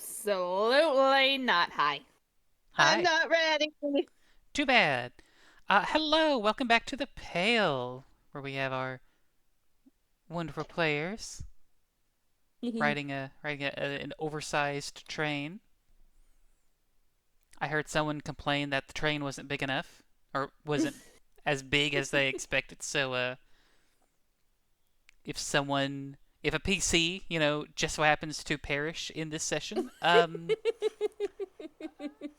Absolutely not. Hi. I'm Hi. not ready. Too bad. Hello, welcome back to the Pale, where we have our wonderful players riding an oversized train. I heard someone complain that the train wasn't big enough, or wasn't as big as they expected. So, if a PC, just so happens to perish in this session,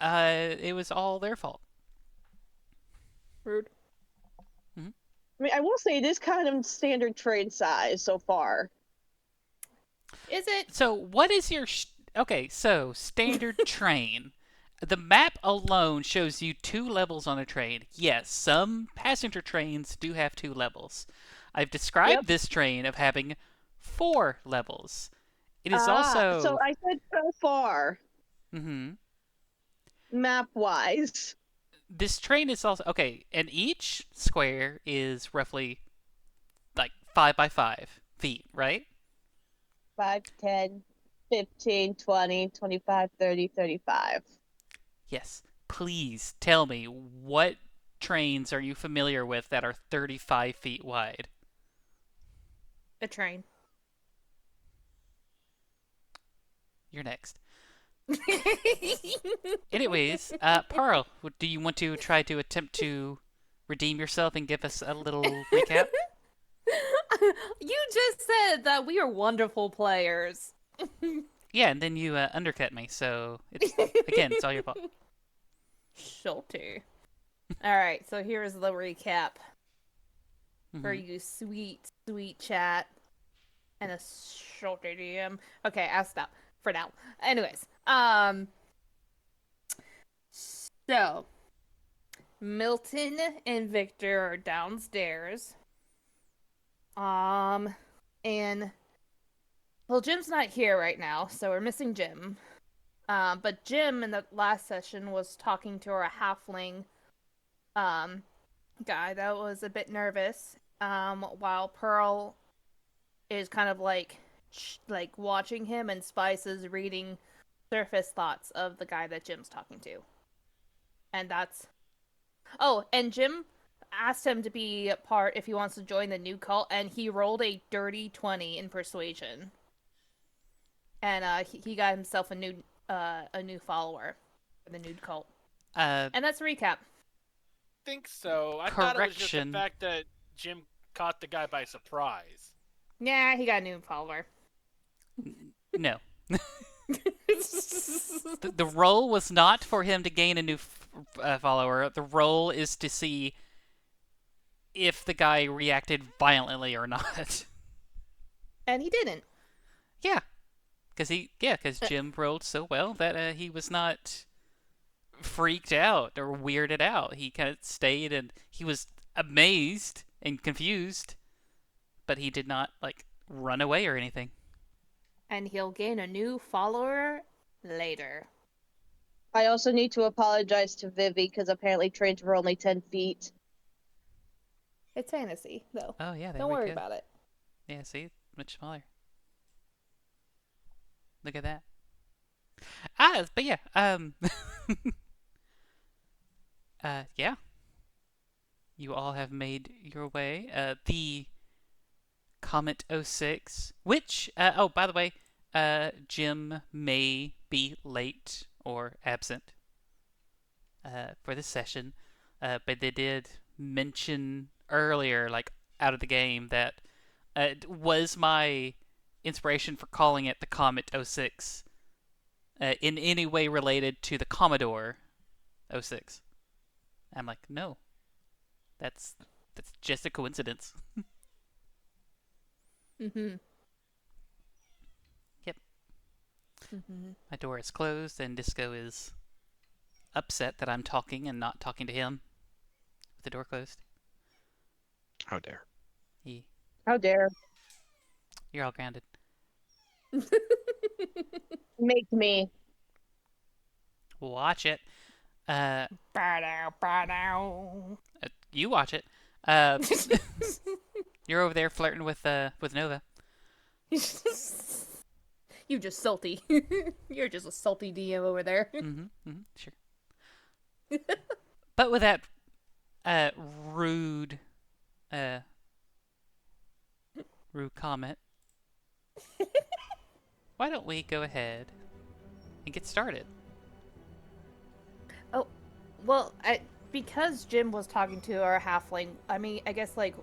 it was all their fault. Rude. Mhm. I mean, I will say it is kind of standard train size so far. Is it? So, what is your okay? So, standard train. The map alone shows you two levels on a train. Yes, some passenger trains do have two levels. I've Yep. described this train of having four levels. It is So also. I said so far, hmm map wise. This train is also okay, and each square is roughly like 5 by 5 feet, right? 5, 10, 15, 20, 25, 30, 35. Yes. Please tell me what trains are you familiar with that are 35 feet wide? A train. You're next. Anyways, Pearl, do you want to try to attempt to redeem yourself and give us a little recap? You just said that we are wonderful players. Yeah, and then you undercut me, so it's all your fault. Shelter. Alright, so here's the recap for hmm you sweet, sweet chat. And a shorter DM. Okay, I'll stop for now. Anyways, so Milton and Victor are downstairs. And well, Jim's not here right now, so we're missing Jim. But Jim in the last session was talking to our halfling um guy that was a bit nervous. While Pearl is kind of like watching him, and Spice is reading surface thoughts of the guy that Jim's talking to. And that's and Jim asked him to be part if he wants to join the new cult, and he rolled a dirty 20 in persuasion. And he got himself a new follower for the nude cult. Uh, And that's a recap. Think so. I thought it was just the correction. fact that Jim caught the guy by surprise. Yeah, he got a new follower. No. The role was not for him to gain a new follower. The role is to see if the guy reacted violently or not. And he didn't. Yeah, because Jim rolled so well that he was not freaked out or weirded out. He kind of stayed and he was amazed and confused, but he did not like run away or anything. And he'll gain a new follower later. I also need to apologize to Vivi because apparently trains were only 10 feet. It's fantasy, though. Oh yeah, there Don't we worry go. about it. Yeah, see, much smaller. Look at that. But yeah, yeah. You all have made your way. The Comet '06, which, oh, by the way, Jim may be late or absent for this session, but they did mention earlier, like out of the game, that it was my inspiration for calling it the Comet '06 in any way related to the Commodore '06. I'm like, no, that's just a coincidence. Mm-hmm. Yep. Mm-hmm. My door is closed, and Disco is upset that I'm talking and not talking to him with the door closed. How dare. He, How dare. you're all grounded. Make me. Watch it. Ba-dow, ba-dow. You watch it. You're over there flirting with Nova. You You just salty. You're just a salty DM over there. Sure. But with that rude comment, why don't we go ahead and get started? Oh, well, because Jim was talking to our halfling, I mean, I guess we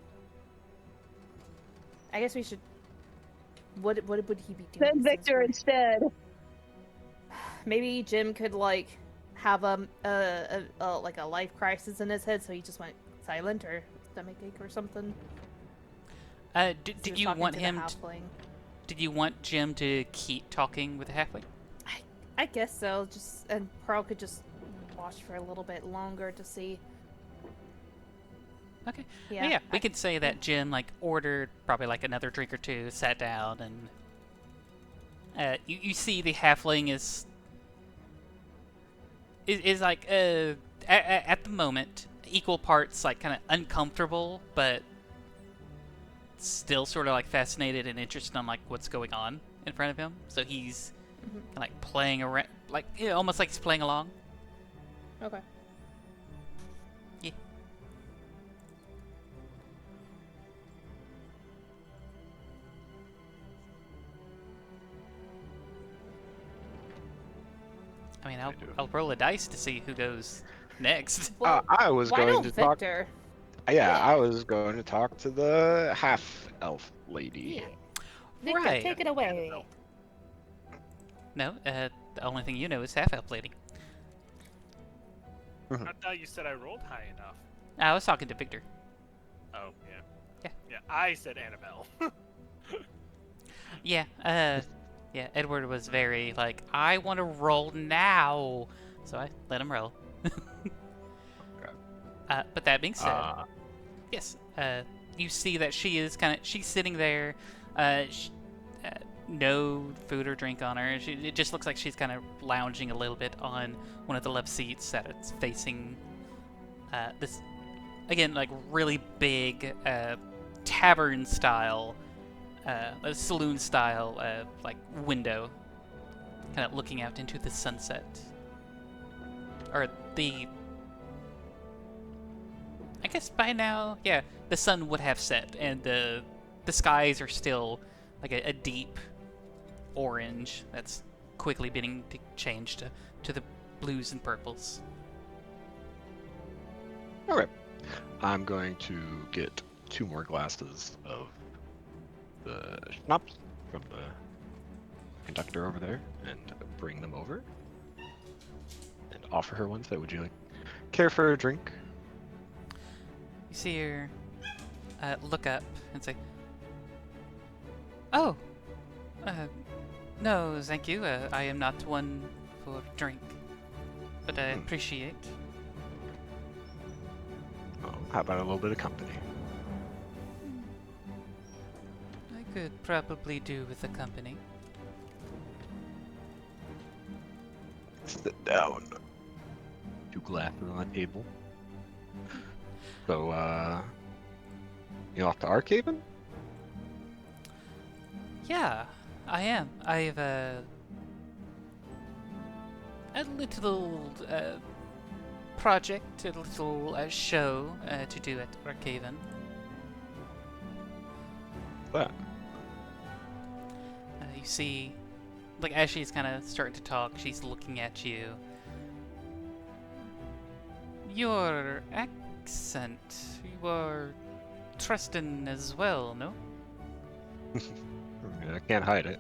should. What would he be doing? Send Victor instead. Maybe Jim could have a life crisis in his head, so he just went silent or stomachache or something. Did you want him? Did you want Jim to keep talking with the halfling? I guess so. And Pearl could just watch for a little bit longer to see. Okay. Yeah, we could say that Jim ordered probably another drink or two, sat down, and you see the halfling is at the moment equal parts kind of uncomfortable, but still sort of fascinated and interested in what's going on in front of him. So he's playing around, almost like he's playing along. Okay. Yeah. I mean, I'll roll a dice to see who goes next. Well, I was going to talk. Victor? Yeah, I was going to talk to the half-elf lady. Yeah. Victor, Right. take it away. No, the only thing you know is half-elf lady. I thought you said I rolled high enough. I was talking to Victor. Oh, yeah. Yeah. Yeah, I said Annabelle. Yeah, yeah, Edward was very I want to roll now, so I let him roll. But that being said, yes, you see that she's sitting there, no food or drink on her. It just looks like she's kind of lounging a little bit on one of the left seats that it's facing this, again, really big tavern style, a saloon style, window, kind of looking out into the sunset, or I guess by now, yeah, the sun would have set, and the skies are still a deep orange that's quickly beginning to change to the blues and purples. All right, I'm going to get 2 more glasses of the schnapps from the conductor over there and bring them over and offer her one. So, would you care for a drink? You see her look up and say, "Oh, no, thank you. I am not one for drink, but I appreciate." Oh, how about a little bit of company? I could probably do with the company. Sit down. 2 glasses on the table. So, you off to Archaven? Yeah, I am. I have a little project, a little show to do at Archaven. What? You see, as she's kind of starting to talk, she's looking at you. Your accent, you are Tristan as well, no? I can't hide it.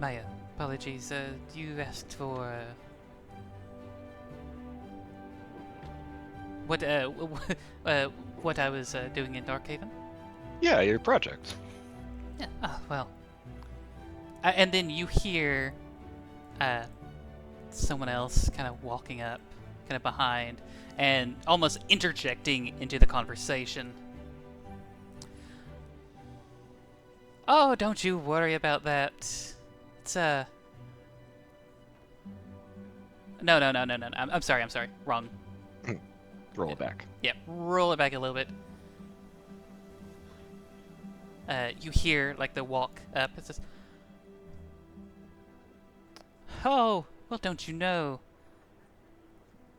My apologies. You asked for what I was doing in Darkhaven? Yeah, your project. Yeah. Oh well. And then you hear someone else kind of walking up, kind of behind, and almost interjecting into the conversation. Oh, don't you worry about that. It's No. I'm sorry. Wrong. Roll it back. Yeah, roll it back a little bit. You hear like the walk up. It says, "Oh, well, don't you know?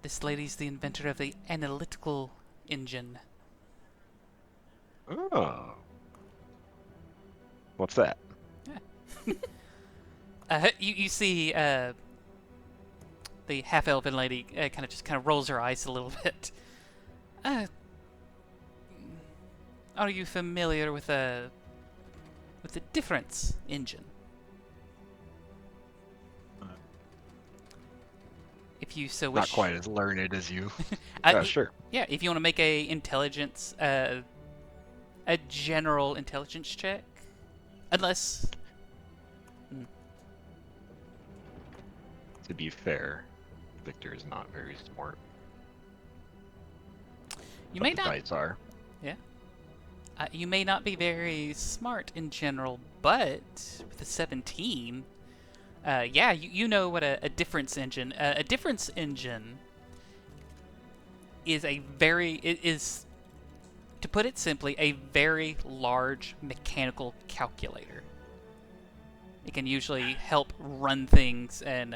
This lady's the inventor of the analytical engine." Oh. What's that? You see the half-elven lady kind of rolls her eyes a little bit. Are you familiar with the difference engine? If you so wish. Not quite as learned as you. Yeah, Sure. Yeah, if you want to make a intelligence, a general intelligence check, unless. To be fair, Victor is not very smart. You But may the not. dice are. You may not be very smart in general, but with a 17, yeah, you know what a difference engine. A difference engine is is, to put it simply, a very large mechanical calculator. It can usually help run things and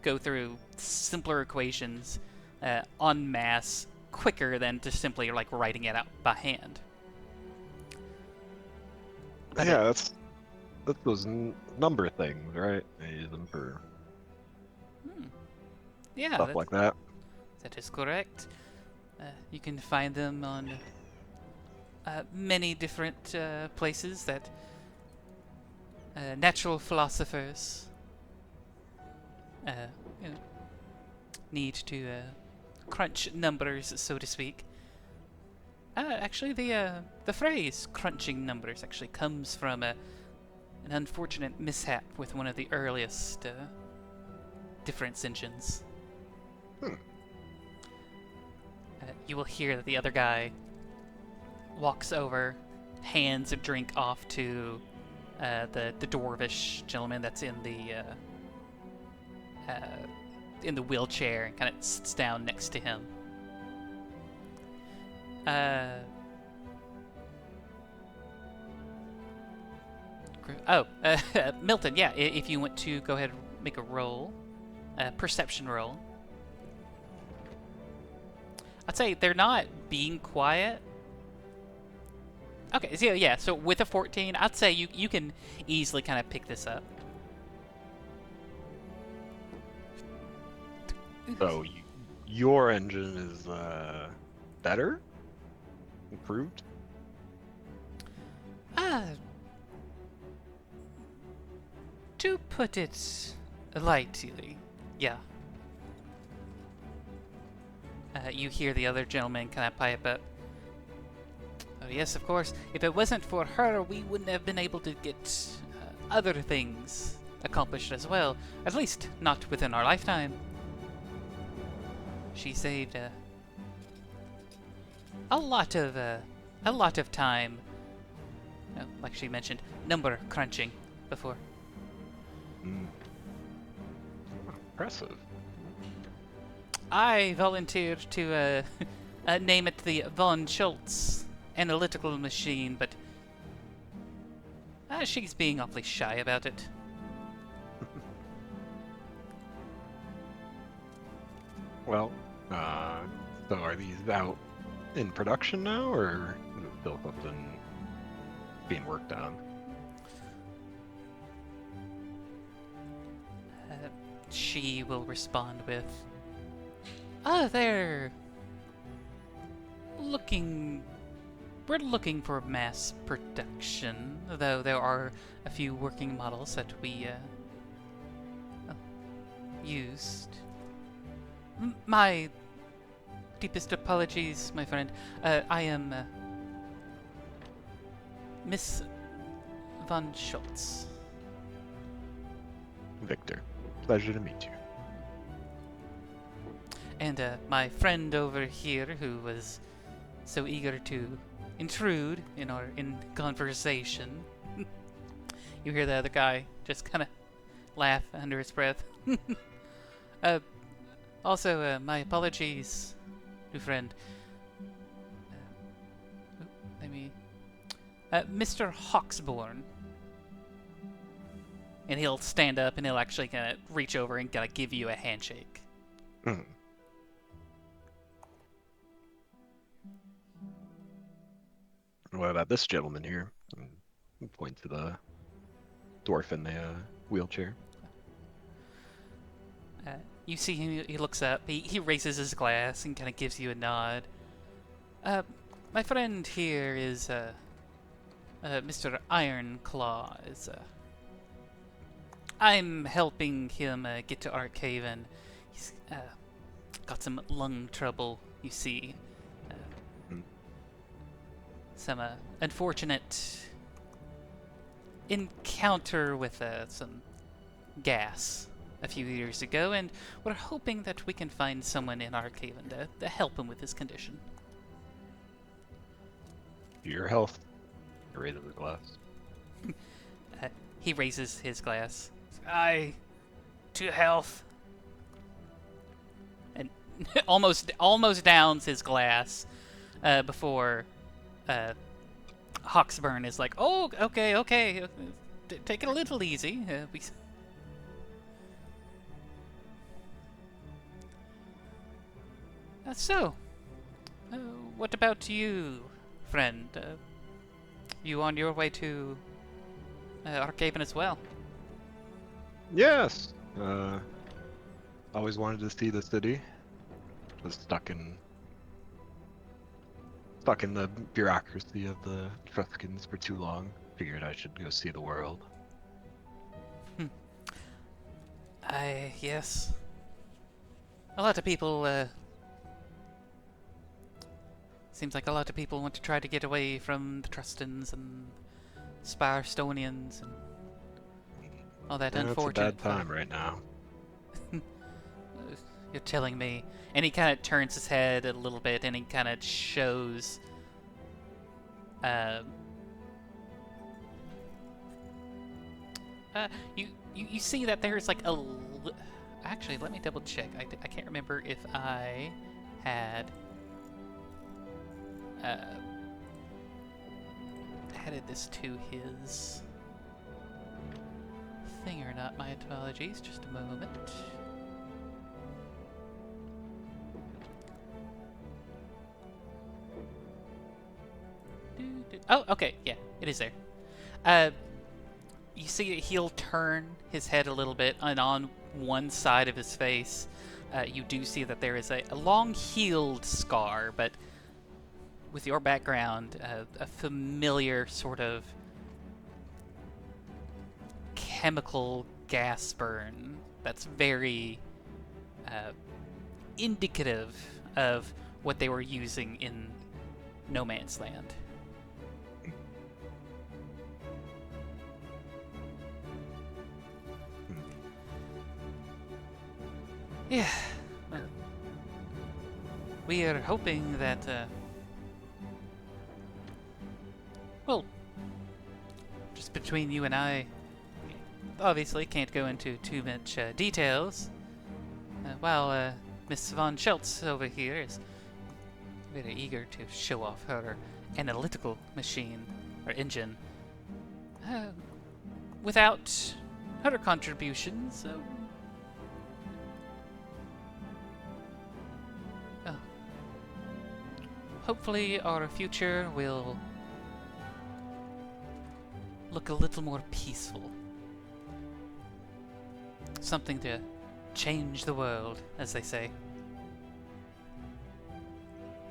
go through simpler equations en masse quicker than just simply like writing it out by hand. But Yeah, that's those number things, right? They use them for Yeah, stuff like that. that is correct. You can find them on many different places that natural philosophers you know, need to crunch numbers, so to speak. Actually, the phrase "crunching numbers" actually comes from an unfortunate mishap with one of the earliest difference engines. You will hear that the other guy walks over, hands a drink off to the dwarvish gentleman that's in the wheelchair, and kind of sits down next to him. Milton, yeah, if you want to go ahead and make a roll, perception roll. I'd say they're not being quiet. Okay, so yeah, so with a 14, I'd say you can easily kind of pick this up. So your engine is better, improved. To put it lightly, yeah. You hear the other gentleman kind of pipe up. Oh yes, of course. If it wasn't for her, we wouldn't have been able to get other things accomplished as well. At least not within our lifetime. She saved a lot of time. Like she mentioned, number crunching before. Impressive. I volunteered to name it the Von Schultz analytical machine, but she's being awfully shy about it. Well, so are these out in production now, or is it still something being worked on? She will respond with, they're we're looking for mass production, though there are a few working models that we used. My deepest apologies, my friend. I am Miss Von Schultz. Victor, pleasure to meet you. And my friend over here, who was so eager to intrude in our conversation. You hear the other guy just kind of laugh under his breath. Also, my apologies, new friend. Mr. Hawksborn. And he'll stand up and he'll actually kind of reach over and kind of give you a handshake. Mm. What about this gentleman here? And point to the dwarf in the wheelchair. You see him, he looks up, he raises his glass and kind of gives you a nod. My friend here is Mr. Ironclaw. I'm helping him get to Arkhaven. He's got some lung trouble, you see. Some unfortunate encounter with some gas a few years ago, and we're hoping that we can find someone in Arkhaven to help him with his condition. Your health. I raise the glass. He raises his glass. Aye, to health. And almost downs his glass before Hawksburn is like, "Oh, okay. Take it a little easy." So, what about you, friend? You on your way to Arkhaven as well? Yes. Always wanted to see the city. Was stuck in the bureaucracy of the Etruscans for too long. Figured I should go see the world. Yes. A lot of people, seems like a lot of people want to try to get away from the Trustans and Spirestonians and all that unfortunate. It's a bad time right now. You're telling me. And he kind of turns his head a little bit and he kind of shows you see that there's like actually, let me double check. I can't remember if I had added this to his thing or not. My apologies. Just a moment. Oh, okay. Yeah, it is there. You see that he'll turn his head a little bit, and on one side of his face, you do see that there is a long-healed scar, but with your background, a familiar sort of chemical gas burn that's very indicative of what they were using in No Man's Land. Yeah. We are hoping that, well, just between you and I, obviously can't go into too much details, while Miss Von Schultz over here is very eager to show off her analytical machine, or engine. Without her contributions, hopefully our future will look a little more peaceful. Something to change the world, as they say.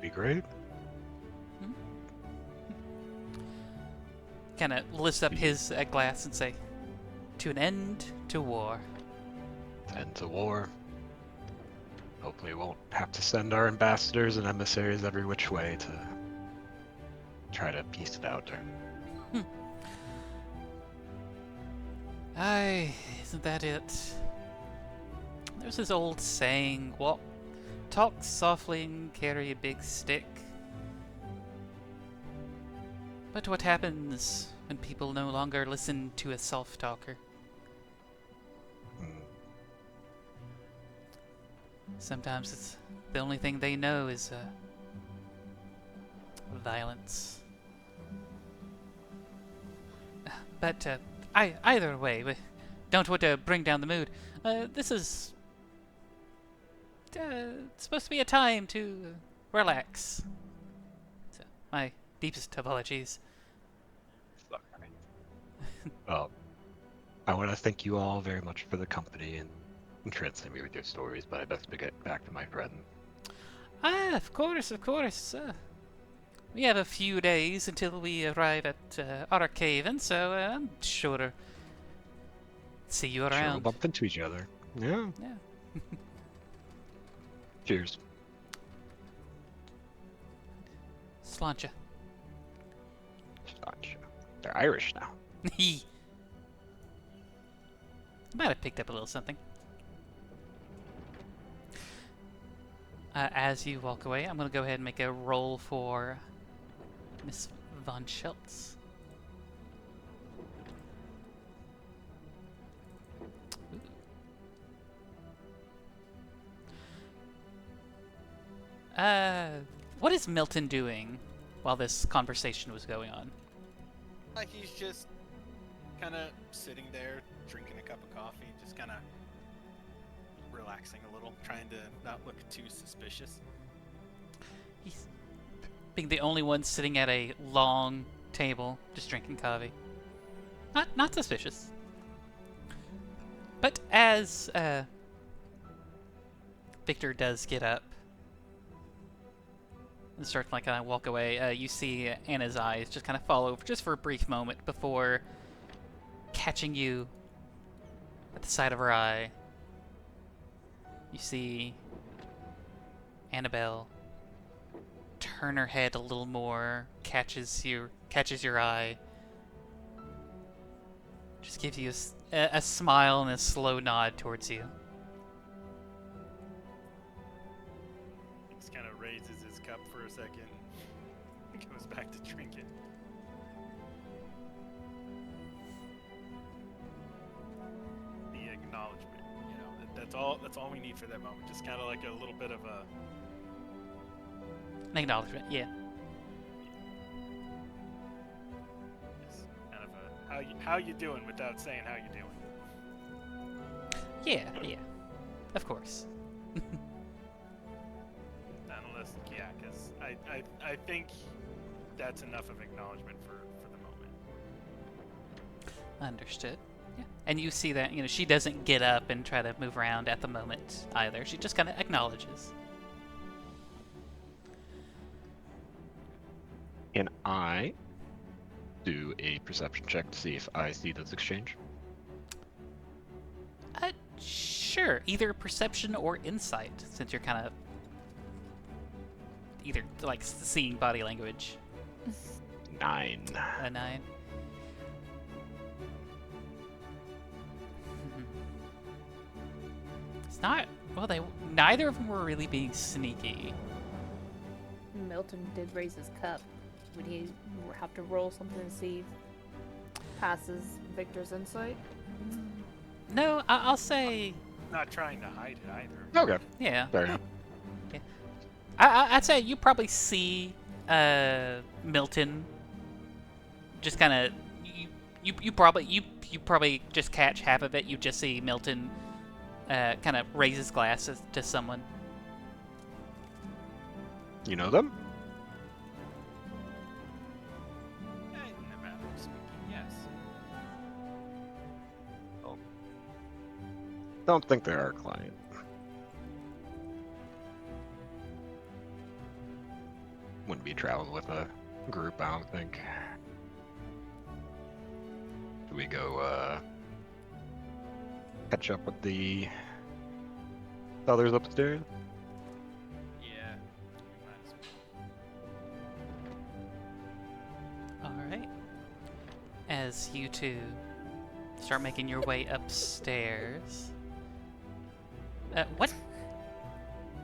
Be great. Kind of lifts up his glass and say, "To an end to war." End to war. Hopefully we won't have to send our ambassadors and emissaries every which way to try to piece it out. Aye, isn't that it? There's this old saying, talk softly and carry a big stick. But what happens when people no longer listen to a soft-talker? Sometimes it's the only thing they know is violence. But either way, we don't want to bring down the mood. This is supposed to be a time to relax. So, my deepest apologies. Well, I want to thank you all very much for the company and entrancing me with your stories, but I best to get back to my friend. Of course, of course. We have a few days until we arrive at Arcaven, so I'm sure to see you Sure, we'll around. bump into each other. Yeah. Yeah. Cheers. Sláinte. Gotcha. They're Irish now. Might have picked up a little something. As you walk away, I'm going to go ahead and make a roll for Miss Von Schultz. What is Milton doing while this conversation was going on? He's just kind of sitting there, drinking a cup of coffee, just kind of relaxing a little, trying to not look too suspicious. He's being the only one sitting at a long table, just drinking coffee. Not suspicious. But as Victor does get up and start to kind of walk away, you see Anna's eyes just kind of fall over just for a brief moment before catching you at the side of her eye. You see Annabelle turn her head a little more, catches your eye, just gives you a smile and a slow nod towards you. He just kind of raises his cup for a second and goes back to drinking. The acknowledgement, that's all we need for that moment. Just kind of like a little bit of a An acknowledgement, yeah. just kind of a how you doing without saying how you doing. Yeah, of course. Unless, yeah, because I think that's enough of acknowledgement for the moment. Understood. Yeah. And you see that, she doesn't get up and try to move around at the moment either. She just kind of acknowledges. Can I do a perception check to see if I see this exchange? Sure. Either perception or insight, since you're kind of either like seeing body language. 9. A 9. It's not. Well, neither of them were really being sneaky. Milton did raise his cup. Would he have to roll something to see if passes Victor's insight? No, I'll say. Not trying to hide it either. Okay, Yeah. fair enough. I'd say you probably see Milton just kind of you probably just catch half of it. You just see Milton kind of raise his glasses to someone. You know them? In a matter of speaking, yes. Don't think they're our client. Wouldn't be traveling with a group, I don't think. Do we go catch up with the others upstairs? Yeah. You might as well. All right. As you two start making your way upstairs. What?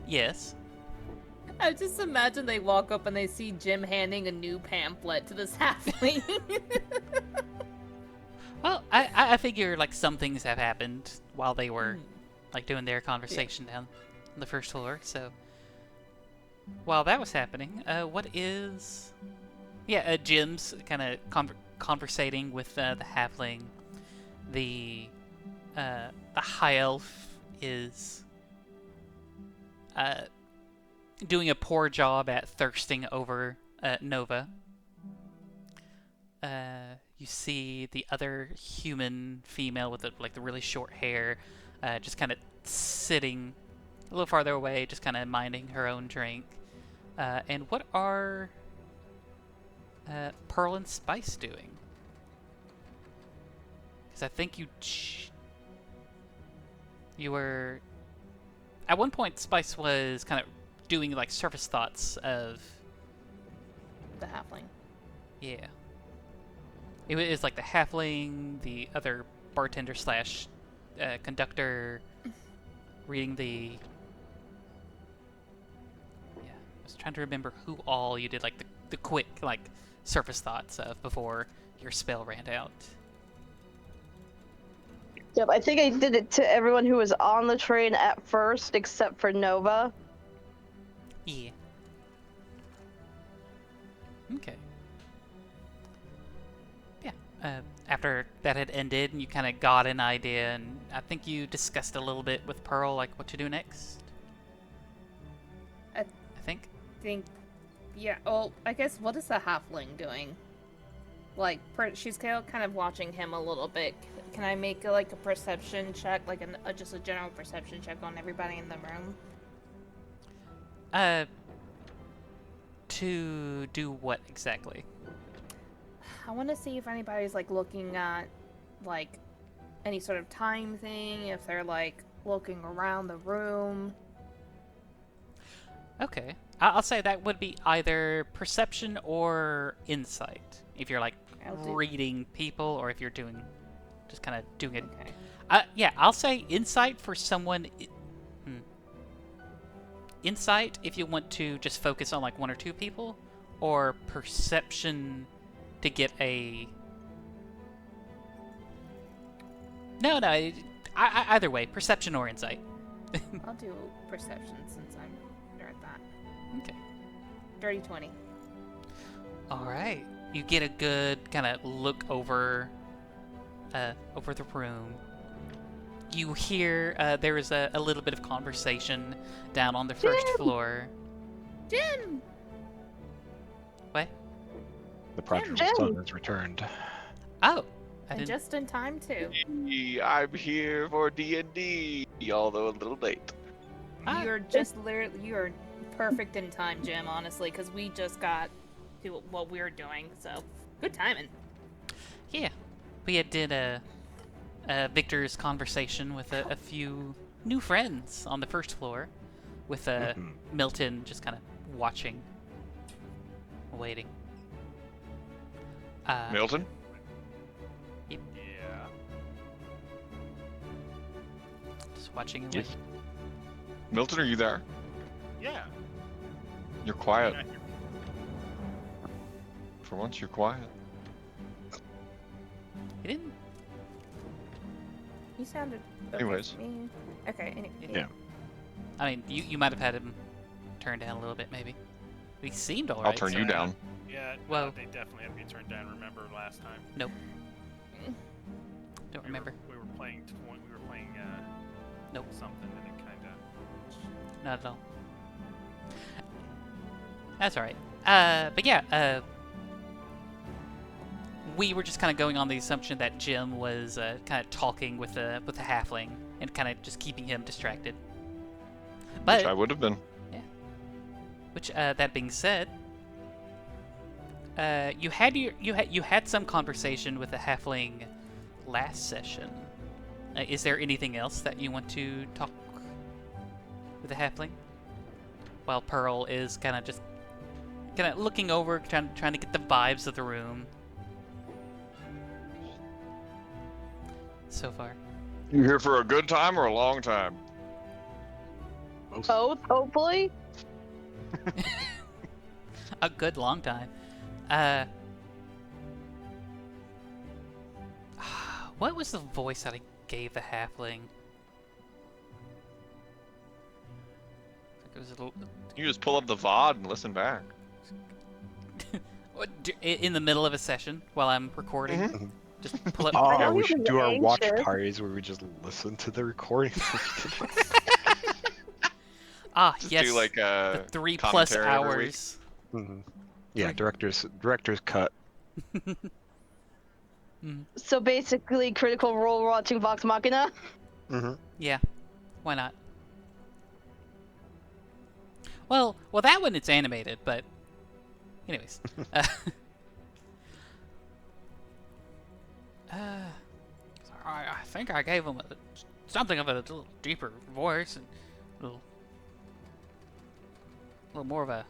Yes. I just imagine they walk up and they see Jim handing a new pamphlet to this halfling. Well, I figure like some things have happened while they were like doing their conversation down on the first floor. So while that was happening, what is? Yeah, Jim's kind of conversating with the halfling. The high elf is doing a poor job at thirsting over Nova. You see the other human female with the really short hair, just kind of sitting a little farther away, just kind of minding her own drink. And what are Pearl and Spice doing? Because I think you were at one point. Spice was kind of doing like surface thoughts of The halfling. yeah. It was like the halfling, the other bartender slash conductor, reading the. Yeah, I was trying to remember who all you did like the quick like surface thoughts of before your spell ran out. Yep, I think I did it to everyone who was on the train at first, except for Nova. Yeah. Okay. Yeah. After that had ended, and you kind of got an idea, and I think you discussed a little bit with Pearl, like what to do next. I think. Yeah. Well, I guess what is the halfling doing? Like, she's kind of watching him a little bit. Can I make a perception check, like just a general perception check on everybody in the room? To do what exactly? I want to see if anybody's looking at any sort of time thing, if they're looking around the room. Okay. I'll say that would be either perception or insight. If you're reading people, or if you're just kind of doing it. Okay. Yeah, I'll say insight for someone. Insight if you want to just focus on one or two people, or perception to get a. No, either way, perception or insight. I'll do perception since I'm better at that. Okay. Dirty 20. All right. You get a good kind of look over the room. You hear there is a little bit of conversation down on the first floor. Jim! What? The prodigal Jim. son has returned. Oh, I And didn't. just in time, too. I'm here for D&D, although a little late. Ah. You're just literally, you're perfect in time, Jim, honestly, because we just got to what we were doing, so good timing. Yeah, we did Victor's conversation with a few new friends on the first floor, with Milton just kind of watching, waiting. Milton? Yeah. Just watching and Yes. waiting. Milton, are you there? Yeah. You're quiet. Yeah. For once, you're quiet. He didn't. You sounded okay Anyways. to me. Okay, Yeah. I mean, you might have had him turned down a little bit, maybe. But he seemed alright. I'll turn you so- down. Yeah. Well- No, they definitely had to be turned down. Remember last time? Don't remember. We were playing. We were playing. Nope. Something, and it kind of. Not at all. That's alright. But yeah, we were just kind of going on the assumption that Jim was kind of talking with the halfling and kind of just keeping him distracted. But Which I would have been. that being said, you had some conversation with the halfling last session. Is there anything else that you want to talk with the halfling? While Pearl is kind of looking over, trying to get the vibes of the room. So far. You here for a good time or a long time? Both. Both, hopefully. A good long time. What was the voice that I gave the halfling? It was a little. You just pull up the VOD and listen back. In the middle of a session while I'm recording. Mhm. Just pull up. I Oh, know we he should was do our watch anxious. parties where we just listen to the recording. Ah, Just yes. do like the a 3+ commentary every week. hours. Yeah, director's cut. So basically, Critical Role watching Vox Machina. Yeah, why not? Well, that one it's animated, but anyways. I think I gave him something of a little deeper voice and a little more of a.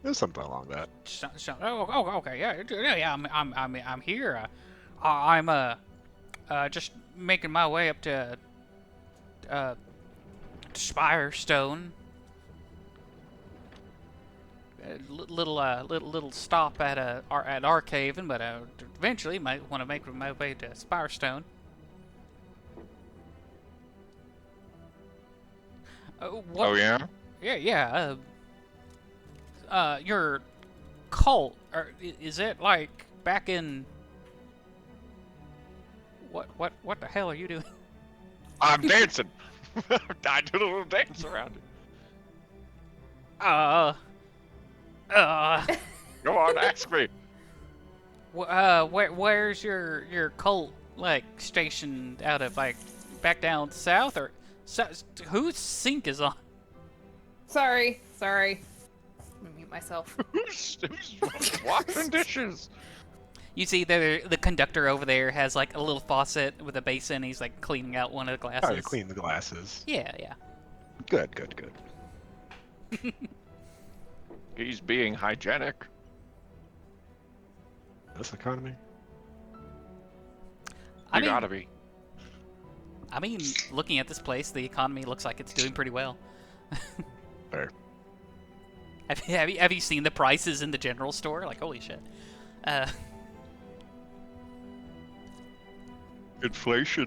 There's something along that. Oh, okay, yeah. I'm here. I'm just making my way up to Spirestone. Little stop at Archaven, but eventually might want to make my way to Spirestone. What? Oh yeah. Yeah. Your cult, or is it like back in? What the hell are you doing? I'm dancing. I did a little dance around it. Go on, ask me. Where's your cult like stationed out of, like back down south, or whose sink is on? Sorry. Let me mute myself. Who's washing dishes? You see, the conductor over there has like a little faucet with a basin. He's like cleaning out one of the glasses. Oh, to clean the glasses. Yeah. Good. He's being hygienic. This economy. You gotta be. I mean, looking at this place, the economy looks like it's doing pretty well. Fair. Have you seen the prices in the general store? Like, holy shit. Inflation.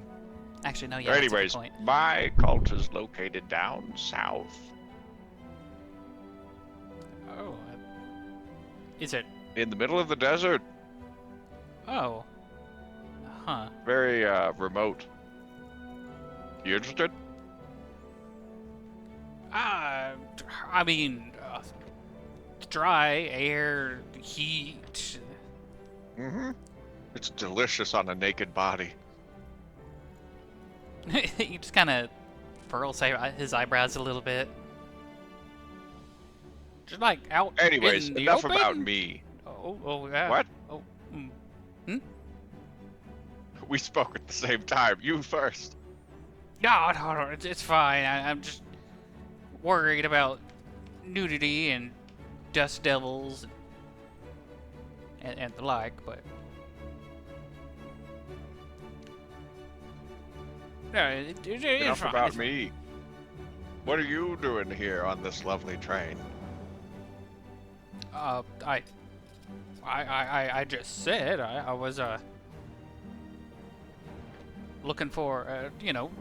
Actually, no. Yeah. Anyways, that's a good point. my cult is located down south. Oh. Is it? In the middle of the desert. Oh. Huh. Very remote. You interested? I mean, dry air, heat. Mm-hmm. It's delicious on a naked body. He just kind of furls his eyebrows a little bit. Just like out. Anyways, in the enough open? about me. Oh, yeah. What? Oh, We spoke at the same time. You first. no, it's fine. I'm just worried about nudity and dust devils and the like, but. No, it's Enough fine. about it's fine. me. What are you doing here on this lovely train? I just said I was looking for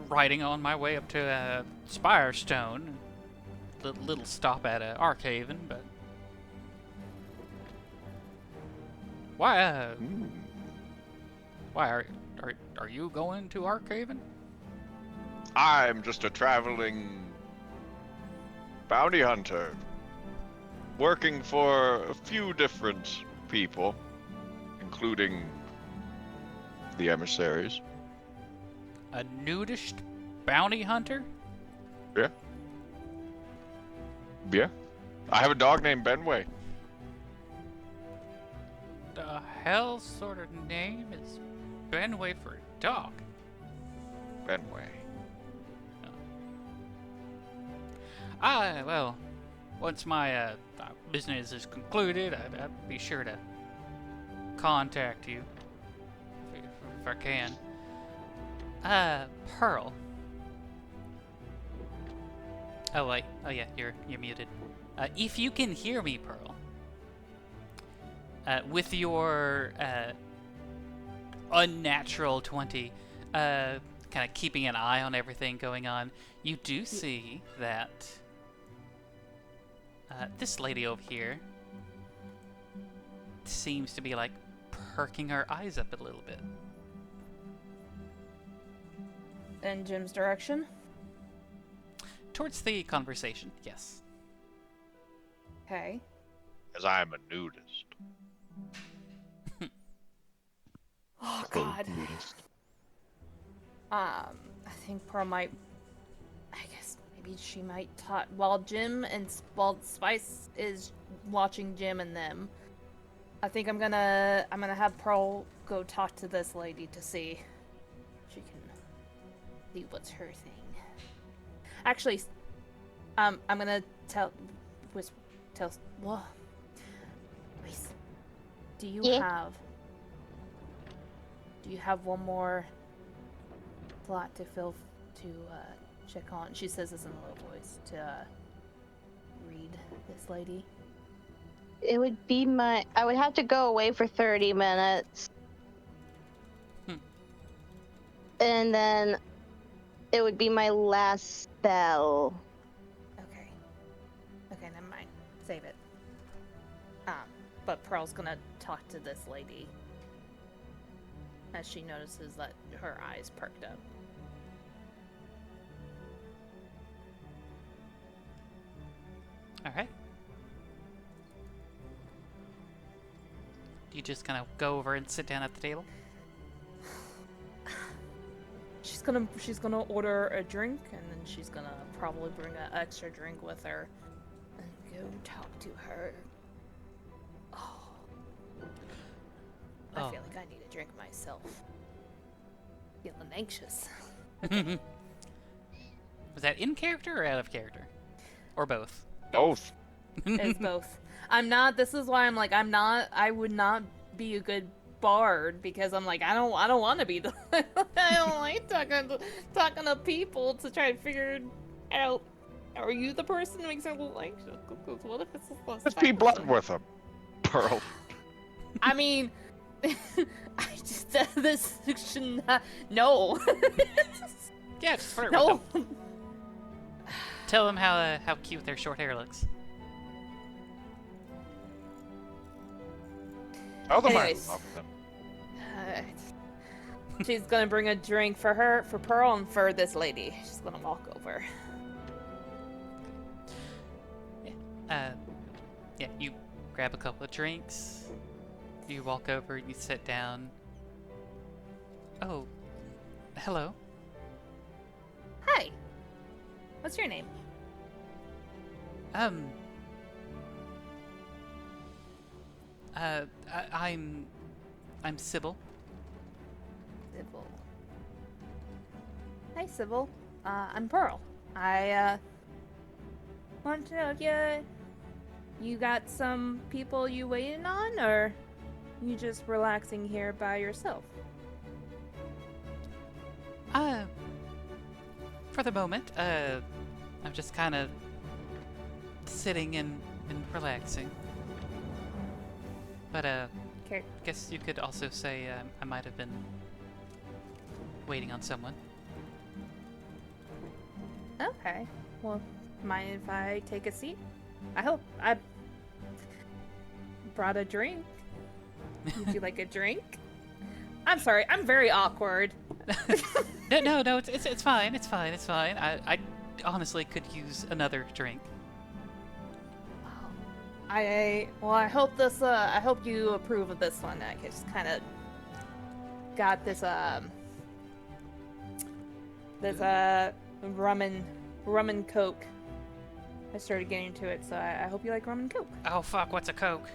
riding on my way up to Spirestone, little stop at Archaven, but why are you going to Archaven? I'm just a traveling bounty hunter, working for a few different people, including the emissaries. A nudist bounty hunter? Yeah. I have a dog named Benway. The hell sort of name is Benway for a dog? Benway. Well, once my business is concluded, I'd be sure to contact you if I can. Pearl. Oh wait. Oh yeah, you're muted. If you can hear me, Pearl, with your unnatural 20, kind of keeping an eye on everything going on, you do see that this lady over here seems to be like perking her eyes up a little bit. In Jim's direction. Towards the conversation, yes. Okay. As I'm a nudist. Oh God. I think Pearl might. I guess maybe she might talk while Spice is watching Jim and them. I think I'm gonna have Pearl go talk to this lady to see if she can see what's her thing. Actually, I'm gonna tell. Whoa. Wait. Do you have one more slot to fill to check on? She says this in a low voice to read this lady. It would be I would have to go away for 30 minutes. And then it would be my last spell. Okay. Okay, never mind. Save it. But Pearl's gonna talk to this lady as she notices that her eyes perked up. Alright. Do you just kind of go over and sit down at the table? She's gonna order a drink, and then she's gonna probably bring an extra drink with her and go talk to her. I feel like I need a drink myself. Feeling anxious. Was that in character or out of character? Or both? Both. It's both. This is why I would not be a good bard, because I'm like, I don't want to be the I don't like talking to people to try to figure out, are you the person who makes them look anxious? What if it's Just be blunt with him, Pearl. I mean, I just this should not. No. Yeah, just flirt No. with them. Tell them how cute their short hair looks. Tell them I Anyways. love them. She's gonna bring a drink for Pearl, and for this lady. She's gonna walk over. Yeah, you grab a couple of drinks. You walk over and you sit down. Oh, hello. Hi. What's your name? I'm Sybil. Sybil. Hi, Sybil. I'm Pearl. I want to know if you got some people you waiting on, or you just relaxing here by yourself? For the moment, I'm just kind of sitting and relaxing. But, Okay. guess you could also say I might have been waiting on someone. Okay. Well, mind if I take a seat? I hope I brought a drink. Would you like a drink? I'm sorry, I'm very awkward. No, it's fine, it's fine. I honestly could use another drink. I hope you approve of this one. I just kind of got this rum and coke. I started getting into it, so I hope you like rum and coke. Oh fuck, what's a Coke?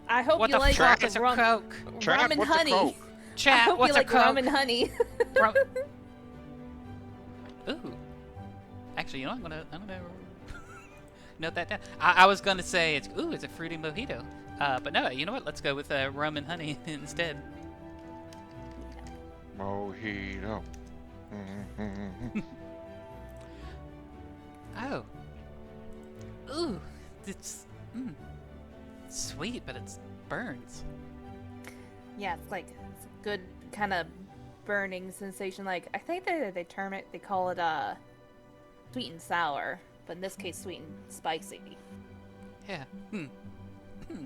I hope What you the like fuck is a rum, Coke? Chat, and what's a honey. Coke? I Chat, hope what's you a like Coke? rum and honey. Rum- Ooh. Actually, you know, I'm gonna note that down. I was gonna say it's a fruity mojito. But no, you know what? Let's go with rum and honey instead. Mojito. Oh. Ooh, it's sweet, but it burns. Yeah, it's a good kind of burning sensation. Like, I think they term it, they call it sweet and sour, but in this case, sweet and spicy. Yeah.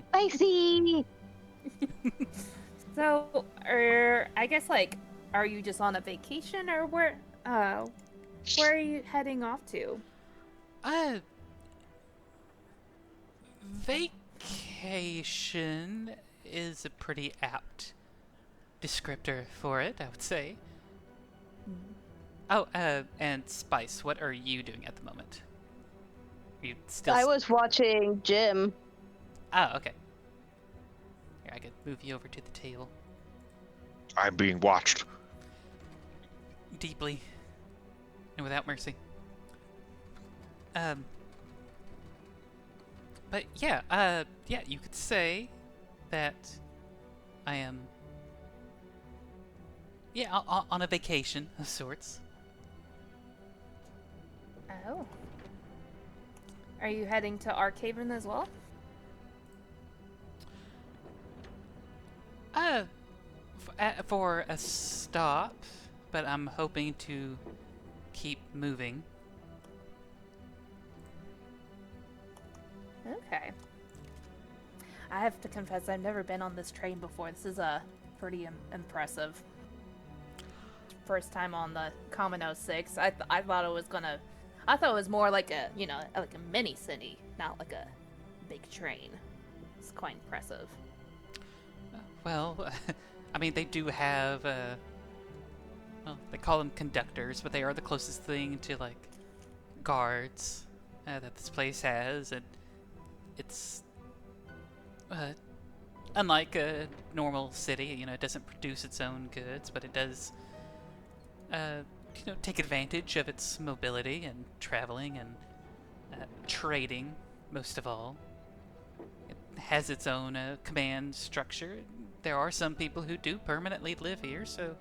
Spicy! So, I guess are you just on a vacation, or where are you heading off to? Vacation is a pretty apt descriptor for it, I would say. Oh, and Spice, what are you doing at the moment? Are you still... I was watching Jim. Oh, okay. Here, I could move you over to the table. I'm being watched. Deeply. And without mercy. But yeah, you could say that I am, on a vacation of sorts. Oh. Are you heading to Arkhaven as well? For a stop, but I'm hoping to keep moving. Okay. I have to confess, I've never been on this train before. This is pretty impressive. First time on the Common 06. I thought it was gonna... I thought it was more like a, like a mini city, not like a big train. It's quite impressive. Well, I mean, they do have, well, they call them conductors, but they are the closest thing to, like, guards that this place has, and it's unlike a normal city. It doesn't produce its own goods, but it does, take advantage of its mobility and traveling and trading, most of all. It has its own command structure. There are some people who do permanently live here, so...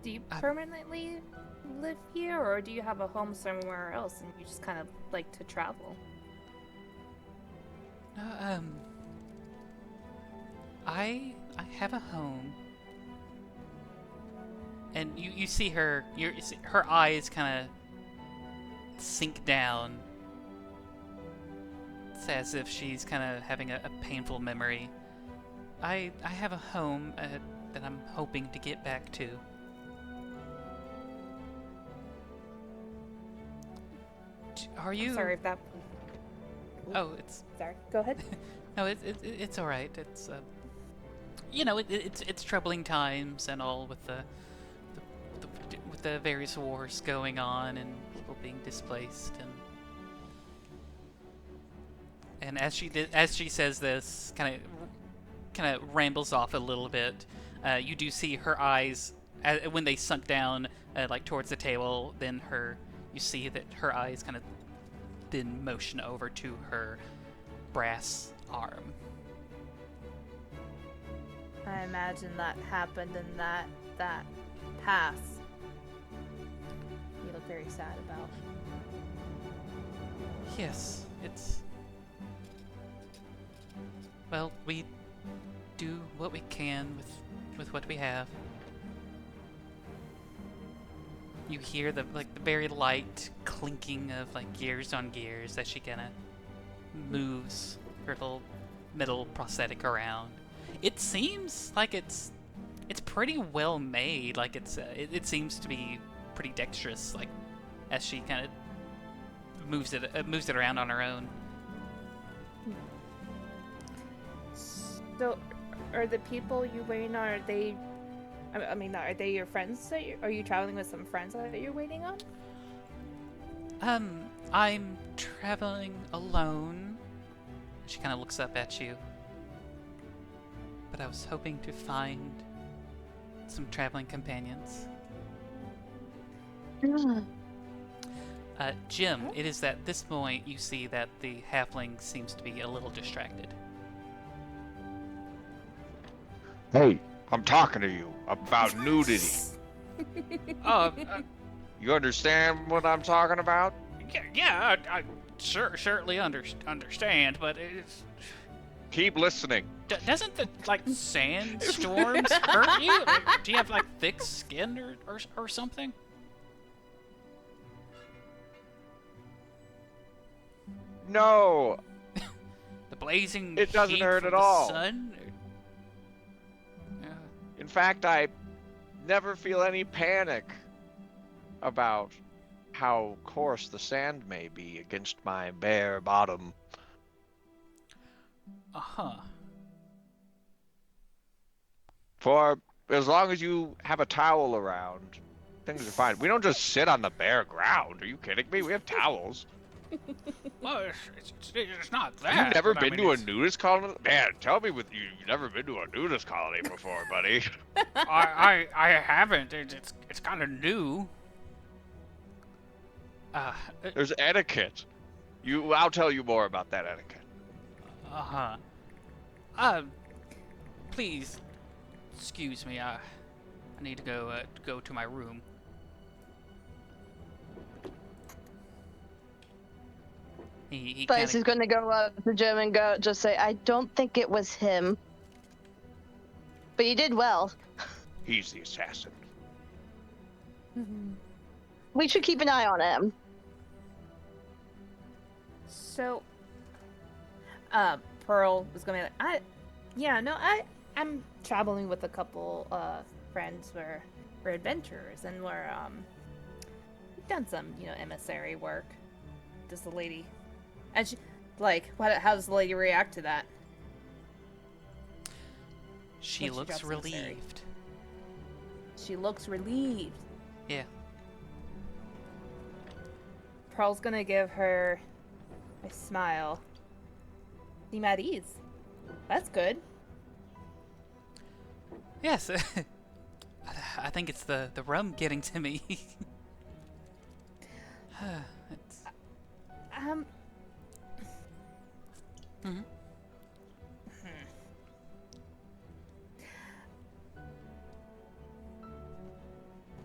Do you permanently live here, or do you have a home somewhere else and you just kind of like to travel? I have a home. And you see her, her eyes kind of sink down. It's as if she's kind of having a painful memory. I have a home that I'm hoping to get back to. Are you... I'm sorry if that... Oh, it's... Sorry, go ahead. No, it's all right. It's it's troubling times and all with the various wars going on and people being displaced, and as she says this, kind of rambles off a little bit. You do see her eyes when they sunk down like towards the table. Then you see that her eyes kind of then motion over to her brass arm. I imagine that happened in that pass. You look very sad about. Yes, it's... Well, we do what we can with what we have. You hear the very light clinking of gears on gears as she kind of moves her little metal prosthetic around. It seems like it's pretty well made. It seems to be pretty dexterous. As she kind of moves it around on her own. So, are the people you waiting on? Are they? I mean, are they your friends? Are you traveling with some friends that you're waiting on? I'm traveling alone. She kind of looks up at you. But I was hoping to find some traveling companions. Jim, it is at this point you see that the halfling seems to be a little distracted. Hey, I'm talking to you about nudity. You understand what I'm talking about? I certainly understand, but it's... Keep listening. Doesn't the sandstorms hurt you? Do you have thick skin or something? No. The blazing It doesn't heat hurt from at the all. sun? In fact, I never feel any panic about how coarse the sand may be against my bare bottom. Uh-huh. For as long as you have a towel around, things are fine. We don't just sit on the bare ground. Are you kidding me? We have towels. Well, it's not that. You've never but I been mean, to a it's- nudist colony? Man, tell me you've never been to a nudist colony before, buddy. I haven't. It's kind of new. Uh, There's etiquette. I'll tell you more about that etiquette. uh-huh. Please, excuse me. I need to go to my room. He Spice kinda, is going to go up to Jim and just say, I don't think it was him. But you did well. He's the assassin. We should keep an eye on him. So, Pearl was gonna be like, I'm traveling with a couple friends. We're adventurers, and we've done some emissary work. Does the lady, and she how does the lady react to that? she when she looks drops emissary? relieved. She looks relieved. Yeah. Pearl's gonna give her a smile. Seem at ease. That's good. Yes. I think it's the rum getting to me. It's, Mhm.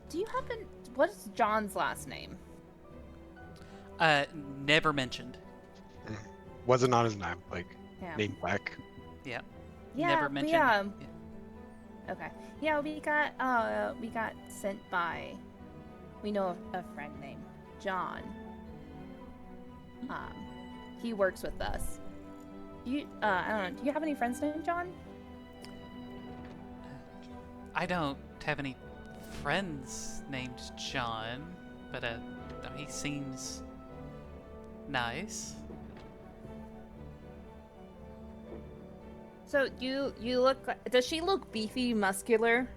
Do you happen? What is John's last name? Never mentioned. Wasn't on his name Yeah. name plaque. Yeah. Yeah. Never mentioned. Yeah. Yeah. Okay. Yeah, we got sent by. We know a friend named John. He works with us. I don't know. Do you have any friends named John? I don't have any friends named John, but he seems nice. So you look. Does she look beefy, muscular?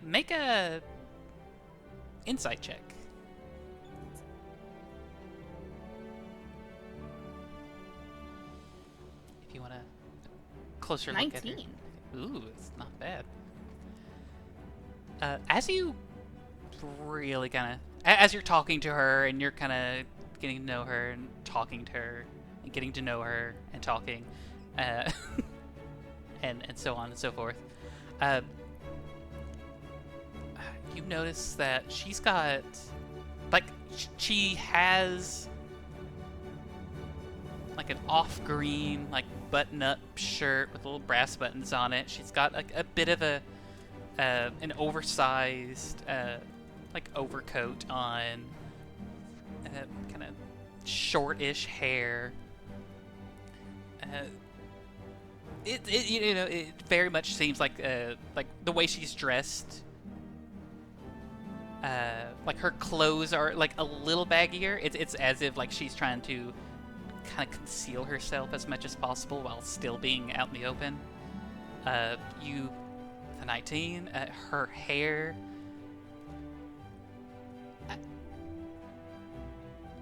Make a insight check. If you want a closer look at her. 19. Ooh, it's not bad. As you really kind of, as you're talking to her and you're kind of getting to know her and talking to her and getting to know her and talking, and so on and so forth, you notice that she's got, she has an off-green, button-up shirt with little brass buttons on it. She's got a bit of an oversized overcoat on, kind of shortish hair. It very much seems like the way she's dressed. Her clothes are a little baggier. It's as if she's trying to kind of conceal herself as much as possible while still being out in the open. The 19, her hair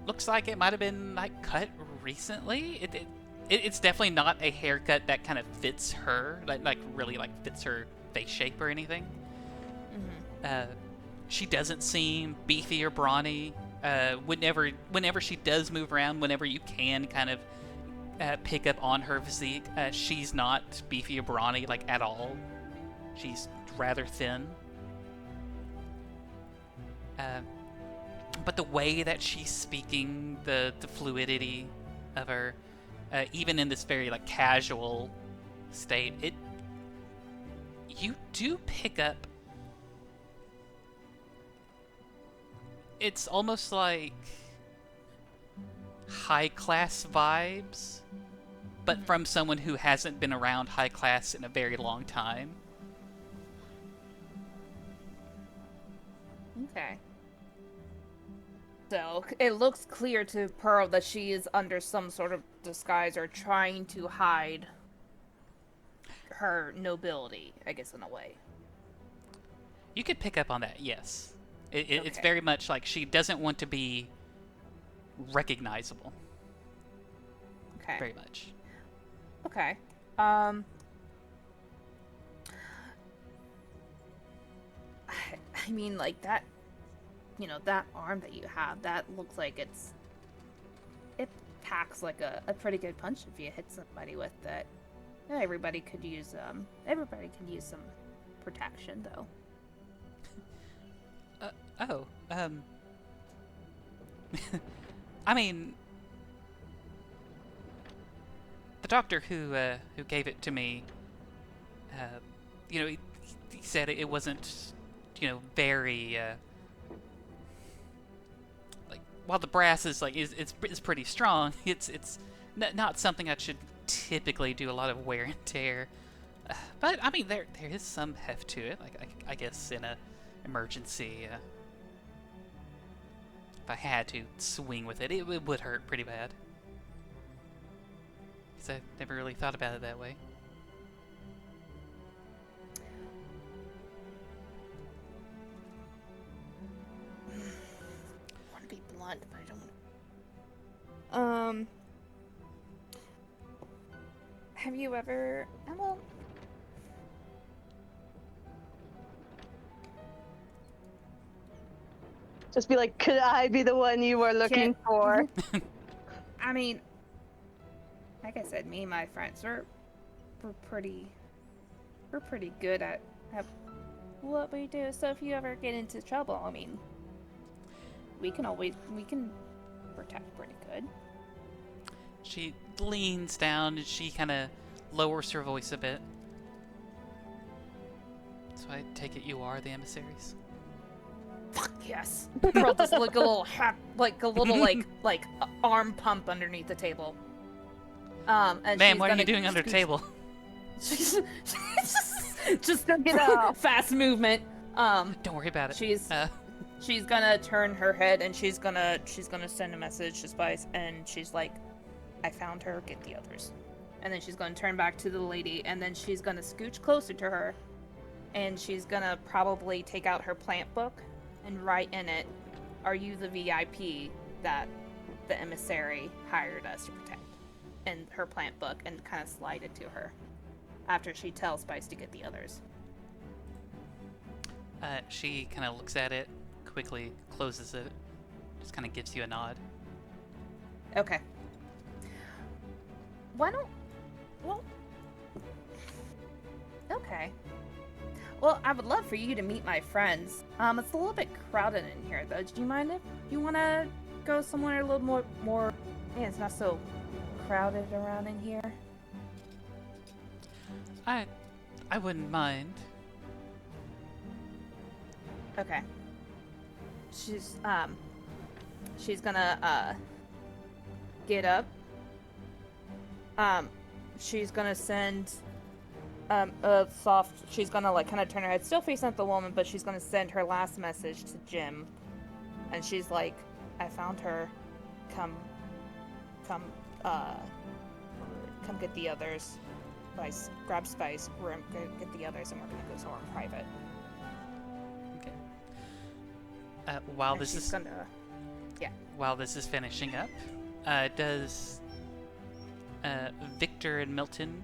looks like it might have been cut recently. It's definitely not a haircut that kind of fits her, really fits her face shape or anything. Mm-hmm. She doesn't seem beefy or brawny. Whenever she does move around, whenever you can kind of pick up on her physique, she's not beefy or brawny at all. She's rather thin. But the way that she's speaking, the fluidity of her, even in this very casual state, you do pick up. It's almost like high class vibes, but from someone who hasn't been around high class in a very long time. Okay. So it looks clear to Pearl that she is under some sort of disguise or trying to hide her nobility, I guess, in a way. You could pick up on that, yes. It's Okay. very much like she doesn't want to be recognizable. Okay. Very much. Okay. I mean, like, that, you know, that arm that you have, that looks like it packs like a pretty good punch if you hit somebody with it. Yeah, everybody could use some protection, though. I mean, the doctor who gave it to me, you know, he said it wasn't, you know, very, like, while the brass is like it's pretty strong, it's not something that should typically do a lot of wear and tear. But I mean, there is some heft to it. Like I guess in a emergency, if I had to swing with it, it would hurt pretty bad. Because I never really thought about it that way. I want to be blunt, but I don't want to... Have you ever... Well... Just be like, could I be the one you were looking for? I mean, like I said, me and my friends, we're pretty good at what we do. So if you ever get into trouble, I mean, we can protect pretty good. She leans down and she kind of lowers her voice a bit. So I take it you are the emissaries. Fuck yes. Pearl just look a little arm pump underneath the table. And Ma'am, she's what are you gonna doing under the table? just Get off. fast movement. Don't worry about it. She's gonna turn her head and she's gonna send a message to Spice, and she's like, I found her, get the others. And then she's gonna turn back to the lady, and then she's gonna scooch closer to her, and she's gonna probably take out her plant book and write in it, are you the VIP that the emissary hired us to protect? And her plant book, and kind of slide it to her after she tells Spice to get the others. She kind of looks at it, quickly closes it, just kind of gives you a nod. Okay. Why don't... Well... Okay. Well, I would love for you to meet my friends. It's a little bit crowded in here, though. Do you mind if you want to go somewhere a little more... Yeah, it's not so crowded around in here. I wouldn't mind. Okay. She's gonna, get up. She's gonna send, she's gonna, like, kind of turn her head, still facing at the woman, but she's gonna send her last message to Jim. And she's like, I found her. Come get the others. Grab Spice, we're gonna get the others, and we're gonna go somewhere in private. Okay. While And this she's is gonna... Yeah. while this is finishing up, does Victor and Milton,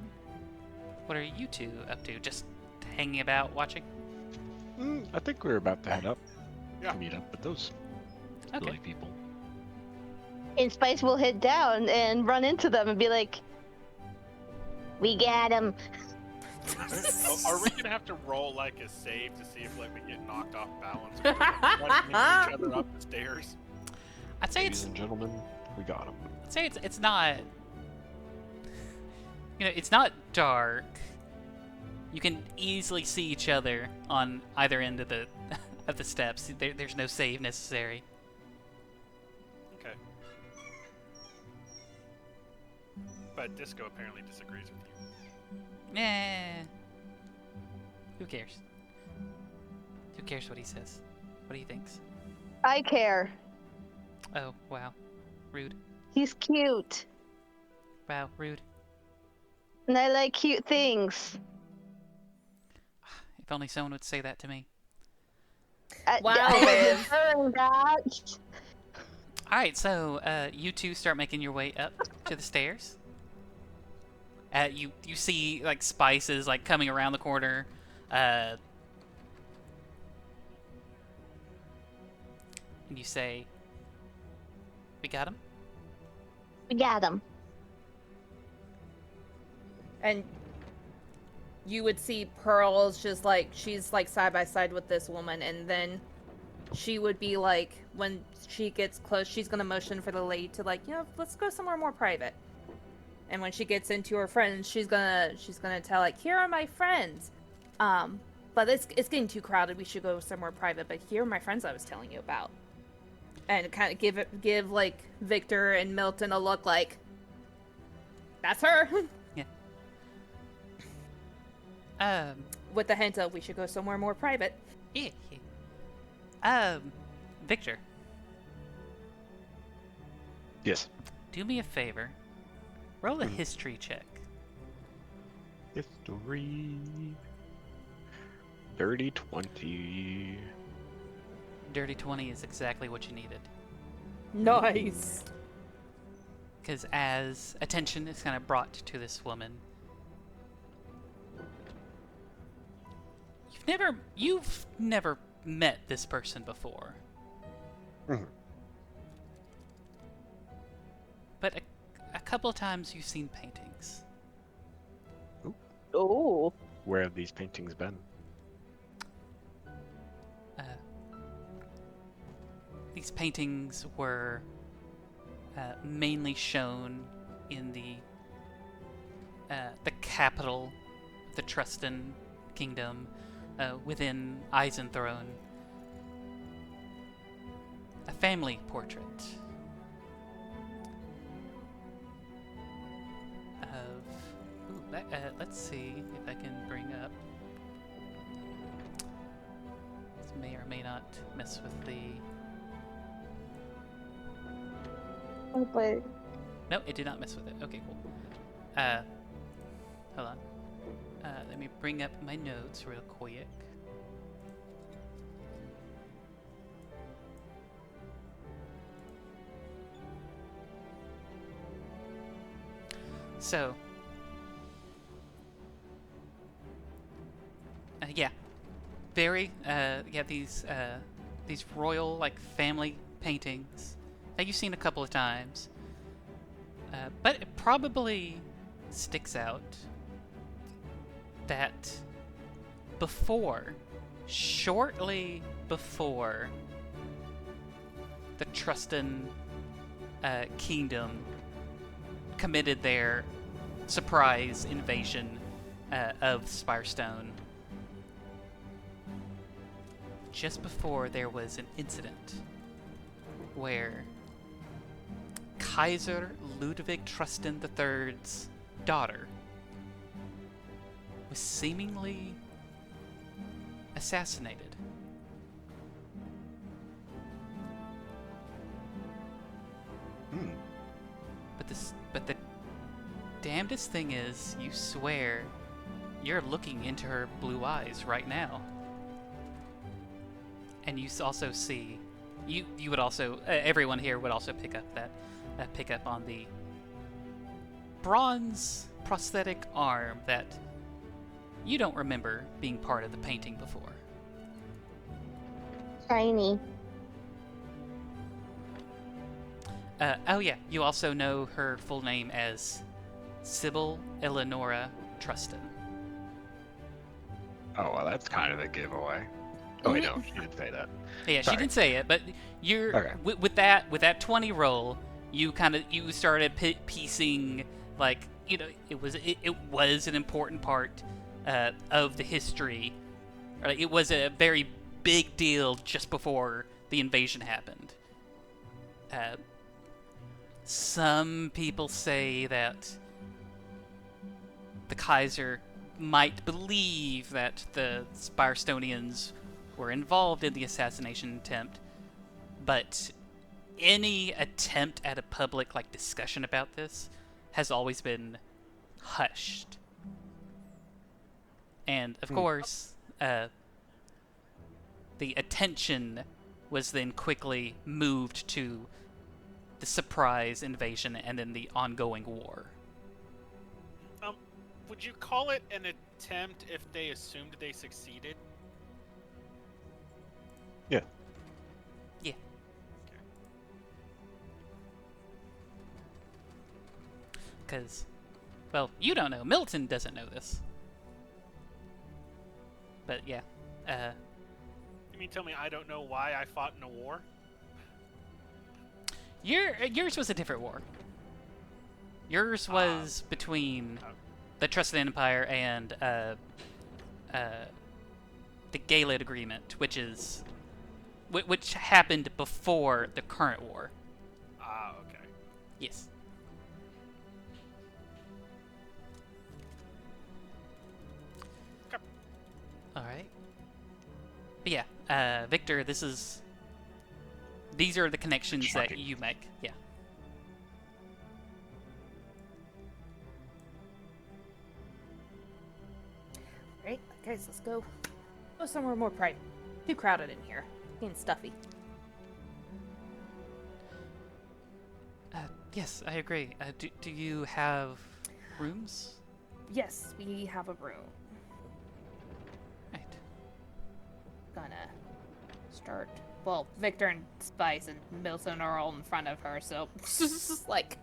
what are you two up to? Just hanging about, watching? I think we're about to head up. Yeah. To meet up with those Okay. silly people. And Spice will head down and run into them and be like, we got him. Are we gonna have to roll like a save to see if like we get knocked off balance or running into each other up the stairs? I'd say Ladies and gentlemen, we got them. it's not. You know, it's not dark. You can easily see each other on either end of the of the steps. There's no save necessary. Okay. but Disco apparently disagrees with you. Nah. Who cares? Who cares what he says? What he thinks? I care. Oh, wow. Rude. He's cute. Wow, rude. And I like cute things. If only someone would say that to me. Wow, I Viv. deserve that. Alright, so you two start making your way up to the stairs. You see like spices like coming around the corner. And you say, "We got him." We got him. And you would see Pearl's just like, she's like side by side with this woman, and then she would be like, when she gets close, she's gonna motion for the lady to like, let's go somewhere more private. And when she gets into her friends, she's gonna tell like, here are my friends. But it's getting too crowded. We should go somewhere private. But here are my friends I was telling you about. And kind of give like Victor and Milton a look like, that's her. With the hint of we should go somewhere more private. Yeah. Victor, Yes. do me a favor. Roll a history check. History. Dirty 20. Dirty 20 is exactly what you needed. Nice. Because as attention is kind of brought to this woman, you've never met this person before. Mhm. But a couple of times you've seen paintings. Oh. Where have these paintings been? These paintings were mainly shown in the capital of the Trustan Kingdom, within Eisenthrone. A family portrait of... let's see if I can bring up... This may or may not mess with the... Oh, but No, it did not mess with it. Okay, cool. Hold on. Let me bring up my notes real quick. So, yeah, very these royal like family paintings that you've seen a couple of times, but it probably sticks out that shortly before the Trustan kingdom committed their surprise invasion of Spirestone, just before there was an incident where Kaiser Ludwig Trustan III's daughter was seemingly assassinated. But the damnedest thing is, you swear you're looking into her blue eyes right now. And you also see, you would also, everyone here would also pick up on the bronze prosthetic arm that you don't remember being part of the painting before. shiny. Oh yeah, you also know her full name as Sybil Eleonora Trustan. Oh, well, that's kind of a giveaway. Oh, wait, no, she didn't say that. Yeah, Sorry. she didn't say it, but you're Okay. with that 20 roll, you started piecing, like, it was an important part of the history. Right? It was a very big deal just before the invasion happened. Some people say that the Kaiser might believe that the Spirestonians were involved in the assassination attempt, but any attempt at a public discussion about this has always been hushed. And of course, the attention was then quickly moved to the surprise invasion and then the ongoing war. Would you call it an attempt if they assumed they succeeded? Yeah. Yeah. Because, well, you don't know. Milton doesn't know this. But yeah. You mean tell me I don't know why I fought in a war? Yours was a different war. Yours was between the Trusted Empire and the Gaelid Agreement, which happened before the current war. Ah, okay. Yes. Okay. All right. But yeah, Victor, these are the connections that you make. Yeah. Right, guys, let's go somewhere more private. Too crowded in here. Getting stuffy. Yes, I agree. Do you have rooms? Yes, we have a room. Right. Gonna start. Well, Victor and Spice and Milton are all in front of her, so it's just like.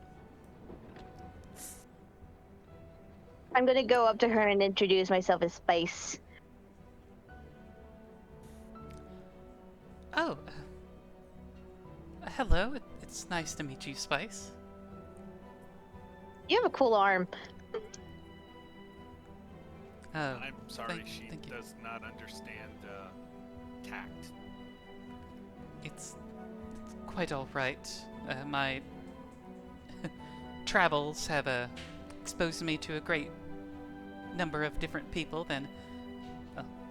I'm gonna go up to her and introduce myself as Spice. Oh. Hello. It's nice to meet you, Spice. You have a cool arm. Oh. I'm sorry, she thank you. does not understand tact. It's quite all right. My travels have exposed me to a great number of different people than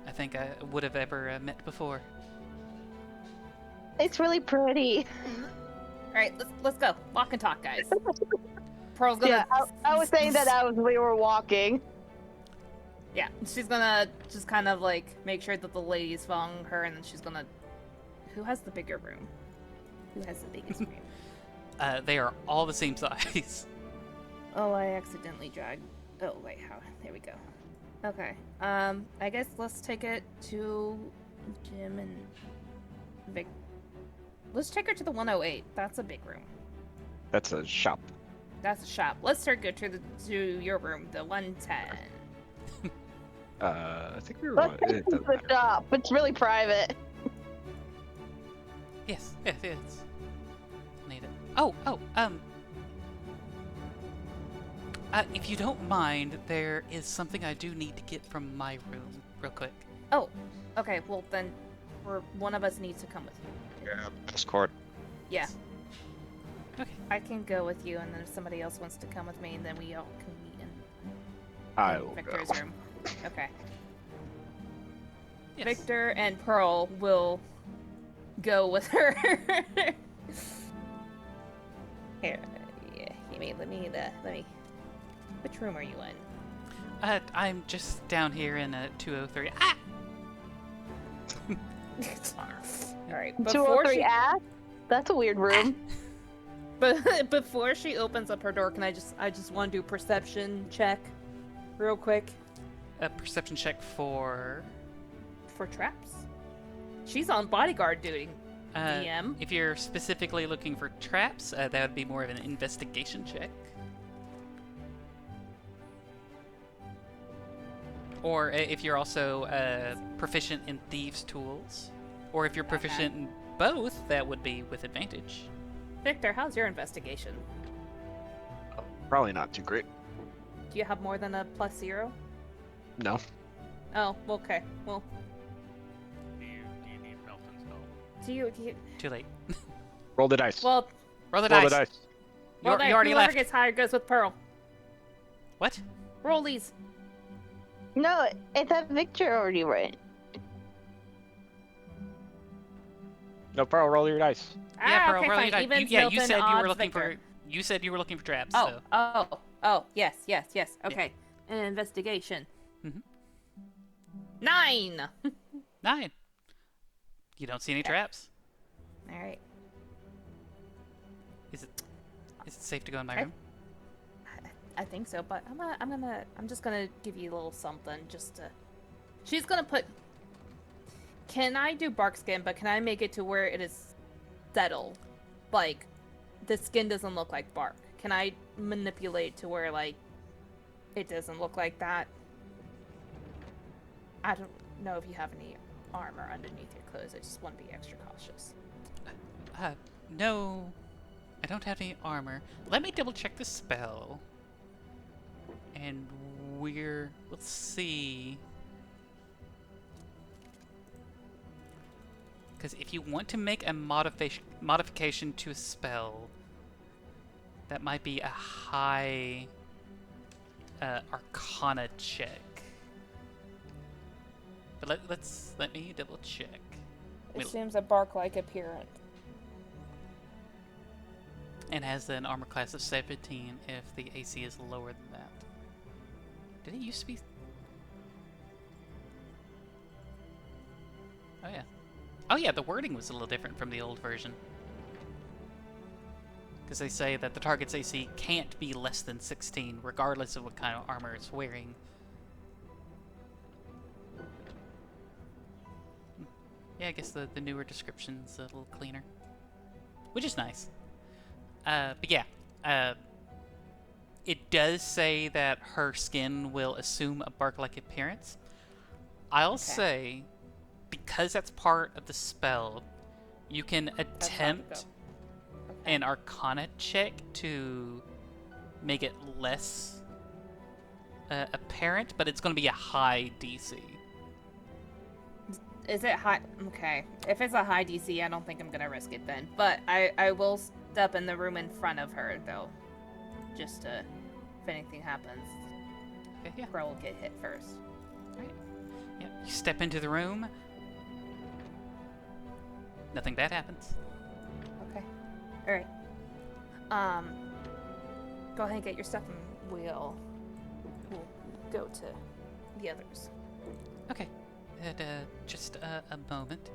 I think I would have ever met before. It's really pretty. All right, let's go. Walk and talk, guys. Pearl's gonna. Yeah, I was saying that as we were walking. Yeah, she's gonna just kind of make sure that the ladies following her, and then she's gonna. Who has the bigger room? Who has the biggest room? They are all the same size. Oh, I accidentally dragged. Oh wait, how? There we go. Okay. I guess let's take it to Jim and Vic. Let's take her to the 108. That's a big room. That's a shop. That's a shop. Let's take her to your room, the 110. I think we were. Let's take it to the shop. It's really private. Yes, it's. Need it. Oh, if you don't mind, there is something I do need to get from my room, real quick. Oh, okay. Well then, one of us needs to come with you. Yeah, Discord. Yeah. Okay. I can go with you, and then if somebody else wants to come with me, then we all can meet in I will Victor's go. room. Okay. Yes. Victor and Pearl will go with her. Here, yeah. Let me. Which room are you in? I'm just down here in 203. All right. 203 ass? That's a weird room. But before she opens up her door, can I just want to do a perception check, real quick, A perception check for traps. She's on bodyguard duty. DM. If you're specifically looking for traps, that would be more of an investigation check. Or if you're also proficient in thieves' tools, or if you're proficient in both, that would be with advantage. Victor, how's your investigation? Probably not too great. Do you have more than a +0? No. Oh, okay. Well, Do you need Melton's help? do you Too late. Roll the dice. well, Roll the Roll dice. the dice. You already whoever left. gets higher goes with Pearl. What? Rollies. No, I thought Victor already went. No, Pearl, roll your dice. Yeah, Pearl, okay, roll fine. your dice. Evens, Yeah, you Milton, said you were odds, looking Victor. for. You said you were looking for traps. Oh, So. yes. Okay. Investigation. Mhm. 9. 9. You don't see any traps. All right. Is it safe to go in my Okay. room? I think so, but I'm just gonna give you a little something just to. She's gonna put. Can I do bark skin? But can I make it to where it is settled, like the skin doesn't look like bark? Can I manipulate to where like it doesn't look like that? I don't know if you have any armor underneath your clothes. I just want to be extra cautious. No, I don't have any armor. Let me double check the spell. And let's see. Because if you want to make a modification to a spell, that might be a high Arcana check. But let me double check. It seems a bark-like appearance. And has an armor class of 17 if the AC is lower than that. Did it used to be? Oh yeah. Oh yeah, the wording was a little different from the old version. Because they say that the target's AC can't be less than 16, regardless of what kind of armor it's wearing. Yeah, I guess the newer description's a little cleaner. Which is nice. But yeah, it does say that her skin will assume a bark-like appearance. I'll say, because that's part of the spell, you can attempt an Arcana check to make it less apparent, but it's going to be a high DC. Is it high? Okay. If it's a high DC, I don't think I'm gonna risk it then. But I will step in the room in front of her, though. Just to, if anything happens, Okay, yeah. Pearl will get hit first. Right. Yeah, you step into the room. Nothing bad happens. Okay. Alright. Go ahead and get your stuff and we'll go to the others. Okay. Just a moment.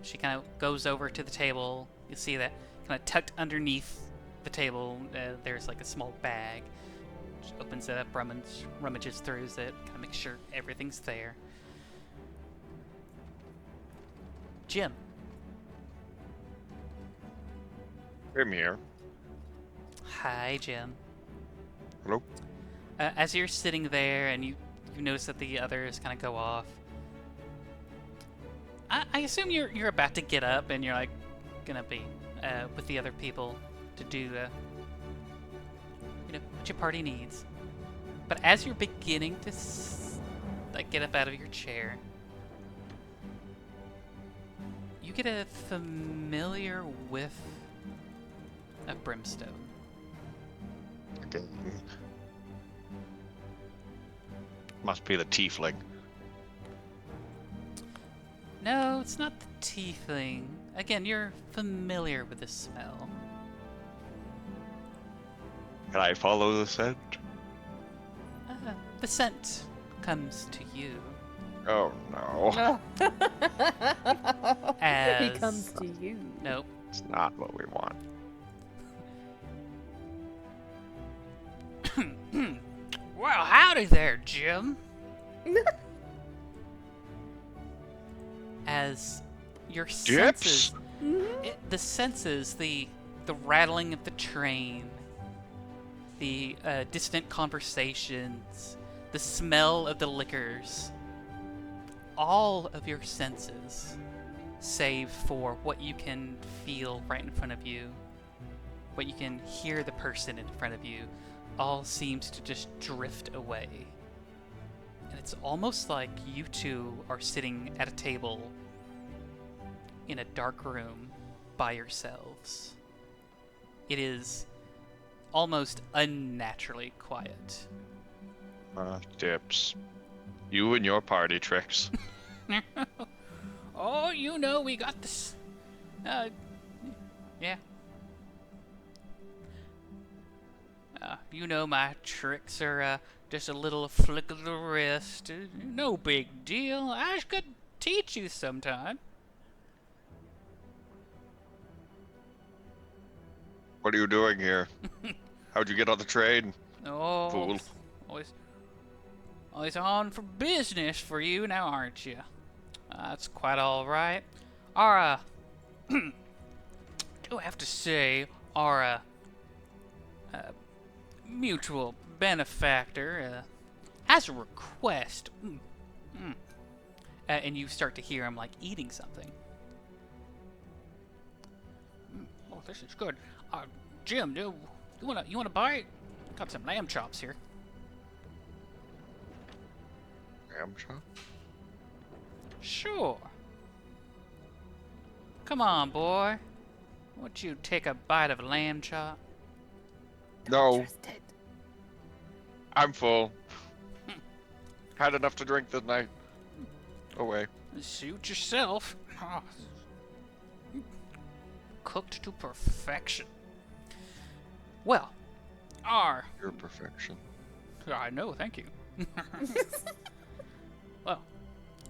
She kind of goes over to the table. You see that kind of tucked underneath the table. There's like a small bag. She opens it up, rummages through it, kind of makes sure everything's there. Jim. I'm here. Hi, Jim. Hello? As you're sitting there and you notice that the others kind of go off, I assume you're about to get up and you're like gonna be with the other people to do what your party needs. But as you're beginning to get up out of your chair, you get a familiar whiff of brimstone. Okay. Must be the tiefling. No, it's not the tiefling. Again, you're familiar with the smell. Can I follow the scent? The scent comes to you. Oh no. As... He comes to you. Nope. It's not what we want. Well, howdy there, Jim. As your senses, the senses, the rattling of the train, the distant conversations, the smell of the liquors, all of your senses, save for what you can feel right in front of you, what you can hear the person in front of you, all seems to just drift away. And it's almost like you two are sitting at a table in a dark room by yourselves. It is almost unnaturally quiet. Dips. You and your party tricks. Oh, we got this. Yeah. My tricks are just a little flick of the wrist. No big deal. I could teach you sometime. What are you doing here? How'd you get on the train? Oh, Fool. always on for business for you now, aren't you? That's quite all right. Our, do have to say, our mutual benefactor has a request. And you start to hear him like eating something. Oh, this is good. Jim, you wanna bite? Got some lamb chops here. Lamb chop? Sure. Come on, boy. Won't you take a bite of a lamb chop? No. I'm full. Had enough to drink this night. Away. Suit yourself. Oh, cooked to perfection. Well, Your perfection. I know, thank you. Well,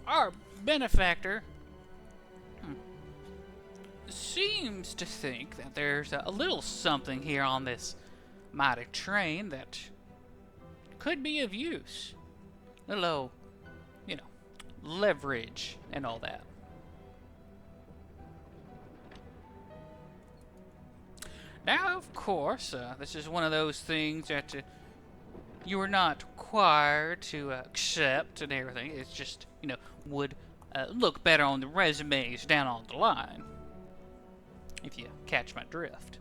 our benefactor seems to think that there's a little something here on this mighty train that could be of use. A little, leverage and all that. Now, of course, this is one of those things that you are not required to accept and everything. It's just, would look better on the resumes down on the line. If you catch my drift.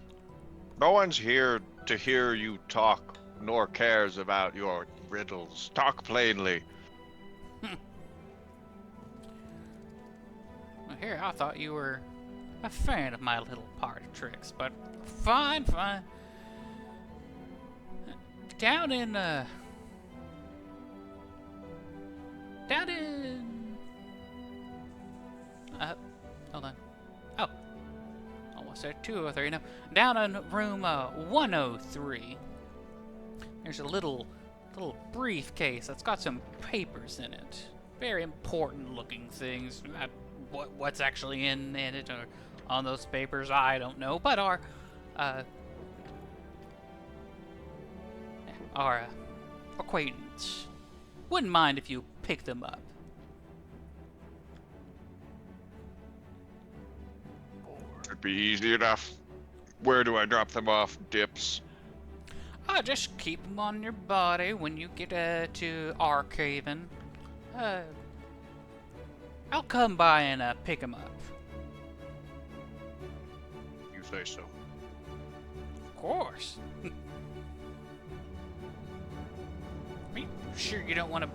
No one's here to hear you talk, nor cares about your riddles. Talk plainly. Well, here, I thought you were a fan of my little party tricks, but fine. Down in, hold on. Oh. Almost there, 203. No, down in room 103. There's a little briefcase that's got some papers in it. Very important looking things. What's actually in it or on those papers, I don't know. But our acquaintance wouldn't mind if you pick them up. Should be easy enough. Where do I drop them off, Dips? Just keep them on your body when you get to Arcaven. I'll come by and pick them up. You say so. Of course. Are you sure you don't want a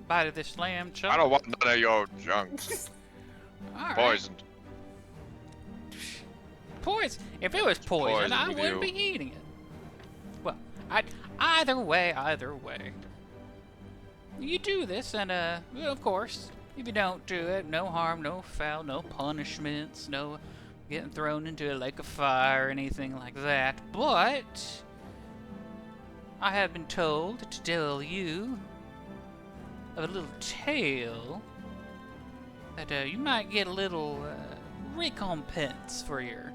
bite of this lamb chop? I don't want none of your junk. All right. Poisoned. Poison? If it was poison, I wouldn't be eating it. Well, either way. You do this, and of course, if you don't do it, no harm, no foul, no punishments, no getting thrown into a lake of fire or anything like that. But I have been told to tell you of a little tale that you might get a little recompense for your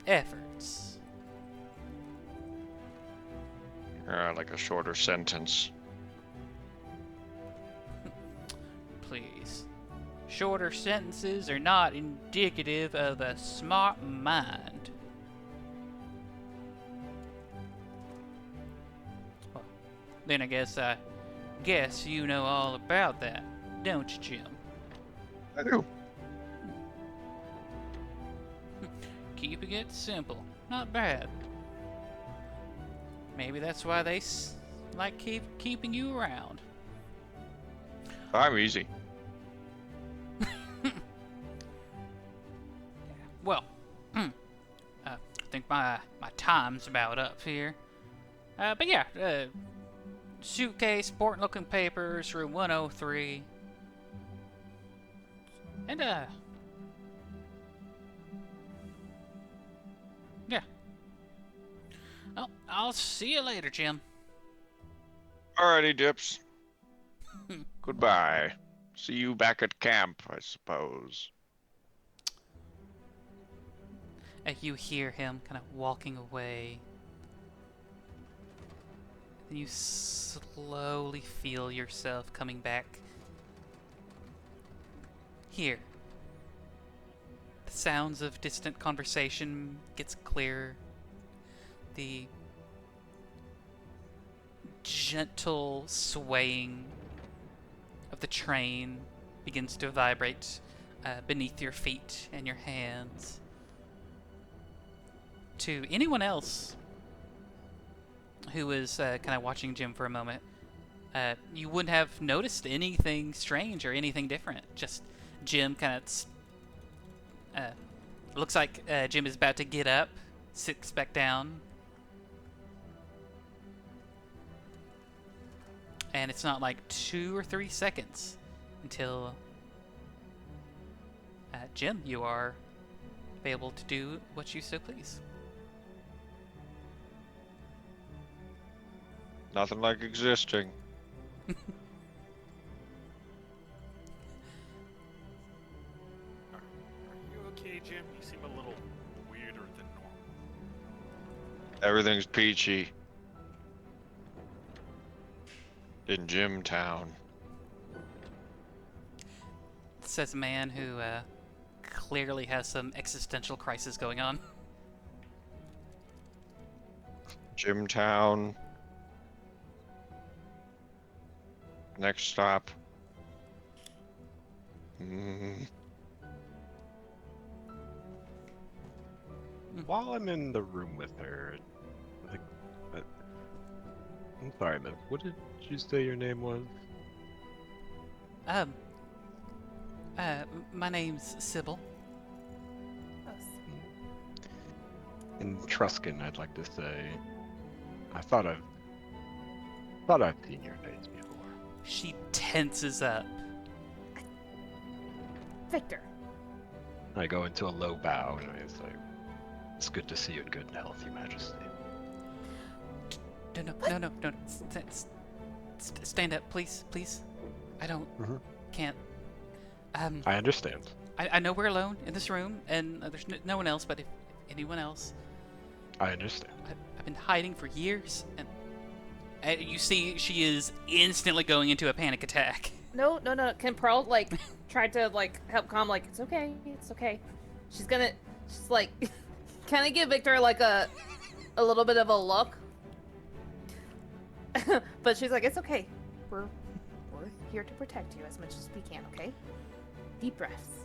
efforts. Like a shorter sentence. Please. Shorter sentences are not indicative of a smart mind. Well, then I guess you know all about that, don't you, Jim? I do. Keeping it simple. Not bad. Maybe that's why they like keeping you around. I'm easy. Well, I think my time's about up here. But yeah, suitcase, important looking papers, room 103. And, yeah. Well, I'll see you later, Jim. Alrighty, Dips. Goodbye. See you back at camp, I suppose. You hear him kind of walking away. Then you slowly feel yourself coming back here. The sounds of distant conversation gets clearer. The gentle swaying of the train begins to vibrate beneath your feet and your hands. To anyone else who was kind of watching Jim for a moment, you wouldn't have noticed anything strange or anything different. Just Jim kind of looks like Jim is about to get up, sits back down, and it's not like 2 or 3 seconds until Jim, you are able to do what you so please. Nothing like existing. Are you okay, Jim? You seem a little weirder than normal. Everything's peachy. In Jim Town. Says a man who clearly has some existential crisis going on. Jim Town. Next stop. While I'm in the room with her, like, I'm sorry, man. What did you say your name was? My name's Sybil. In Truscan, I'd like to say, I thought I've seen your face before. She tenses up. Victor. I go into a low bow and I say, "It's good to see you in good health, Your Majesty." No. Stand up, please. I don't... Can't. I understand. I know we're alone in this room, and there's no one else, but if anyone else... I understand. I've been hiding for years, and you see she is instantly going into a panic attack. No. Can Pearl, like, try to, like, help calm, like, it's okay. She's like, kind of give Victor, like, a little bit of a look. But she's like, it's okay. We're here to protect you as much as we can, okay? Deep breaths.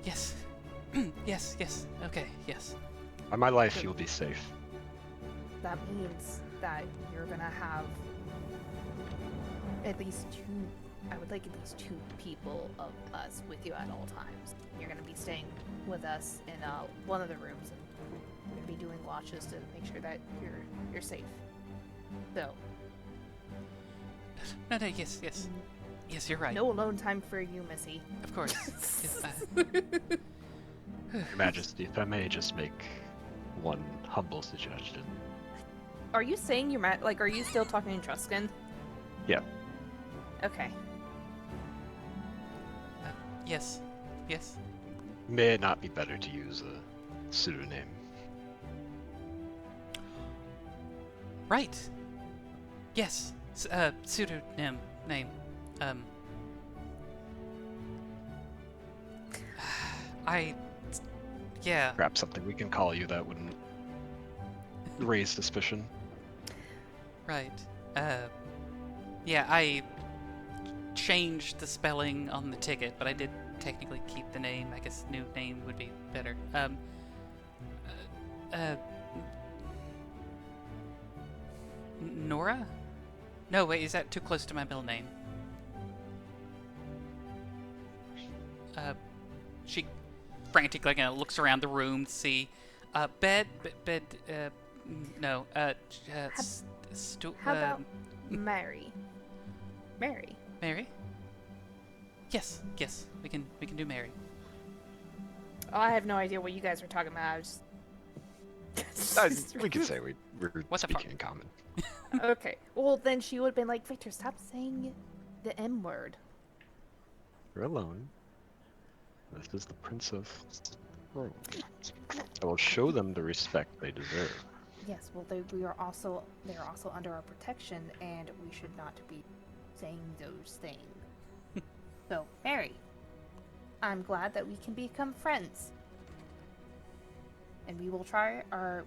Yes. yes. Okay, yes. By my life, you'll be safe. That means that you're gonna have at least 2, I would like at least 2 people of us with you at all times. You're gonna be staying with us in one of the rooms, and we're gonna be doing watches to make sure that you're safe. So. No, yes. Yes, you're right. No alone time for you, Missy. Of course. Yes, Your Majesty, if I may just make one humble suggestion. Are you saying are you still talking in Truscan? Yeah. Okay. Yes. May it not be better to use a pseudonym? Right. Yes. Pseudonym name. Yeah. Perhaps something we can call you that wouldn't raise suspicion. Right. Yeah, I changed the spelling on the ticket, but I did technically keep the name. I guess new name would be better. Nora? No, wait, is that too close to my middle name? She frantically looks around the room to see. Bed, No. How about Mary? Mary. Mary? Yes. We can do Mary. Oh, I have no idea what you guys were talking about. I was just... We could say we're What the speaking in common. Okay. Well, then she would have been like, Victor, stop saying the M word. You're alone. This is the Prince of Rome. I will show them the respect they deserve. Yes, well, they're also under our protection, and we should not be saying those things. So, Mary, I'm glad that we can become friends, and we try our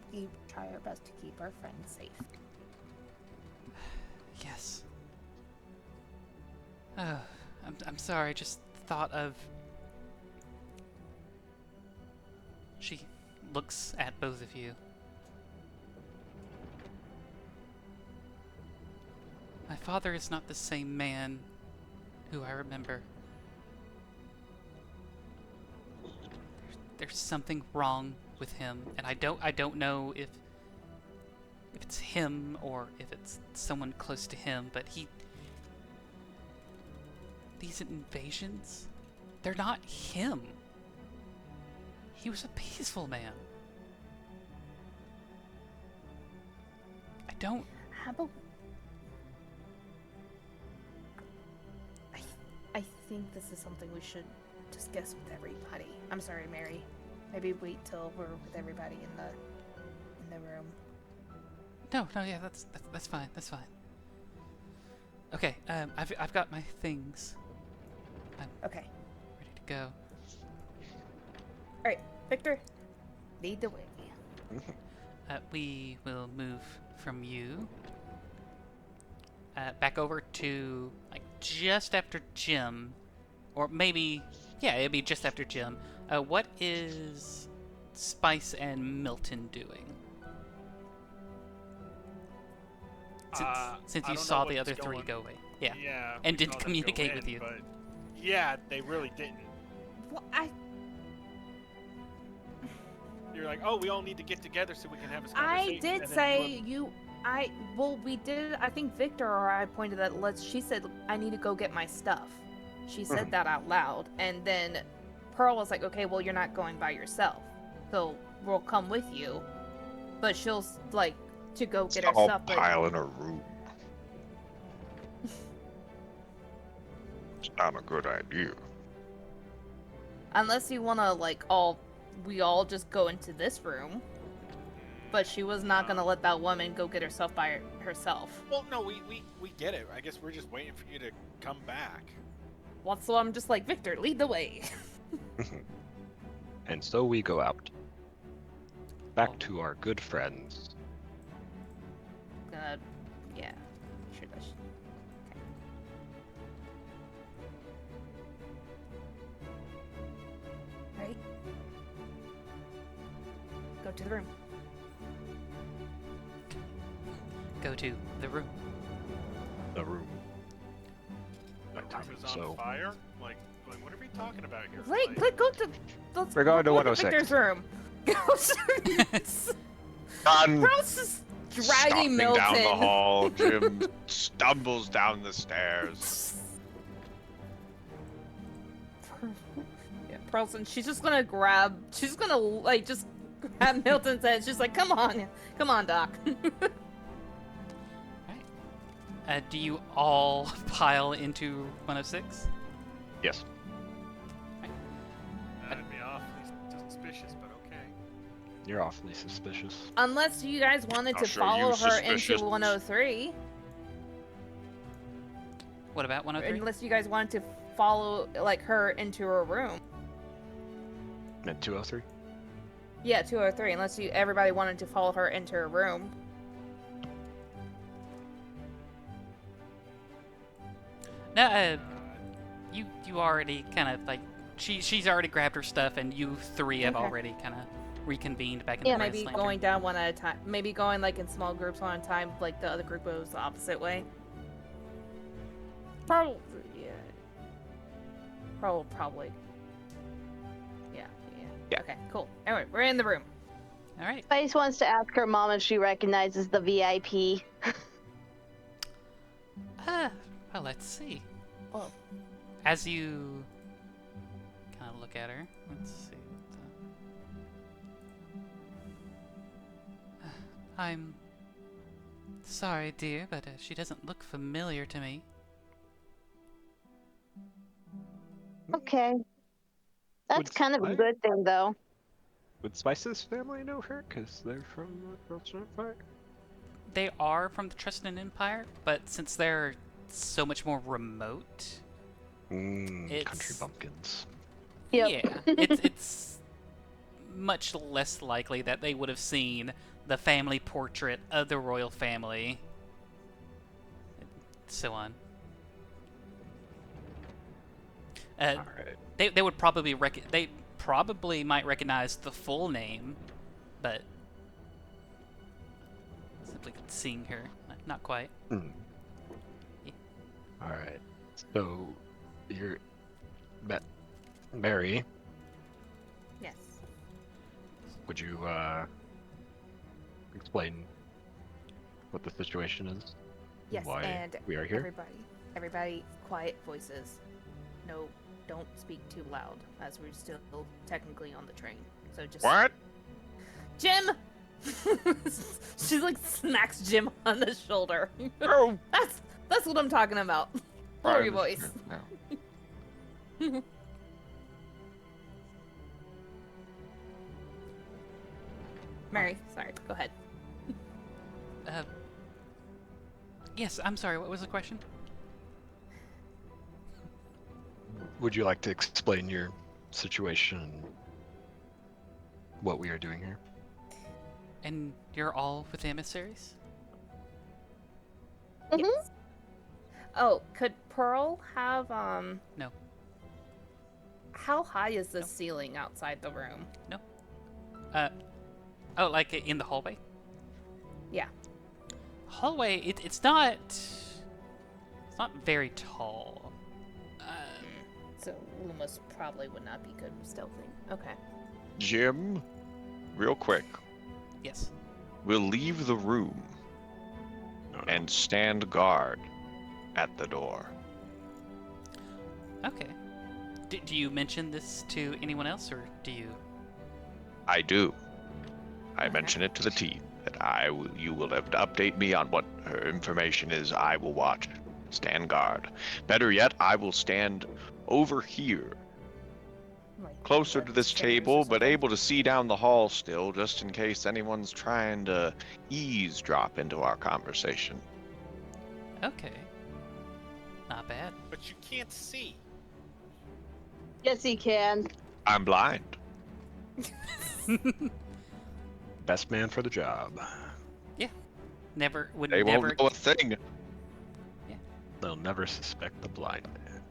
best to keep our friends safe. Yes. I'm sorry. I just thought of. She looks at both of you. My father is not the same man who I remember. There's something wrong with him, and I don't know if it's him or if it's someone close to him, but these invasions, they're not him. He was a peaceful man. How about... I think this is something we should discuss with everybody. I'm sorry, Mary. Maybe wait till we're with everybody in the room. No, yeah, that's fine. That's fine. Okay, I've got my things. I'm Okay. ready to go. Alright, Victor, lead the way. We will move from you back over to like just after Jim, or maybe it'd be just after Jim. What is Spice and Milton doing? Since you saw the other three go away. Yeah. And we didn't saw them communicate go with in, you. But yeah, they really didn't. Well, You're like, oh, we all need to get together so we can have this I conversation. did and then say we did. I think Victor or I pointed that. She said I need to go get my stuff. She said that out loud, and then Pearl was like, okay, well, you're not going by yourself, so we'll come with you. But she'll like to go get her all stuff. But pile in a room. It's not a good idea. unless you wanna we all just go into this room. But she was not gonna let that woman go get herself by herself. Well, no, we get it. I guess we're just waiting for you to come back. Well, so I'm just like, Victor, lead the way. And so we go out. Back to our good friends. Yeah. Sure does. Okay. Right? Go to the room. Go to the room. The room. The That time room is so. on fire? Like, what are we talking about here? Like, go to. We're going to go 106. Victor's room. Run! Rouse is dragging Stomping Milton. down the hall, Jim stumbles down the stairs. Yeah, Pearlson, she's just gonna grab Milton's head. She's like, come on, Doc. Do you all pile into 106? Yes. That'd be awfully suspicious, but okay. You're awfully suspicious. Unless you guys wanted I'll to show follow you her into suspicious. 103. What about 103? Unless you guys wanted to follow her into her room. And 203? Yeah, 203. Unless everybody wanted to follow her into her room. No, you already kind of she's already grabbed her stuff, and you three have Okay. already kind of reconvened back in Yeah, the maybe Brass going Lantern. down one at a time. Maybe going in small groups one at a time. Like the other group goes the opposite way. Probably. Yeah. Probably. Yeah. Yeah. Okay. Cool. Anyway, we're in the room. All right. Spice wants to ask her mom if she recognizes the VIP. Well, let's see. Oh. As you kind of look at her, let's see. I'm sorry, dear, but she doesn't look familiar to me. Okay. That's Would kind of a Spice- good thing, though. Would Spice's family know her? Because they're from the Trusted Empire? They are from the Trusted Empire, but since they're so much more remote, Country It's- bumpkins. Yep. yeah, it's much less likely that they would have seen the family portrait of the royal family, so on. Alright. They would probably they probably might recognize the full name, but simply seeing her, not quite. Hmm. Yeah. Alright. So, you're met Mary. Yes. Would you, explain what the situation is? Yes, Why and we are here? everybody, quiet voices. No, don't speak too loud, as we're still technically on the train. So just What? Jim. She like smacks Jim on the shoulder. Oh, That's what I'm talking about. Lower your voice. No. Mary, sorry, go ahead. Yes, I'm sorry. What was the question? Would you like to explain your situation and what we are doing here? And you're all with emissaries? Mhm. Yes. Oh, could Pearl have No. How high is the No. ceiling outside the room? Oh, like in the hallway? Yeah. Hallway. It's not very tall. So Lumos probably would not be good with stealthing. Okay. Jim, real quick, Yes. we'll leave the room No, no. and stand guard at the door. Okay. Do you mention this to anyone else, or do you? I do. I Okay. mention it to the team that you will have to update me on what her information is. I will watch, stand guard. Better yet, I will stand over here, Like closer the to this stairs or table, but something? able to see down the hall still, just in case anyone's trying to eavesdrop into our conversation. Okay. Not bad. But you can't see. Yes, he can. I'm blind. Best man for the job. Never would They never. won't know a thing. They'll never suspect the blind man.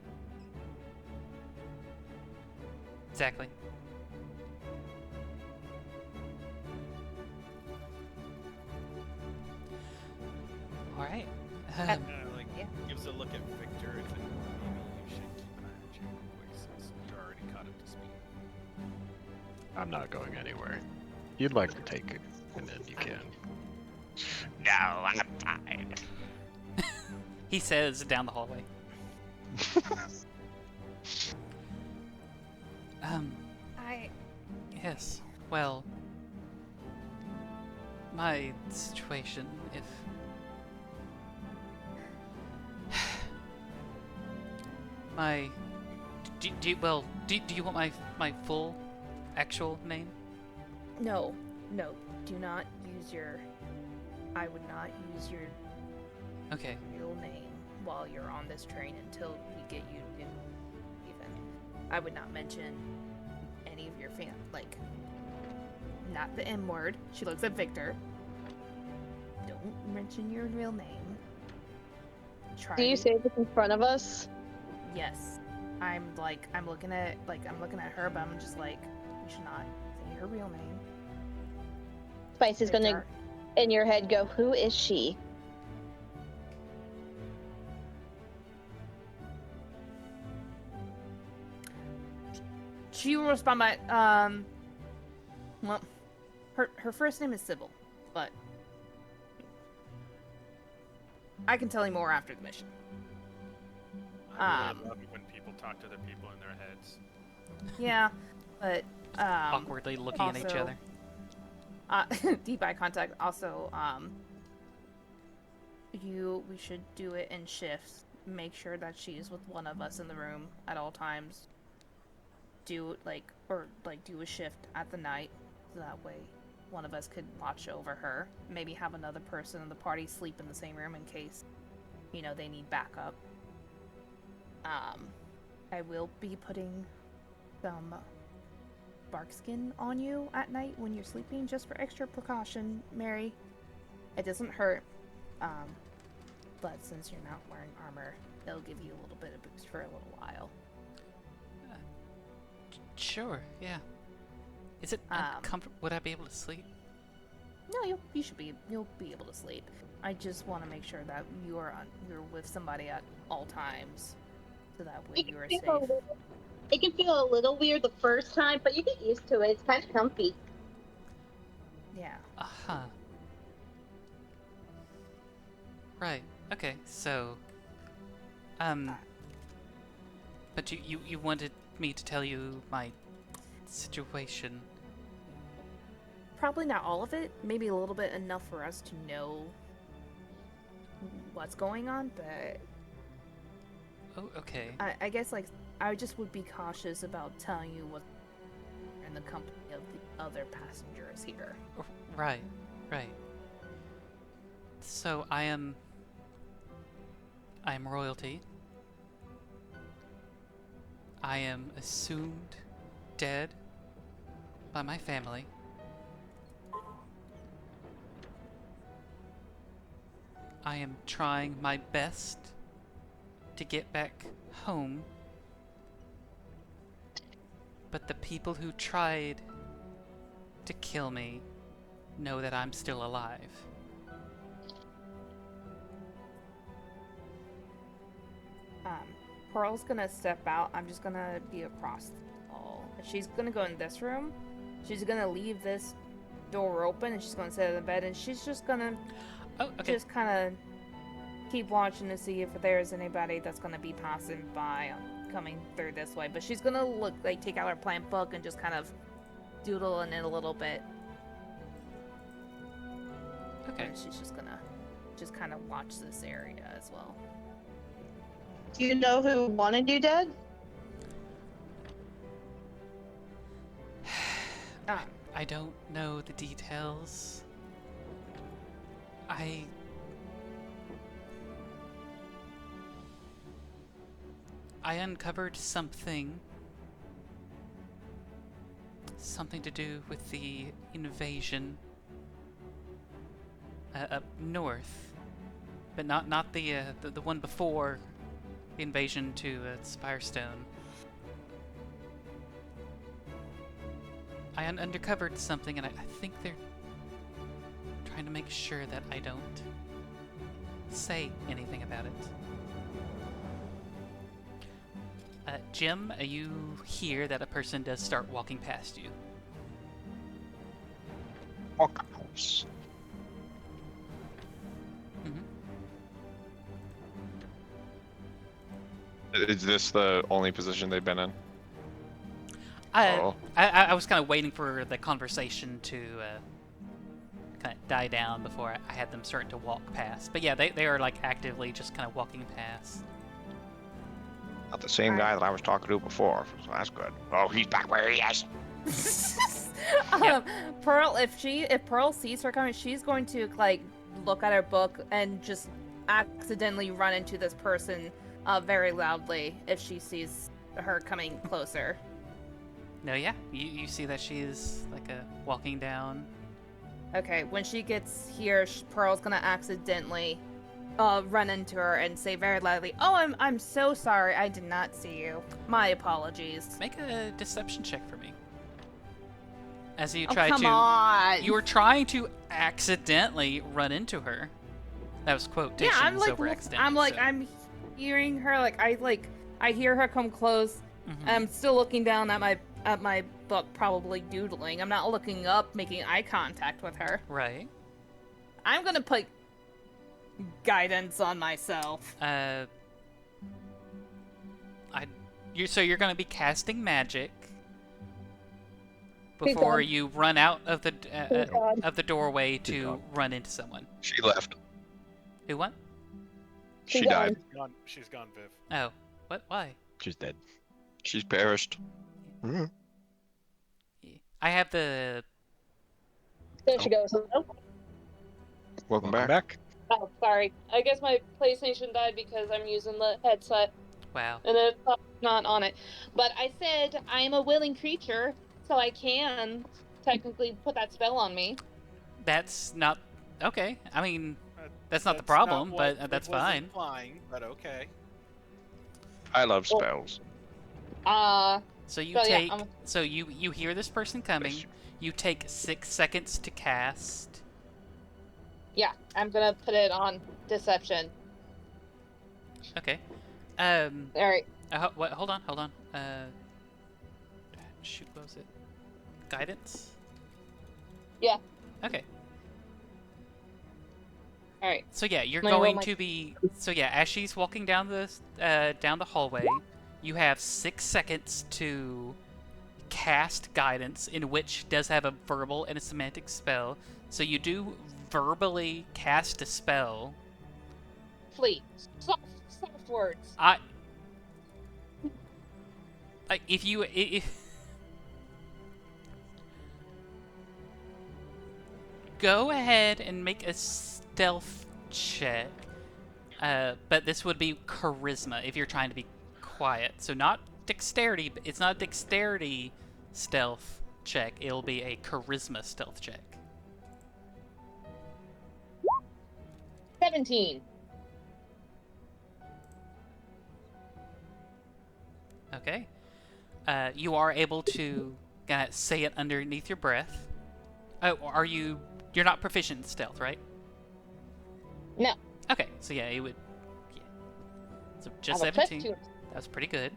Exactly. All right. Like Yeah. gives a look at Victor and then maybe you should keep an eye on your voices. You're already caught up to speed. I'm not going anywhere. You'd like to take it, and then you can. No, I'm fine. He says down the hallway. I Yes. Well, my situation, if my do you want my full actual name? no, do not use your. I would not use your Okay. real name while you're on this train until we get you to even. I would not mention any of your like, not the M word. She looks at Victor. Don't mention your real name. Try. Do you to- say this in front of us? Yes. I'm looking at her, but I'm just like, you should not say her real name. Spice is gonna, Victor. in your head, go, who is she? She will respond by, well, her first name is Sybil, but I can tell you more after the mission. I really love it when people talk to their people in their heads. Yeah, but Awkwardly looking at each also- other. deep eye contact. Also, we should do it in shifts. Make sure that she's with one of us in the room at all times. Do a shift at the night, so that way one of us could watch over her. Maybe have another person in the party sleep in the same room in case, they need backup. I will be putting some bark skin on you at night when you're sleeping, just for extra precaution, Mary. It doesn't hurt, but since you're not wearing armor, it'll give you a little bit of boost for a little while. Sure, yeah. Is it uncomfortable? Would I be able to sleep? No, you'll be able to sleep. I just want to make sure that you're with somebody at all times, so that way you are safe. It can feel a little weird the first time, but you get used to it. It's kind of comfy. Yeah. Uh-huh. Right. Okay. So, but you wanted me to tell you my situation. Probably not all of it. Maybe a little bit, enough for us to know what's going on, but Oh, okay. I guess I just would be cautious about telling you what in the company of the other passengers here. Right. So I am royalty. I am assumed dead by my family. I am trying my best to get back home, but the people who tried to kill me know that I'm still alive. Pearl's gonna step out. I'm just gonna be across the hall. She's gonna go in this room. She's gonna leave this door open, and she's gonna sit in the bed, and she's just gonna just kind of keep watching to see if there's anybody that's gonna be passing by, coming through this way. But she's gonna take out her plant book and just kind of doodle in it a little bit. Okay. And she's just gonna kind of watch this area as well. Do you know who wanted you dead? I don't know the details. I uncovered something to do with the invasion up north, but not the one before the invasion to Spirestone. I uncovered something, and I think they're trying to make sure that I don't say anything about it. Jim, you hear that a person does start walking past you. Walkhouse. Is this the only position they've been in? I was kind of waiting for the conversation to kind of die down before I had them start to walk past. But yeah, they are actively just kind of walking past. Not the same guy that I was talking to before, so that's good. Oh, he's back where he is. Pearl, if Pearl sees her coming, she's going to look at her book and just accidentally run into this person very loudly if she sees her coming closer. No, yeah, you see that she's walking down. Okay, when she gets here, Pearl's gonna accidentally run into her and say very loudly, "Oh, I'm so sorry. I did not see you. My apologies." Make a deception check for me. As you come on! You were trying to accidentally run into her. That was quotations over accidentally. I'm hearing her. I hear her come close. Mm-hmm. I'm still looking down at at my book, probably doodling. I'm not looking up, making eye contact with her. Right. I'm gonna put guidance on myself. So you're going to be casting magic Good before God. you run out of the Good God. doorway Good to God. run into someone. She left. Who what? She She's died. She's gone, Viv. Oh, what? Why? She's dead. She's perished. I have the. There she goes. Oh, Welcome back. oh, sorry. I guess my PlayStation died because I'm using the headset Wow. and it's not on it. But I said I'm a willing creature, so I can technically put that spell on me. That's not okay. I mean, that's not the That's problem, not what but that's Viv was fine. implying, but okay. I love spells. So you So, yeah, take. So you hear this person coming. You take 6 seconds to cast. Yeah, I'm gonna put it on deception. Okay. All right. What? Hold on. Shoot, what was it? Guidance? Yeah. Okay. All right. So yeah, you're Let me roll going my- to be. So yeah, as she's walking down the hallway, you have 6 seconds to cast guidance, in which does have a verbal and a semantic spell. So you do verbally cast a spell. Please. Soft words. If go ahead and make a stealth check, but this would be charisma if you're trying to be quiet. So not dexterity. It's not a dexterity stealth check. It'll be a charisma stealth check. 17. Okay. You are able to say it underneath your breath. Oh, you're not proficient in stealth, right? No. Okay, so yeah, it would. Yeah. So just I'm a plus 17. 2. That's pretty good.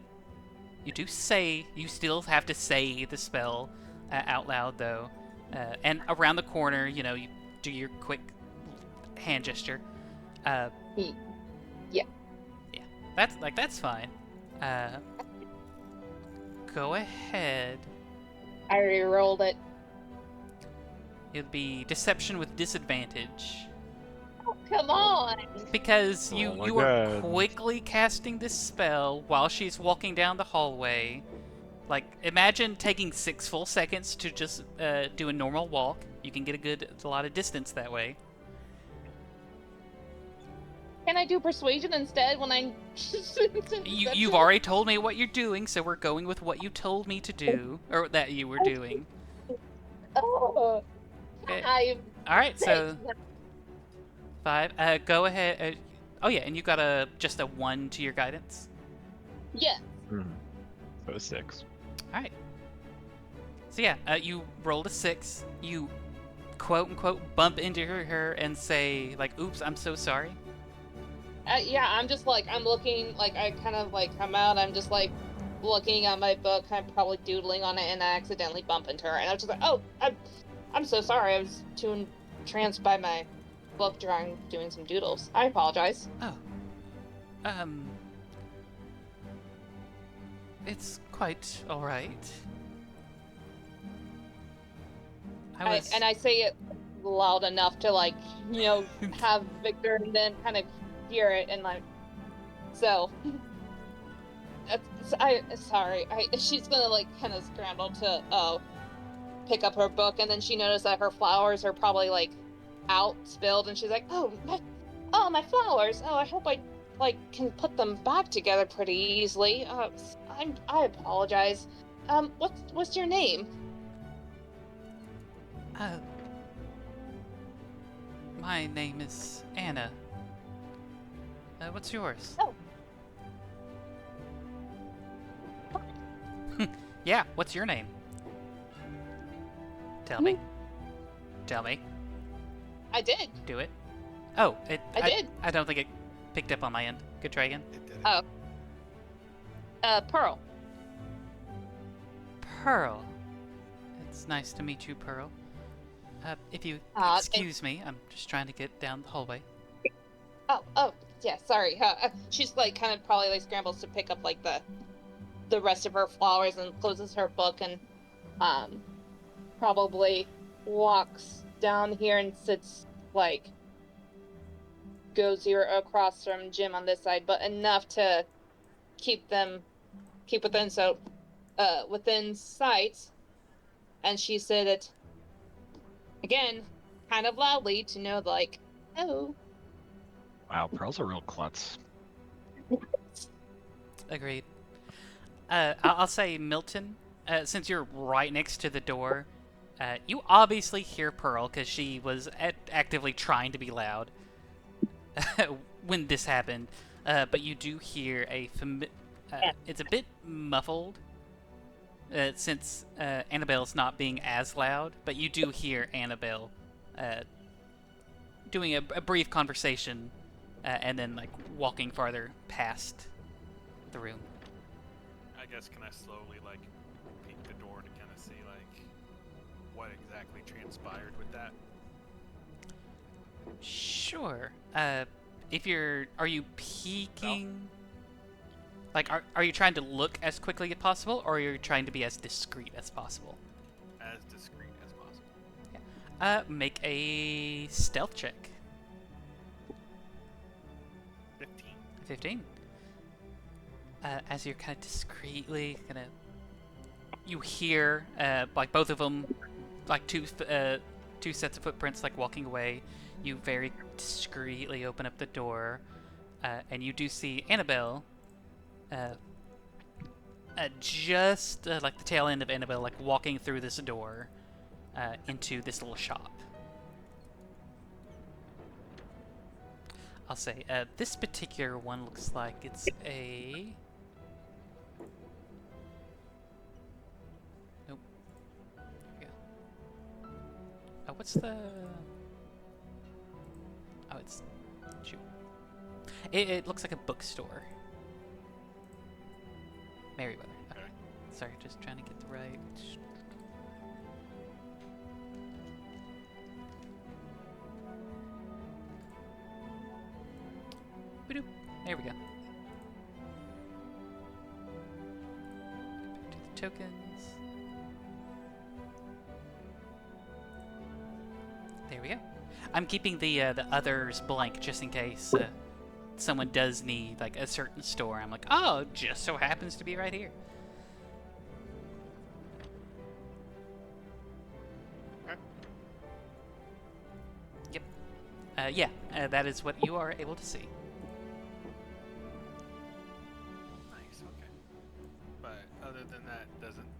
You still have to say the spell out loud though, and around the corner, you do your quick hand gesture. Yeah. Yeah. That's fine. Go ahead. I re-rolled it. It'd be deception with disadvantage. Oh, come on. Because Oh you my are God. quickly casting this spell while she's walking down the hallway. Like, imagine taking 6 full seconds to just do a normal walk. You can get a lot of distance that way. Can I do persuasion instead when I'm... You've already told me what you're doing, so we're going with what you told me to do, or that you were doing. Oh. Okay. Alright, so 5. Go ahead. Oh yeah, and you got just a 1 to your guidance? Yeah. So 6. Alright. So yeah, you rolled a 6. You quote-unquote bump into her and say, like, oops, I'm so sorry. Yeah, I'm just like, I'm looking, like, I kind of, like, come out, I'm just, like, looking at my book, I'm probably doodling on it, and I accidentally bump into her, and I was just like, oh, I'm so sorry, I was too entranced by my book doing some doodles. I apologize. Oh. It's quite alright. And I say it loud enough to, like, have Victor and then kind of hear it, and, like, so... sorry. She's gonna, like, kind of scramble to, pick up her book, and then she noticed that her flowers are probably, like, out, spilled, and she's like, oh, my flowers! Oh, I hope I, like, can put them back together pretty easily. I apologize. What's your name? My name is Anna. What's yours? Oh. Yeah, what's your name? Tell me. Tell me. I did. Do it. Oh, I did. I don't think it picked up on my end. Good try again. It did. Oh. Pearl. Pearl. It's nice to meet you, Pearl. If you excuse me, I'm just trying to get down the hallway. Oh, yeah, sorry. She's like kind of probably like scrambles to pick up like the rest of her flowers and closes her book and probably walks down here and sits like goes here across from Jim on this side, but enough to keep within within sight. And she said it again, kind of loudly to know like, oh. Wow, Pearl's a real klutz. Agreed. I'll say, Milton, since you're right next to the door, you obviously hear Pearl because she was actively trying to be loud when this happened. But you do hear it's a bit muffled since Annabelle's not being as loud, but you do hear Annabelle doing a brief conversation and then like walking farther past the room. I guess, can I slowly like peek the door to kind of see like what exactly transpired with that? Sure. Are you peeking? No. Like, are you trying to look as quickly as possible, or are you trying to be as discreet as possible? As discreet as possible. Yeah. Make a stealth check. 15. As you're kind of discreetly you hear like both of them, like two sets of footprints like walking away. You very discreetly open up the door, and you do see Annabelle. Just like the tail end of Annabelle, like walking through this door into this little shop. I'll say this particular one looks like it's a. Nope. There we go. What's the? Oh, it's. Shoot. It looks like a bookstore. Merriweather. Okay. Sorry, just trying to get the right. Boop. There we go. Back to the tokens. There we go. I'm keeping the others blank just in case someone does need like a certain store. I'm like, oh, it just so happens to be right here. Okay. Yep. Yeah, that is what you are able to see. Nice. Okay. But other than that,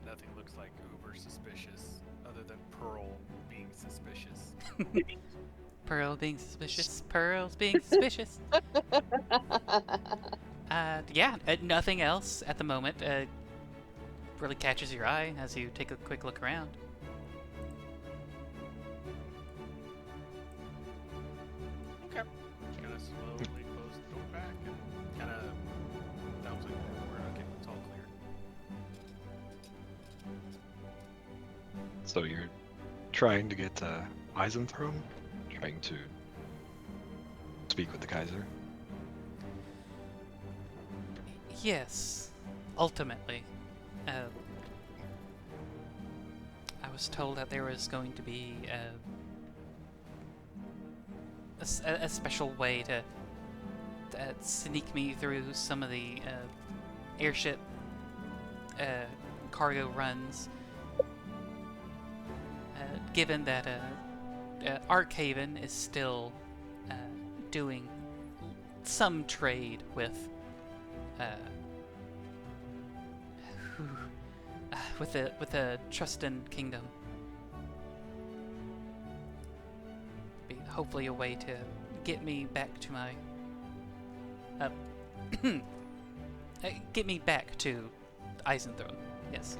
nothing looks like uber suspicious. Other than Pearl being suspicious. Pearl being suspicious. Pearl's being suspicious. Yeah, nothing else at the moment really catches your eye as you take a quick look around. Okay. Just kind of slowly close the door back and kind of sounds like it's all clear. So you're trying to get Eisenthrum? Trying to speak with the Kaiser? Yes, ultimately. I was told that there was going to be a special way to sneak me through some of the airship cargo runs. Given that Arkhaven is still doing some trade with the Trustin Kingdom, be hopefully a way to get me back to my get me back to Eisenthron. Yes.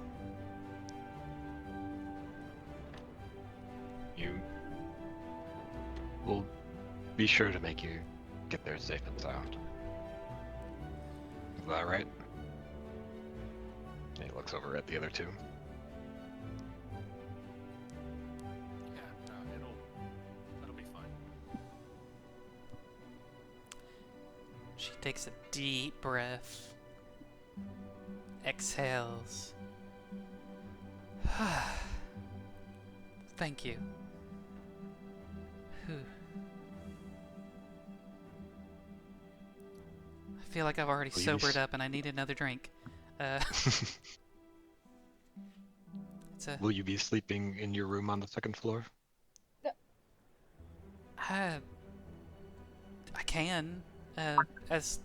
We'll be sure to make you get there safe and sound. Is that right? He looks over at the other two. Takes a deep breath. Exhales. Thank you. Whew. I feel like I've already sobered up and I need another drink. It's a... Will you be sleeping in your room on the second floor? I can. As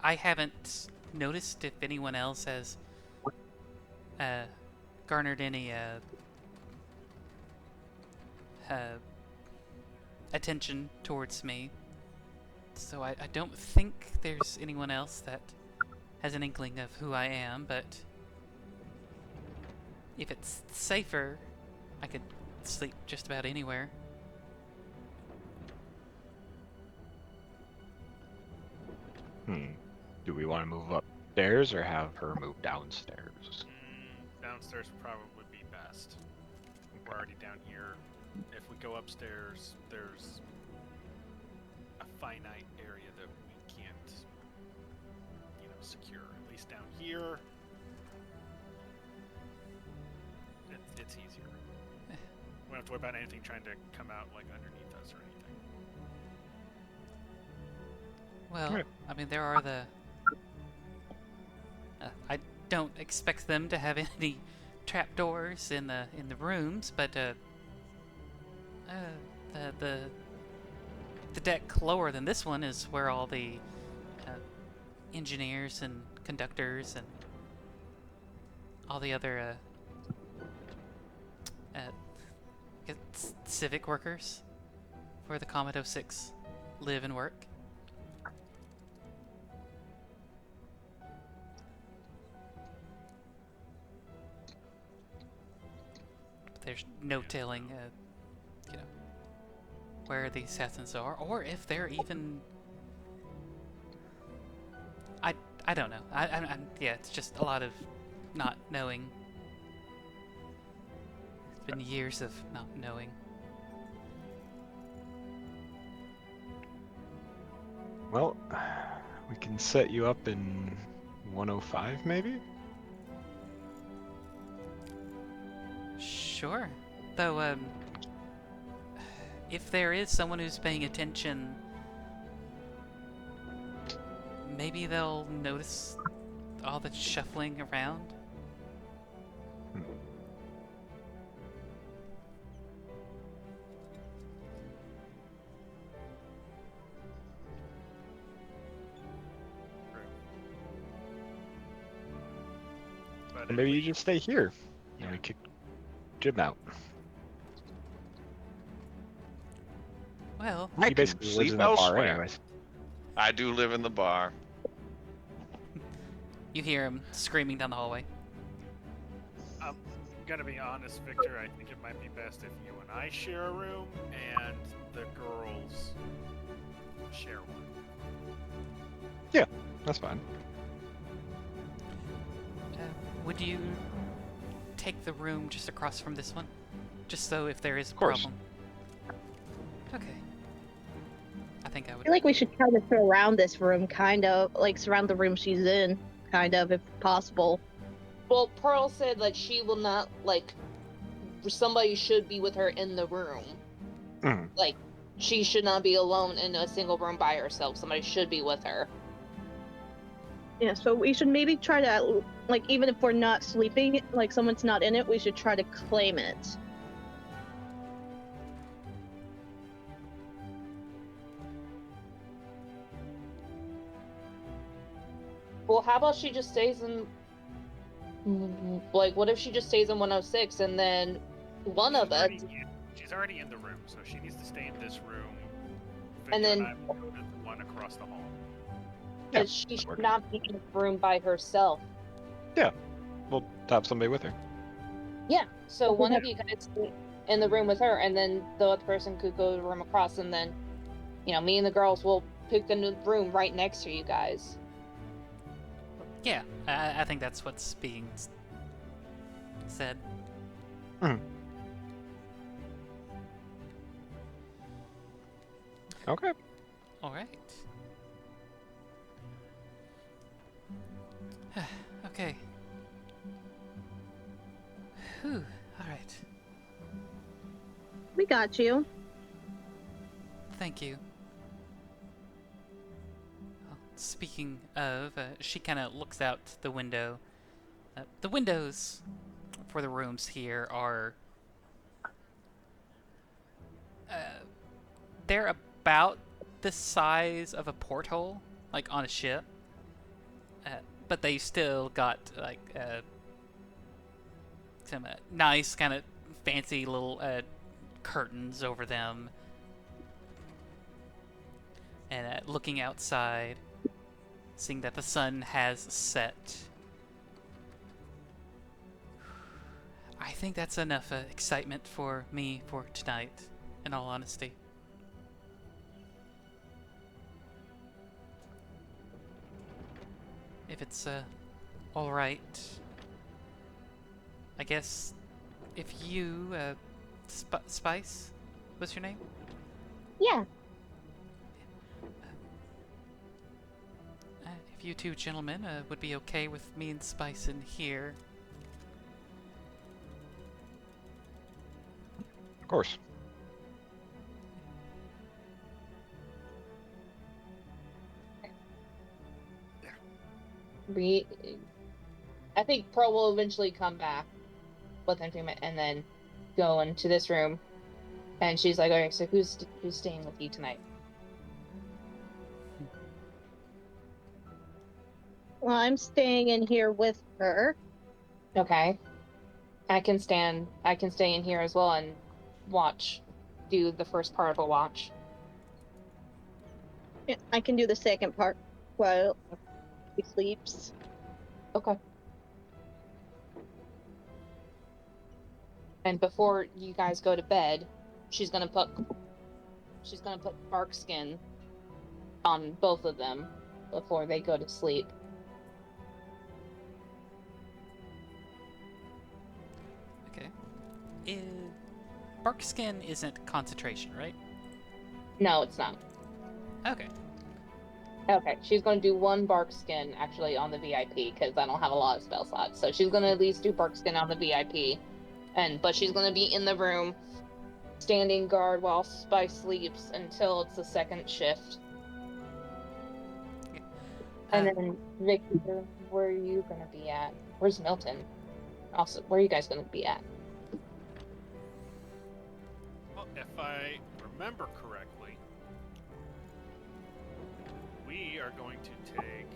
I haven't noticed if anyone else has garnered any attention towards me. So I don't think there's anyone else that has an inkling of who I am, but if it's safer, I could sleep just about anywhere. Do we want to move upstairs or have her move downstairs? Downstairs would probably be best. We're already down here. If we go upstairs, there's a finite area that we can't, secure. At least down here, it's easier. We don't have to worry about anything trying to come out like underneath us or anything. Well, Right. I mean, there are the... I don't expect them to have any trapdoors in the rooms, but the deck lower than this one is where all the engineers and conductors and all the other civic workers for the Comet 06 live and work. There's no telling, where the assassins are, or if they're even... I don't know. Yeah, it's just a lot of not knowing. It's been years of not knowing. Well, we can set you up in 105, maybe? Sure. Though, if there is someone who's paying attention, maybe they'll notice all the shuffling around. But Or maybe you just stay here and we kick Jim out. Well, He basically lives in the bar elsewhere. anyways. I do live in the bar. you hear him screaming down the hallway. I'm gonna be honest, Victor. I think it might be best if you and I share a room and the girls share one. Yeah, that's fine. Would you take the room just across from this one? Just so if there is a course. problem. Okay. I think I I would. feel like we should try to surround this room, kind of, like surround the room she's in, kind of, if possible. Well, Pearl said that she will not, somebody should be with her in the room. Mhm. Like, she should not be alone in a single room by herself. Somebody should be with her. Yeah, so we should maybe try to, even if we're not sleeping, someone's not in it, we should try to claim it. Well, how about she just stays in... what if she just stays in 106 and then one of us... She's already in the room, so she needs to stay in this room. And Victor then- I will go to the one across the hall. Because she should not be in the room by herself. We'll have somebody with her. Yeah, so one of you guys stay in the room with her, and then the other person could go to the room across, and then, me and the girls will pick a new room right next to you guys. Yeah, I think that's what's being said. Okay. All right. Okay. Whew. All right. We got you. Thank you. Well, speaking of, she kind of looks out the window. The windows for the rooms here are they're about the size of a porthole, like on a ship. But they still got like some nice kind of fancy little curtains over them. And looking outside, seeing that the sun has set. I think that's enough excitement for me for tonight, in all honesty. If it's alright, I guess if you, Spice, what's your name? Yeah. If you two gentlemen would be okay with me and Spice in here. Of course. I think Pearl will eventually come back with entertainment and then go into this room. And she's like, "Okay, so who's staying with you tonight?" Well, I'm staying in here with her. Okay. I can stay in here as well and do the first part of a watch. Yeah, I can do the second part while he sleeps. Okay. And before you guys go to bed, she's gonna put bark skin on both of them before they go to sleep. Okay. Bark skin isn't concentration, right? No, it's not. Okay. Okay, she's going to do one bark skin actually on the VIP because I don't have a lot of spell slots. So she's going to at least do bark skin on the VIP, but she's going to be in the room, standing guard while Spice sleeps until it's the second shift. And then Vicky, where are you going to be at? Where's Milton? Also, where are you guys going to be at? Well, if I remember correctly, we are going to take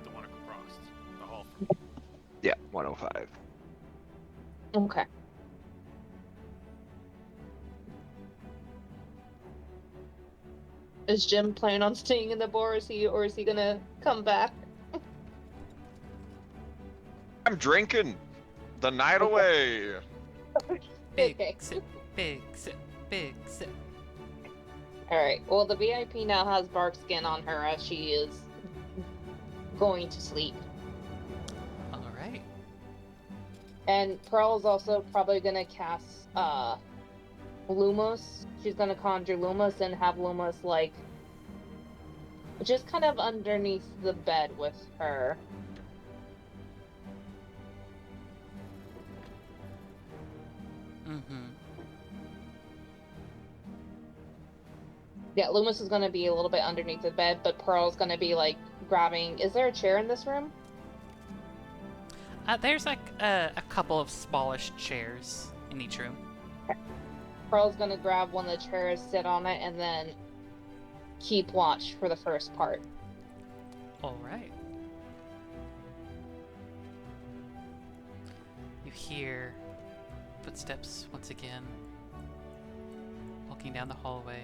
the one across the hall from you. Yeah, 105. Okay. Is Jim planning on staying in the bar, or is he gonna come back? I'm drinking the night away. Big Okay. sip, big sip, big sip. Alright, well, the VIP now has bark skin on her as she is going to sleep. Alright. And Pearl's also probably gonna cast, Lumos. She's gonna conjure Lumos and have Lumos, like, just kind of underneath the bed with her. Mm-hmm. Yeah, Lumos is gonna be a little bit underneath the bed, but Pearl's gonna be, like, grabbing... Is there a chair in this room? There's like a couple of smallish chairs in each room. Pearl's gonna grab one of the chairs, sit on it, and then keep watch for the first part. Alright. You hear footsteps once again, walking down the hallway.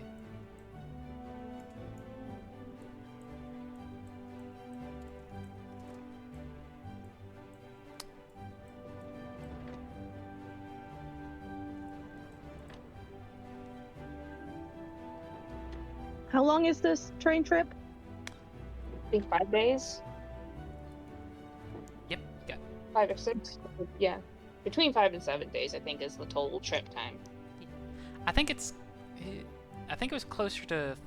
How long is this train trip? I think 5 days? Yep, got 5 or 6? Yeah. Between 5 and 7 days, I think, is the total trip time. I think it was closer to...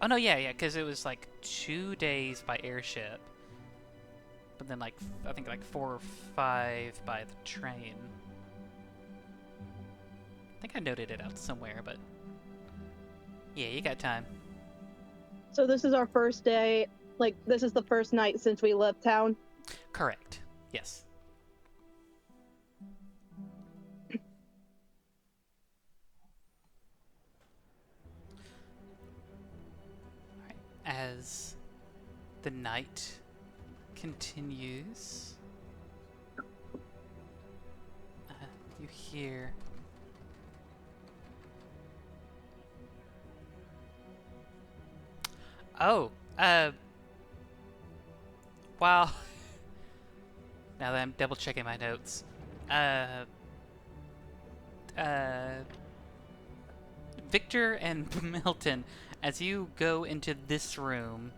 Oh no, yeah, because it was like 2 days by airship. and then like I think like 4 or 5 by the train. I think I noted it out somewhere, but yeah, you got time. So this is our first day. Like, this is the first night since we left town. Correct. Yes. Alright, as the night continues, you hear wow. Now that I'm double checking my notes, Victor and Milton, as you go into this room,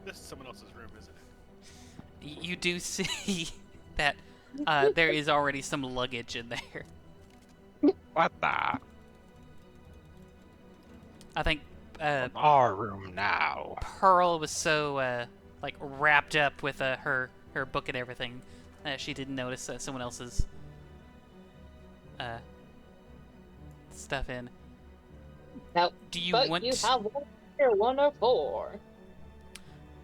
This is someone else's room, isn't it? you do see that there is already some luggage in there. What the? I think Our room now. Pearl was so like wrapped up with her book and everything that she didn't notice someone else's stuff in. Now, Do you but want? you have one or four.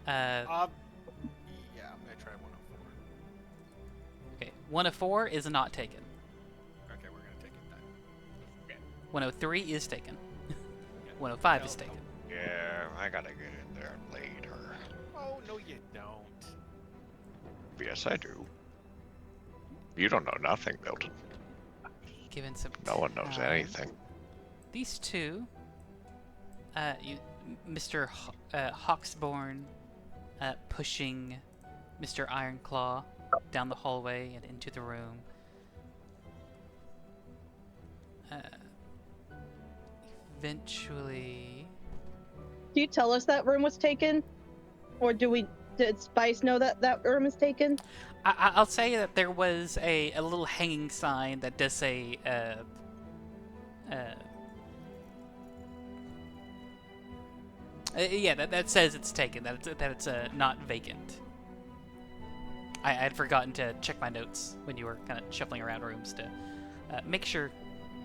Yeah, I'm gonna try 104. Okay, 104 is not taken. Okay, we're gonna take it then. 103 is taken. 105 is taken. Yeah, I gotta get in there later. Oh, no you don't. Yes, I do. You don't know nothing, Milton. Given some No one knows time. anything. These two, Mr. Hawksborn, pushing Mr. Ironclaw down the hallway and into the room. Eventually, Do you tell us that room was taken? Or did Spice know that that room is taken? I'll say that there was a little hanging sign that does say, yeah, that says it's taken, that it's not vacant. I had forgotten to check my notes when you were kind of shuffling around rooms to make sure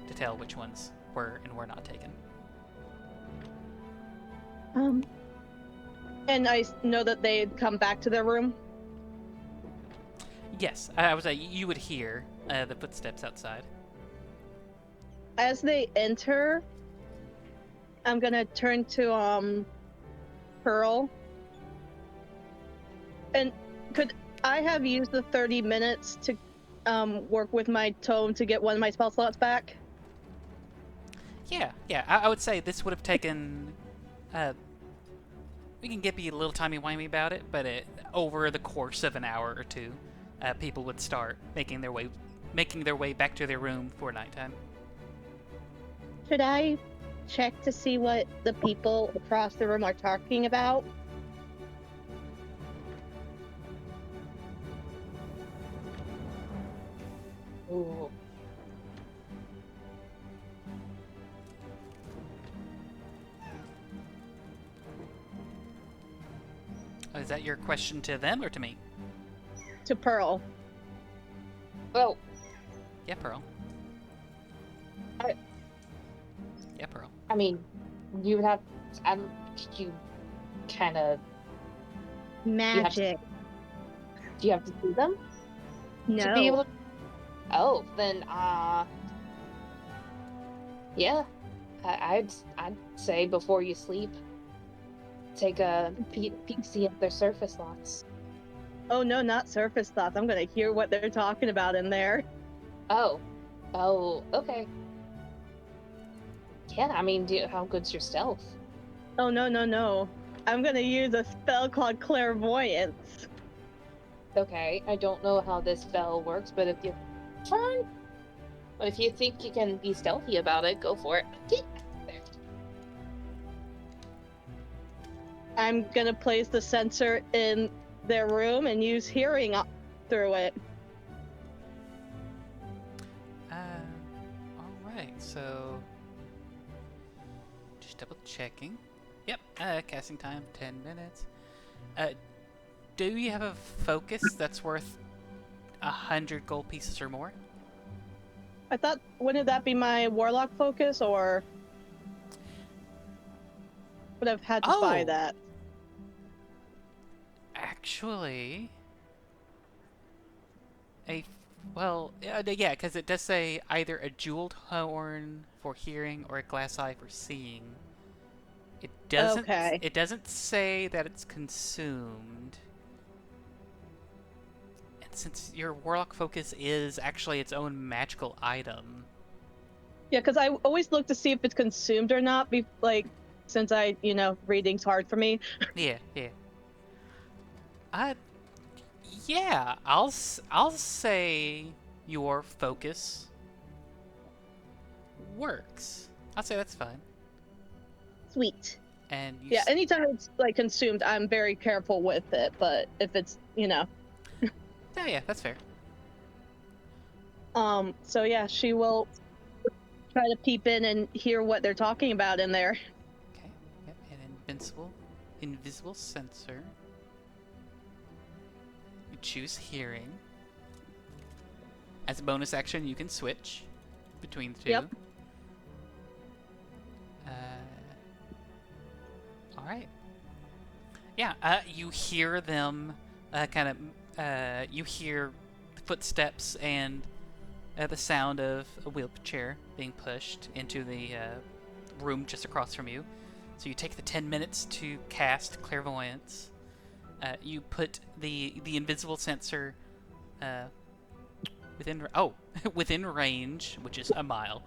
to tell which ones were and were not taken. And I know that they had come back to their room. Yes, I was. You would hear the footsteps outside. As they enter, I'm gonna turn to Pearl. And could I have used the 30 minutes to work with my tome to get one of my spell slots back? Yeah. I would say this would have taken. We can get be a little timey-wimey about it, but over the course of an hour or two, people would start making their way back to their room for nighttime. Should I check to see what the people across the room are talking about? Ooh. Oh, is that your question to them or to me? To Pearl. Well, Yeah, Pearl. I- Yeah, Pearl. I mean, you would have. You kind of. Magic. Do you have to see them No. to be able to? Oh, then yeah. I'd say before you sleep, take a peek at their surface lots. Oh no, not surface thoughts. I'm gonna hear what they're talking about in there. Oh, okay. Yeah, I mean, how good's your stealth? Oh no. I'm gonna use a spell called Clairvoyance. Okay, I don't know how this spell works, but if you try, but if you think you can be stealthy about it, go for it. There. I'm gonna place the sensor in their room and use hearing through it. Alright, so just double checking. Yep, casting time 10 minutes. do you have a focus that's worth 100 gold pieces or more? I thought, wouldn't that be my warlock focus, or would have had to buy Oh. that? Actually, yeah, because it does say either a jeweled horn for hearing or a glass eye for seeing. It doesn't. Okay. It doesn't say that it's consumed. And since your warlock focus is actually its own magical item. Yeah, because I always look to see if it's consumed or not. Since reading's hard for me. Yeah. Yeah. I'll say your focus works. I'll say that's fine. Sweet. And you Yeah, anytime it's consumed, I'm very careful with it. But if it's Yeah, that's fair. So yeah, she will try to peep in and hear what they're talking about in there. Okay. Yep. An invisible sensor. You choose hearing. As a bonus action, you can switch between the two. Yep. All right. Yeah. You hear them. You hear footsteps and the sound of a wheelchair being pushed into the room just across from you. So you take the 10 minutes to cast clairvoyance. You put the invisible sensor within range, which is a mile.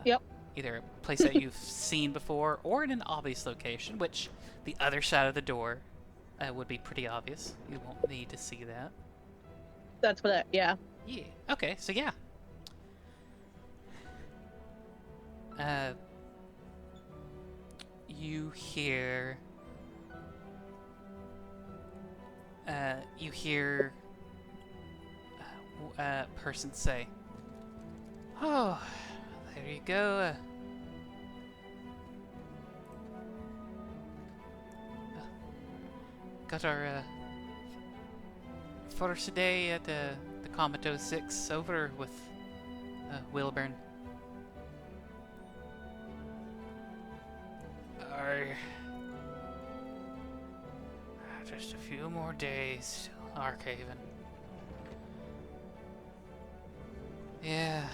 Yep. Either a place that you've seen before or in an obvious location, which the other side of the door would be pretty obvious. You won't need to see that. That's what. Yeah. Yeah. Okay. So yeah. You hear. A person say, "Oh, there you go. Got our first day at the Comet 06 over with Wilburn. Just a few more days till Arkhaven. Yeah.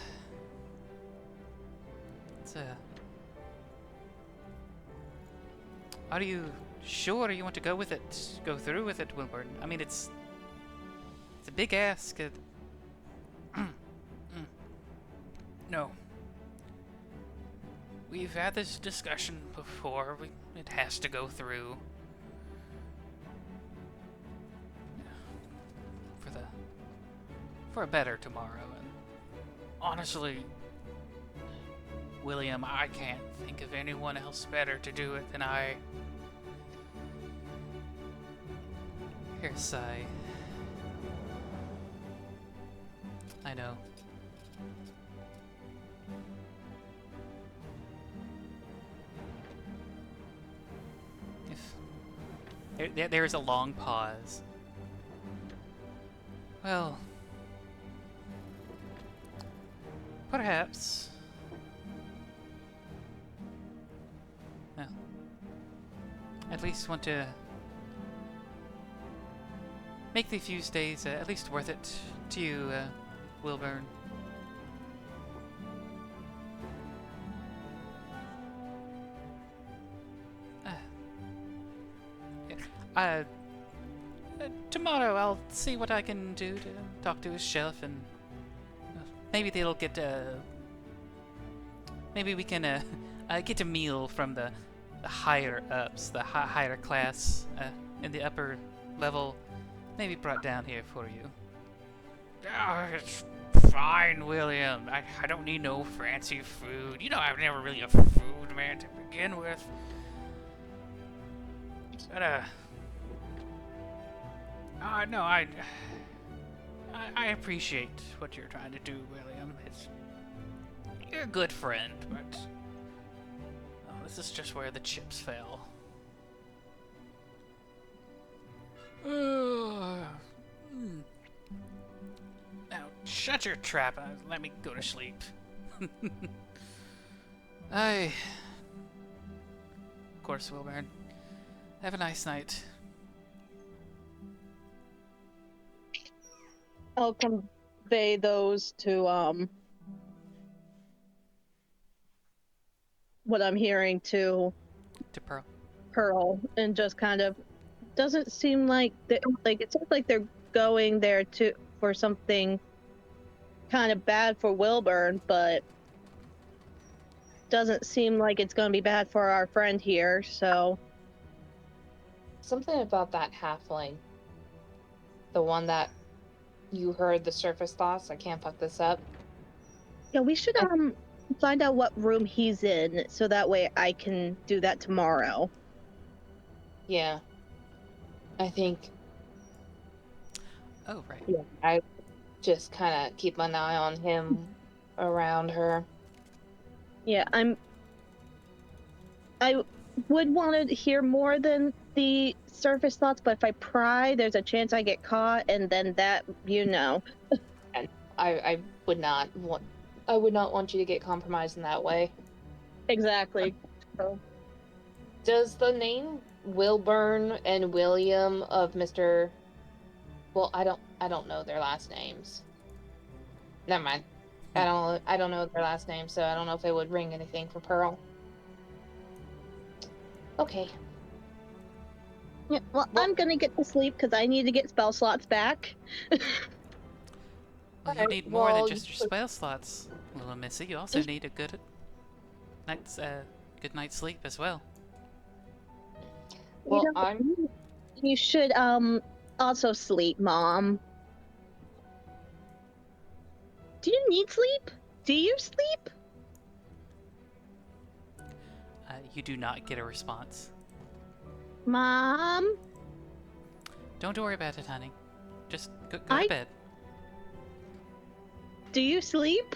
It's Are you sure you want to go with it? Go through with it, Wilburn? I mean, it's a big ask. No. We've had this discussion before. It has to go through. For a better tomorrow. And honestly, William, I can't think of anyone else better to do it than I. Here's a sigh. I know. There's a long pause. Well, perhaps. Well, at least want to make the few stays at least worth it to you, Wilburn. Tomorrow I'll see what I can do to talk to his chef, and maybe they'll get maybe we can get a meal from the higher ups, the higher class in the upper level, maybe brought down here for you. Oh, it's fine, William. I don't need no fancy food. You know I'm never really a food man to begin with. But no, I appreciate what you're trying to do, William. You're a good friend, but this is just where the chips fell. Now, shut your trap and let me go to sleep. Of course, Wilburn. Have a nice night. I'll convey those to what I'm hearing to To Pearl. Pearl, and just kind of doesn't seem like it seems like they're going there for something kind of bad for Wilburn, but doesn't seem like it's going to be bad for our friend here. So Something about that halfling. The one that you heard the surface thoughts. I can't fuck this up. yeah, we should find out what room he's in, so that way I can do that tomorrow. Yeah. I think. Oh, right. Yeah. I just kind of keep an eye on him around her. Yeah, I would want to hear more than the surface thoughts, but if I pry, there's a chance I get caught, and then that, And I would not want you to get compromised in that way. Exactly. So, Does the name Wilburn and William of Mr. Well, I don't know their last names. Never mind. I don't know their last names, so I don't know if it would ring anything for Pearl. Okay. yeah, well, I'm gonna get to sleep because I need to get spell slots back. Well, you Alright, need more than well, just your spell slots, little missy. You also need a good night's sleep as well. Well, I'm You should also sleep, Mom. Do you need sleep? Do you sleep? You do not get a response. Mom? Don't worry about it, honey. Just go to bed. Do you sleep?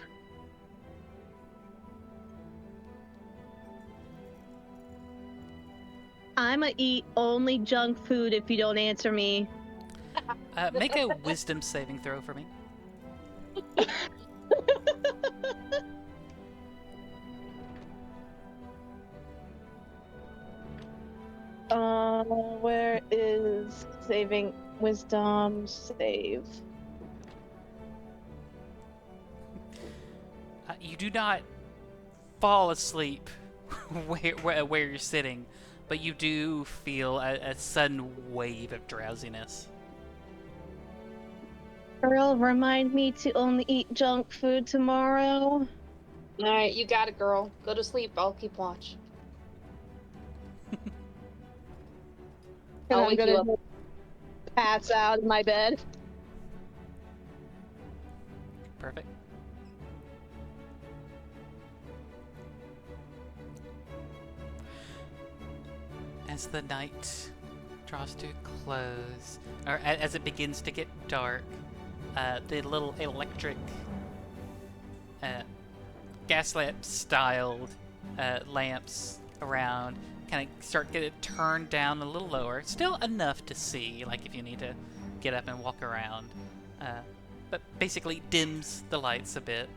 I'ma eat only junk food if you don't answer me. Make a wisdom saving throw for me. Where is saving wisdom save? You do not fall asleep where you're sitting, but you do feel a sudden wave of drowsiness. Earl, remind me to only eat junk food tomorrow. Alright, you got it, girl. Go to sleep. I'll keep watch. And I'll I'm wake you gonna up. pass out in my bed. Perfect. As the night draws to a close, or as it begins to get dark, the little electric gas lamp styled lamps around kind of start getting turned down a little lower. Still enough to see, like if you need to get up and walk around, but basically dims the lights a bit.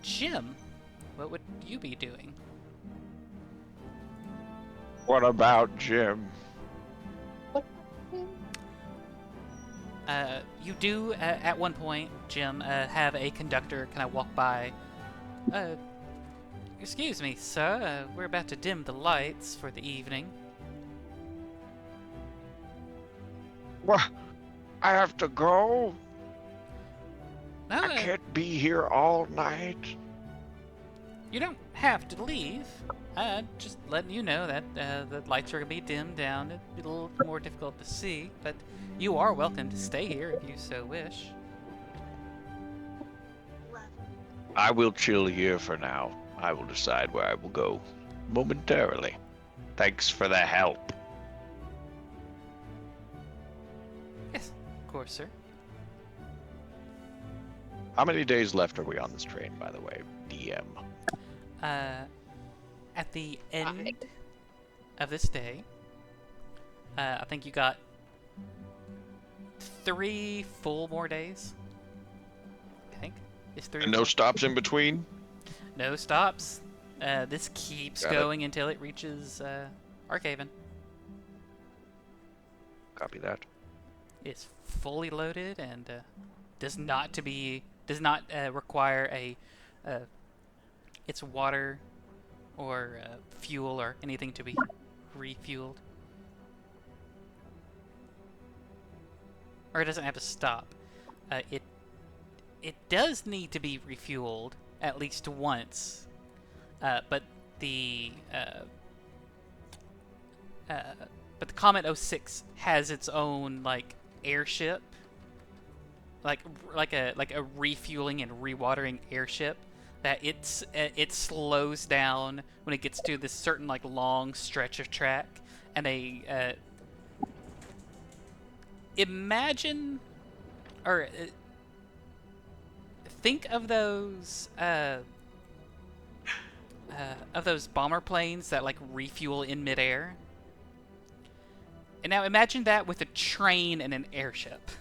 Jim, what would you be doing? What about Jim? You do, at one point, Jim, have a conductor kind of walk by. Excuse me, sir. We're about to dim the lights for the evening. What? I have to go? No, I can't be here all night. you don't have to leave. Just letting you know that the lights are going to be dimmed down. It'd be a little more difficult to see, but you are welcome to stay here if you so wish. I will chill here for now. I will decide where I will go momentarily. Thanks for the help. Yes, of course, sir. How many days left are we on this train, by the way, DM? At the end of this day, I think you got 3 full more days. I think it's 3. And no stops in between? No stops. This keeps Got it. going until it reaches Archaven. Copy that. It's fully loaded and does not require a its water or fuel or anything to be refueled. Or it doesn't have to stop. It does need to be refueled at least once, but the Comet 06 has its own like airship, like a refueling and rewatering airship that it slows down when it gets to this certain like long stretch of track, and imagine or think of those bomber planes that like refuel in midair. And now imagine that with a train and an airship.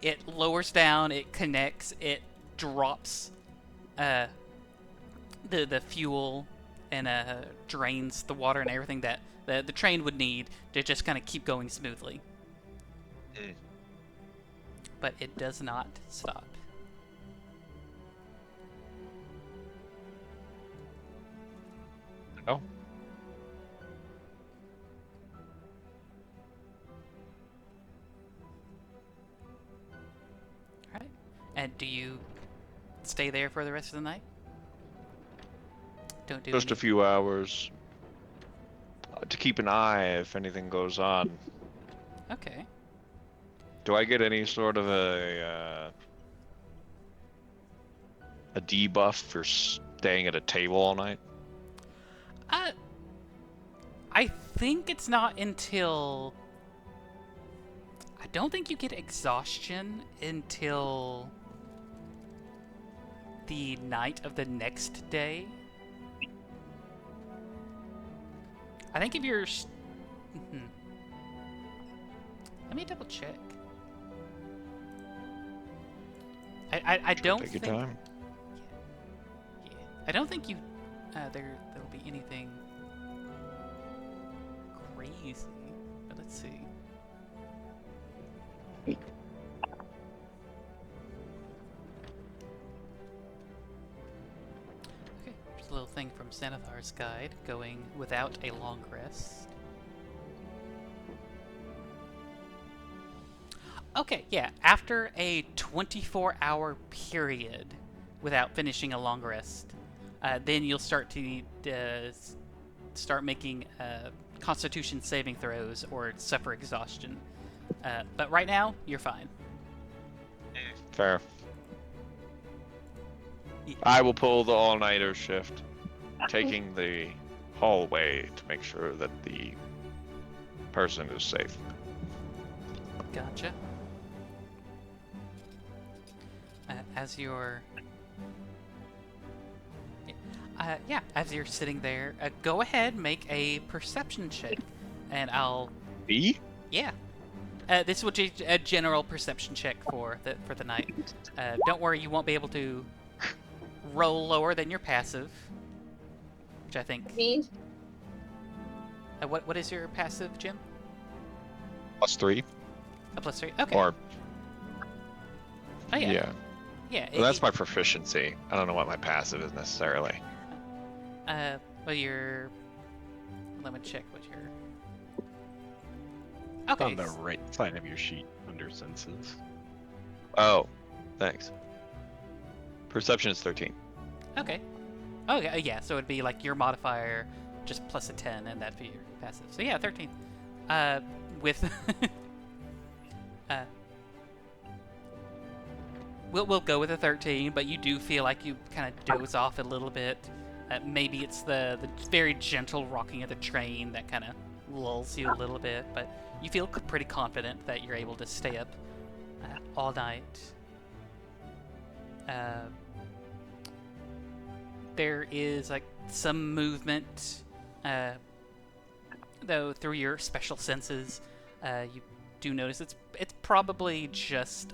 It lowers down, it connects, it drops the fuel and drains the water and everything that the train would need to just kind of keep going smoothly. But it does not stop. Oh. Alright. And do you stay there for the rest of the night? Don't do Just any... a few hours. To keep an eye if anything goes on. Okay. Do I get any sort of a debuff for staying at a table all night? I think it's not until... I don't think you get exhaustion until the night of the next day. I think if you're... Let me double check. I don't Take think... your time. Yeah. I don't think you... there'll be anything crazy. But let's see. Okay, there's a little thing from Xanathar's guide, going without a long rest. Okay, yeah, after a 24-hour period without finishing a long rest, then you'll start to need start making Constitution saving throws or suffer exhaustion. But right now, you're fine. Fair. I will pull the all-nighter shift, taking the hallway to make sure that the person is safe. Gotcha. As you're... as you're sitting there, go ahead, make a perception check, and I'll... Me? Yeah. This will be a general perception check for the night. Don't worry, you won't be able to roll lower than your passive, which I think... Me? What is your passive, Jim? +3. A +3? Okay. Or... Oh, yeah. Yeah. Yeah. Well, that's my proficiency. I don't know what my passive is necessarily. Well, your... Let me check what your... It's Okay. on the right side of your sheet under senses. Oh, thanks. Perception is 13. Okay. Okay, yeah, so it'd be like your modifier just plus a 10, and that'd be your passive. So yeah, 13. With... We'll go with a 13, but you do feel like you kind of doze off a little bit. Maybe it's the very gentle rocking of the train that kind of lulls you a little bit, but you feel pretty confident that you're able to stay up all night. There is like some movement though through your special senses, you do notice it's probably just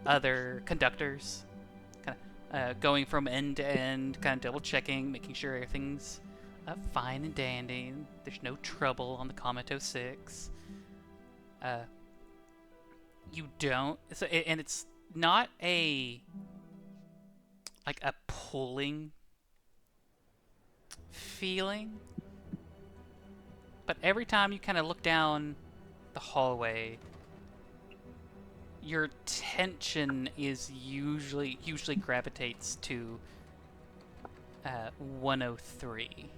other conductors, kind of going from end to end, kind of double checking, making sure everything's fine and dandy. There's no trouble on the Comet 06. You don't, and it's not a pulling feeling, but every time you kind of look down the hallway, your tension is usually gravitates to 103.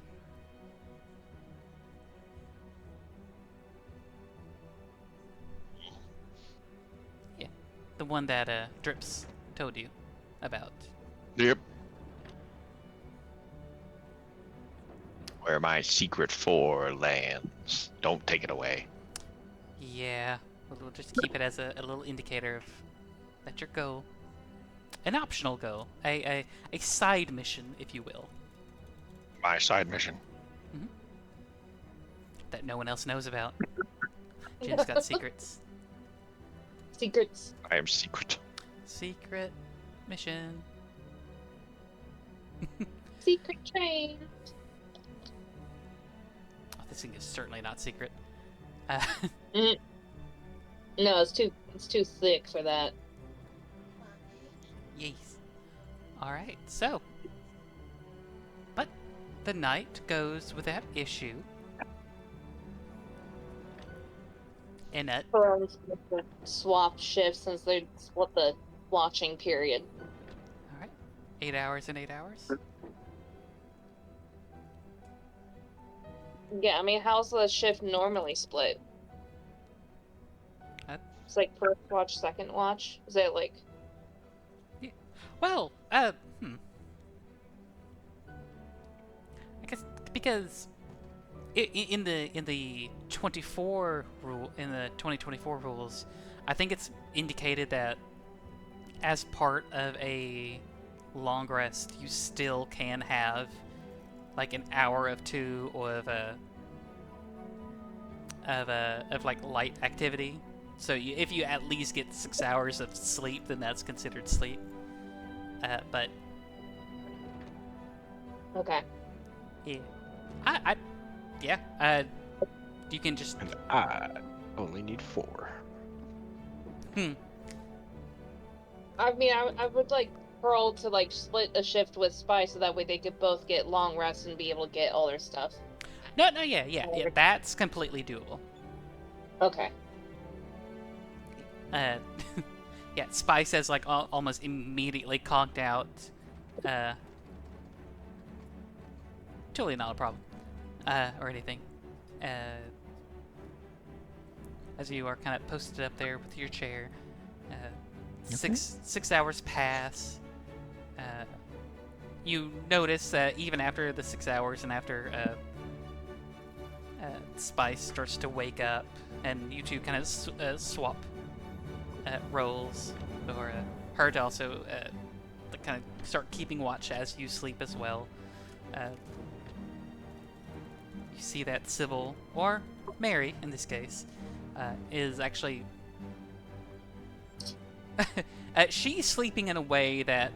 Yeah, the one that Drips told you about. Yep. Where my secret 4 lands. Don't take it away. Yeah, we'll just keep it as a little indicator of that's your goal. An optional goal. A side mission, if you will. My side mission. That no one else knows about. Jim's got secrets. Secrets. I am secret. Secret mission. Secret train. Oh, this thing is certainly not secret. No, it's too thick for that. Yes. Alright, so. But the night goes without issue. And Swap shifts since they split the watching period. Alright. 8 hours and 8 hours. Yeah, I mean, how's the shift normally split? It's like first watch, second watch? Is it like... Yeah. Well, I guess because in the 24 rule, in the 2024 rules, I think it's indicated that as part of a long rest, you still can have like an hour of 2 or of like light activity. So if you at least get 6 hours of sleep, then that's considered sleep. But Okay. yeah, you can just. And I only need 4. I mean, I would like Pearl to like split a shift with Spy so that way they could both get long rests and be able to get all their stuff. No, yeah, that's completely doable. Okay. Yeah, Spy says like almost immediately conked out. Totally not a problem, or anything. As you are kind of posted up there with your chair, 6 hours pass. You notice that even after the 6 hours and after Spice starts to wake up, and you two kind of swap roles, or her to also kind of start keeping watch as you sleep as well. You see that Sybil, or Mary in this case, is actually she's sleeping in a way that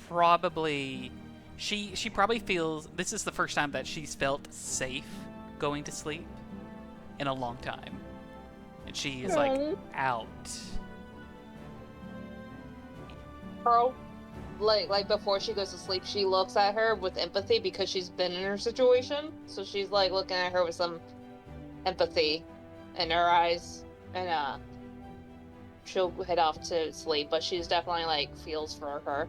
probably she probably feels this is the first time that she's felt safe going to sleep in a long time, and she is like out. Pearl, like before she goes to sleep, she looks at her with empathy because she's been in her situation. So she's like looking at her with some empathy in her eyes, and she'll head off to sleep. But she's definitely like feels for her.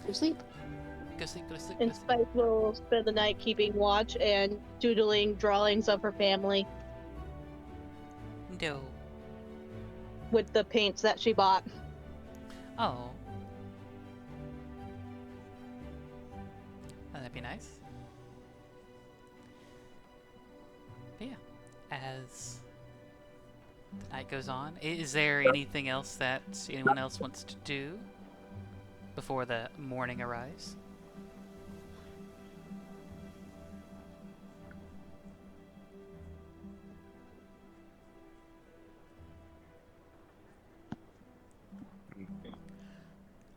Go sleep. Go sleep. And Spike will spend the night keeping watch and doodling drawings of her family No. with the paints that she bought. Oh. That'd be nice. as the night goes on. Is there anything else that anyone else wants to do before the morning arrives?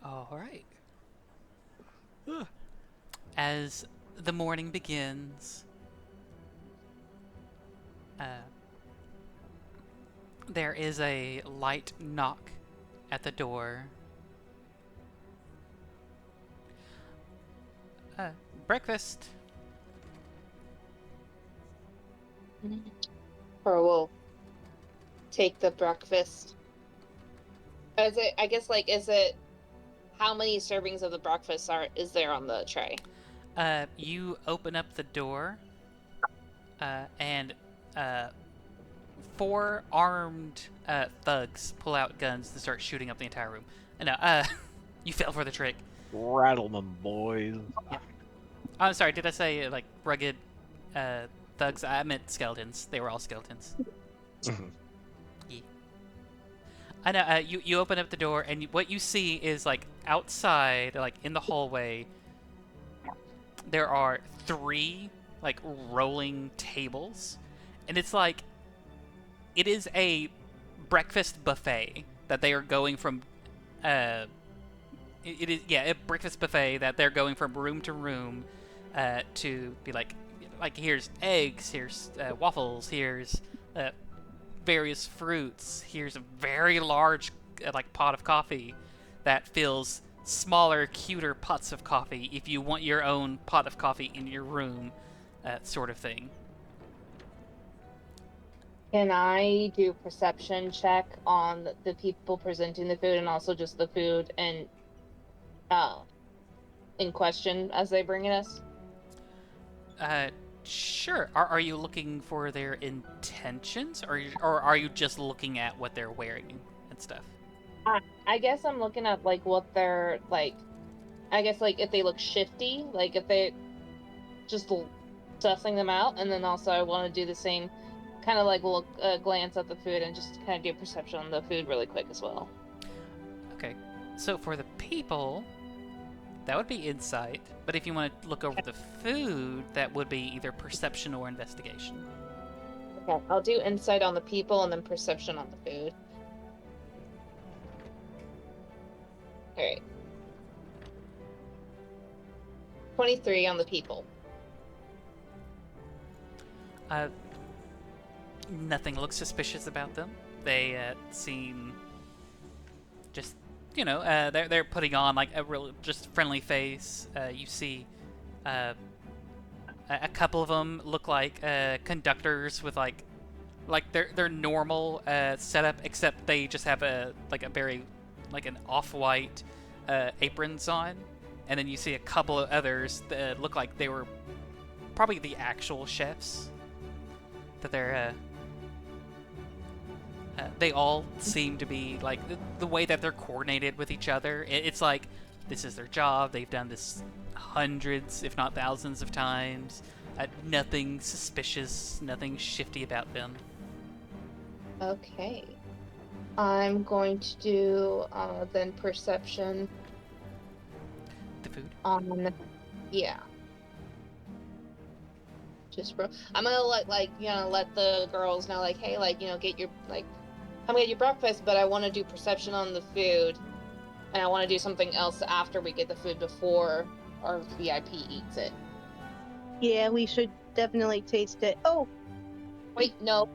All right. As the morning begins, there is a light knock at the door. Breakfast. Or we'll take the breakfast. Is it? I guess like is it? How many servings of the breakfast is there on the tray? You open up the door, and 4 armed thugs pull out guns and start shooting up the entire room. No, you fell for the trick. Rattle them, boys. Yeah. I'm sorry, did I say like rugged thugs? I meant skeletons. They were all skeletons. Yeah. I know. You open up the door, and what you see is like outside, like in the hallway, there are 3 like rolling tables, and it's like it is a breakfast buffet that they are going from. It is a breakfast buffet that they're going from room to room to be like here's eggs, here's waffles, here's various fruits, here's a very large like pot of coffee that fills smaller, cuter pots of coffee if you want your own pot of coffee in your room, sort of thing. Can I do perception check on the people presenting the food and also just the food and in question as they bring it us? Sure. Are you looking for their intentions, or are you just looking at what they're wearing and stuff? I guess I'm looking at like what they're like. I guess like if they look shifty, like if they just sussing them out, and then also I want to do the same, kind of like look glance at the food and just kind of do perception on the food really quick as well. Okay. So for the people, that would be insight. But if you want to look over the food, that would be either perception or investigation. Okay, I'll do insight on the people and then perception on the food. Alright. 23 on the people. Nothing looks suspicious about them. They seem just, they're putting on like a real just friendly face. You see a couple of them look like conductors with like their normal setup, except they just have a very an off-white aprons on, and then you see a couple of others that look like they were probably the actual chefs. That they're they all seem to be like the way that they're coordinated with each other. It's like this is their job. They've done this hundreds, if not thousands, of times. Nothing suspicious, nothing shifty about them. Okay. I'm going to do then perception. The food? Yeah. I'm gonna let the girls know, like, hey, get your come get your breakfast, but I want to do perception on the food, and I want to do something else after we get the food before our VIP eats it. Yeah, we should definitely taste it. Oh, wait, no,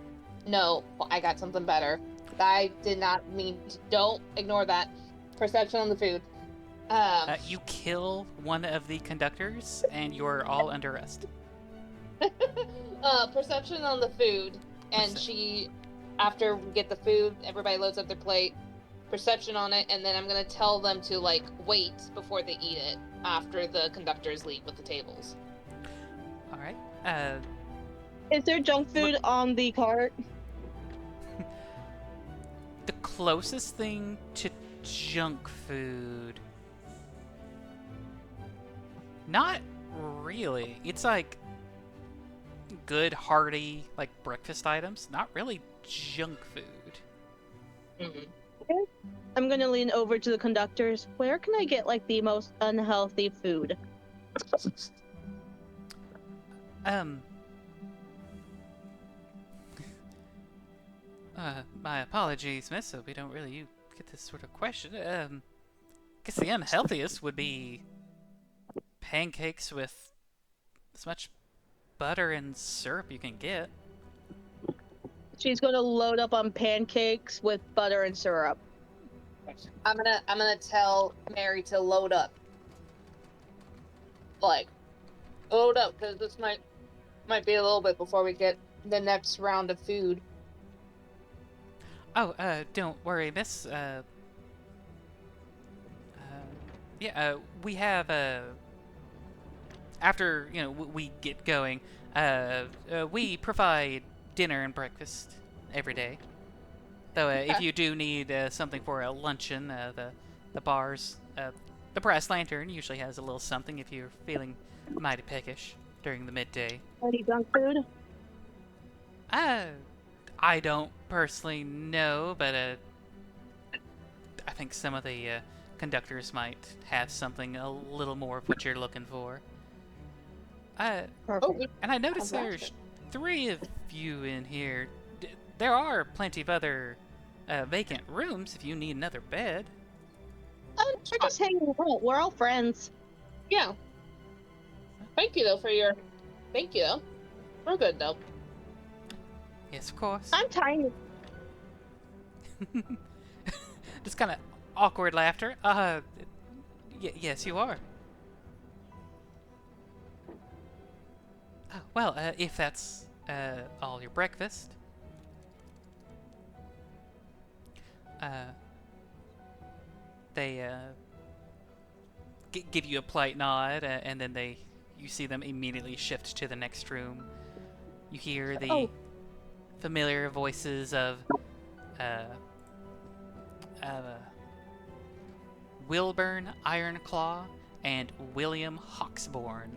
I got something better. I did not mean to. Don't ignore that. Perception on the food. You kill one of the conductors, and you're all under arrest. Perception on the food, and after we get the food, everybody loads up their plate. Perception on it, and then I'm gonna tell them to wait before they eat it after the conductors leave with the tables. All right. Is there junk food on the cart? The closest thing to junk food, not really. It's like good, hearty, like breakfast items. Not really junk food. Mm-hmm. I'm gonna lean over to the conductors. Where can I get like the most unhealthy food? My apologies, miss. So we don't really get this sort of question. Guess the unhealthiest would be pancakes with as much butter and syrup you can get. She's gonna load up on pancakes with butter and syrup. I'm gonna tell Mary to load up. Like, load up, because this might be a little bit before we get the next round of food. Oh, don't worry, miss. We have, after, we get going, we provide dinner and breakfast every day. Though, if you do need something for a luncheon, the bars, the Brass Lantern usually has a little something if you're feeling mighty peckish during the midday. Any junk food? I don't personally know, but I think some of the conductors might have something a little more of what you're looking for. Perfect. And I noticed there's 3 of you in here. There are plenty of other vacant rooms if you need another bed. Oh, we're just hanging out. We're all friends. Yeah. Thank you, though, Thank you, though. We're good, though. Yes, of course. I'm tiny. Just kind of awkward laughter. Yes, you are. Well, if that's all your breakfast. They give you a polite nod, and then you see them immediately shift to the next room. You hear the familiar voices of Wilburn Ironclaw and William Hawksborn.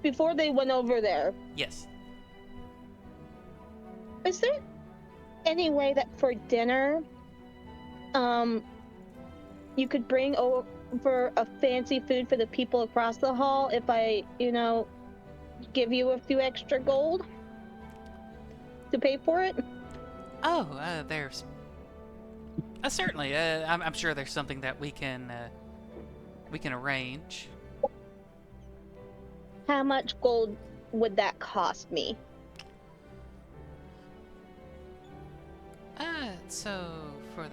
Before they went over there, Yes. is there any way that for dinner, you could bring over a fancy food for the people across the hall if I, give you a few extra gold to pay for it? Oh, there's certainly. I'm sure there's something that we can arrange. How much gold would that cost me? So for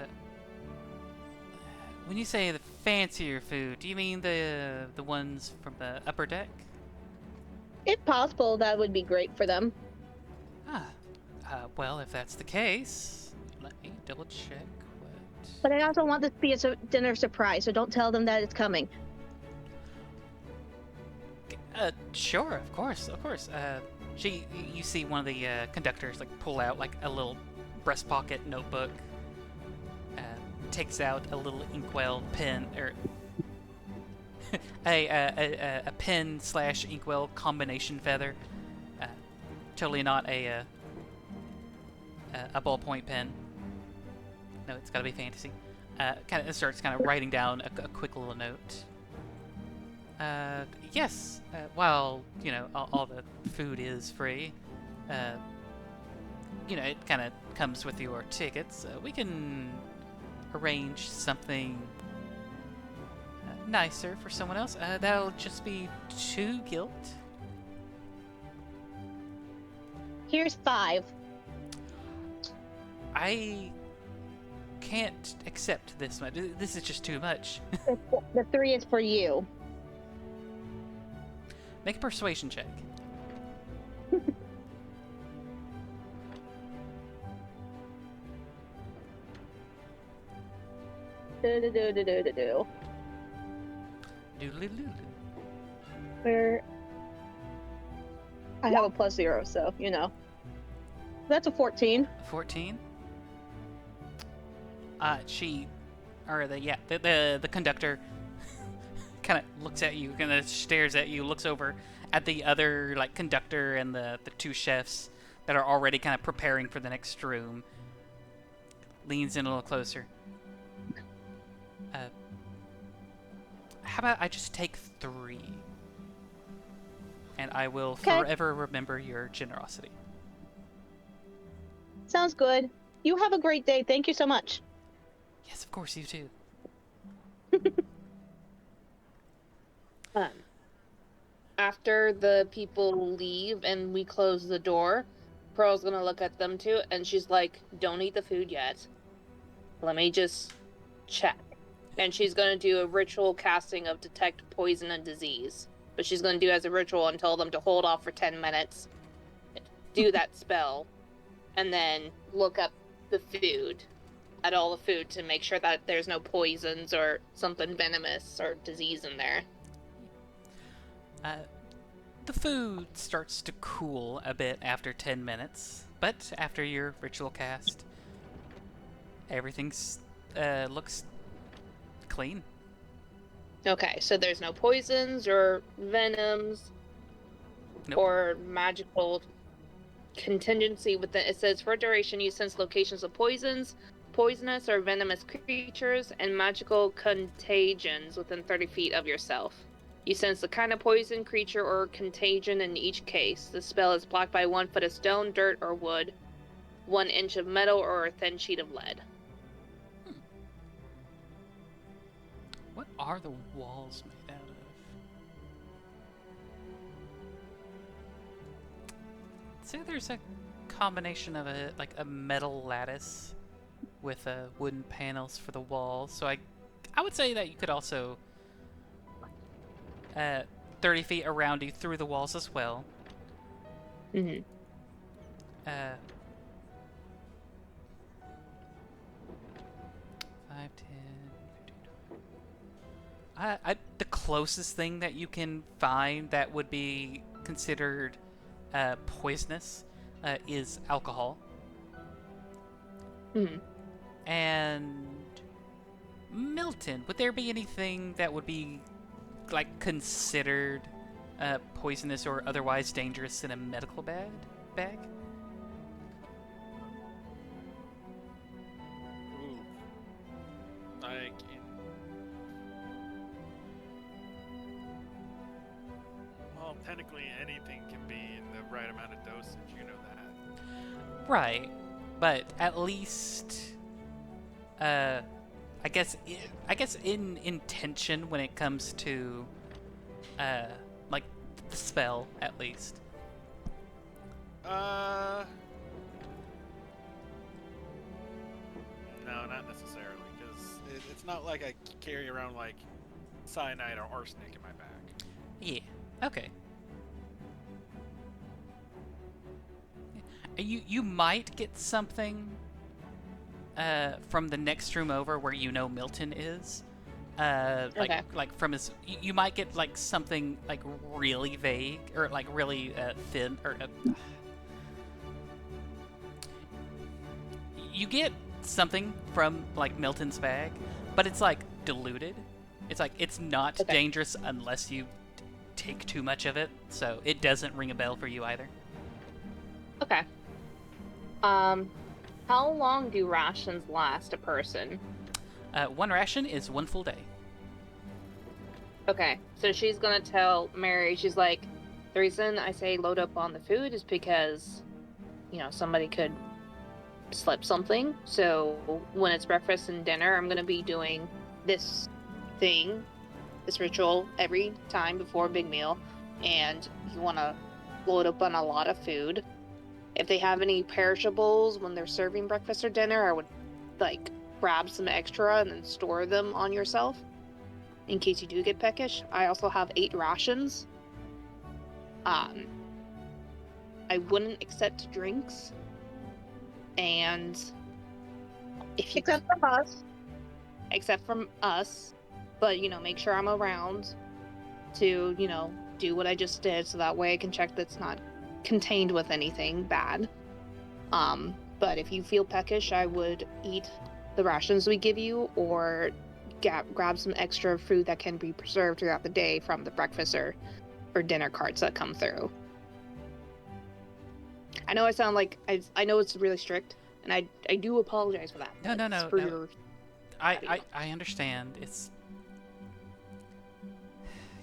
when you say the fancier food, do you mean the ones from the upper deck? If possible, that would be great for them. Well, if that's the case, let me double check what. But I also want this to be a dinner surprise, so don't tell them that it's coming. Sure, of course. You see one of the conductors pull out a little breast pocket notebook, takes out a little inkwell pen, or a pen / inkwell combination feather. Totally not a ballpoint pen. No, it's got to be fantasy. Starts writing down a quick little note. Yes, while, all the food is free, it kind of comes with your tickets. We can arrange something nicer for someone else. That'll just be 2 gilt. Here's 5. I can't accept this much. This is just too much. The 3 is for you. Make a persuasion check. Do. Doodly-doodly. Where I have a +0, so that's a 14. 14. The conductor kind of looks at you, kind of stares at you, looks over, at the other like conductor and the two chefs that are already kind of preparing for the next room. Leans in a little closer. How about I just take 3? And I will forever remember your generosity. Sounds good. You have a great day. Thank you so much. Yes, of course, you too. After the people leave and we close the door, Pearl's gonna look at them too, and she's like, "Don't eat the food yet. Let me just check." And she's gonna do a ritual casting of detect poison and disease. But she's gonna do it as a ritual and tell them to hold off for 10 minutes, do that spell, and then look up the food, at all the food, to make sure that there's no poisons or something venomous or disease in there. The food starts to cool a bit after 10 minutes, but after your ritual cast, everything's looks clean. Okay, so there's no poisons or venoms. Nope. Or magical contingency within. It says for duration you sense locations of poisons, poisonous or venomous creatures, and magical contagions within 30 feet of yourself. You sense the kind of poison, creature, or contagion in each case. The spell is blocked by 1 foot of stone, dirt, or wood, 1 inch of metal, or a thin sheet of lead. What are the walls made out of? Say there's a combination of a metal lattice with wooden panels for the walls. So I would say that you could also 30 feet around you through the walls as well. Mm-hmm. 5, 10, 15. The closest thing that you can find that would be considered poisonous is alcohol. Mm-hmm. And Milton, would there be anything that would be like considered poisonous or otherwise dangerous in a medical bag? Ooh. Like well, technically anything can be in the right amount of dosage, you know that. Right, but at least, I guess in intention when it comes to, like the spell, at least. No, not necessarily, because it's not like I carry around like cyanide or arsenic in my bag. Yeah. Okay. You might get something from the next room over where you know Milton is. Okay. Like from his, you might get like something like really vague or like really thin or. You get something from like Milton's bag, but it's like diluted. It's like it's not dangerous unless you take too much of it, so it doesn't ring a bell for you either. Okay. How long do rations last a person? 1 ration is 1 full day. Okay, so she's gonna tell Mary, she's like, the reason I say load up on the food is because, you know, somebody could slip something. So when it's breakfast and dinner, I'm gonna be doing this thing, this ritual every time before a big meal, and you wanna load up on a lot of food. If they have any perishables when they're serving breakfast or dinner, I would like grab some extra and then store them on yourself in case you do get peckish. I also have 8 rations. I wouldn't accept drinks, and if you Except from us. except from us, but you know, make sure I'm around to, you know, do what I just did, so that way I can check that's not contained with anything bad. But if you feel peckish, I would eat the rations we give you, or grab some extra food that can be preserved throughout the day from the breakfast or for dinner carts that come through. I know I sound like I know it's really strict, and I do apologize for that. No, no, It's no, for no. your- I understand.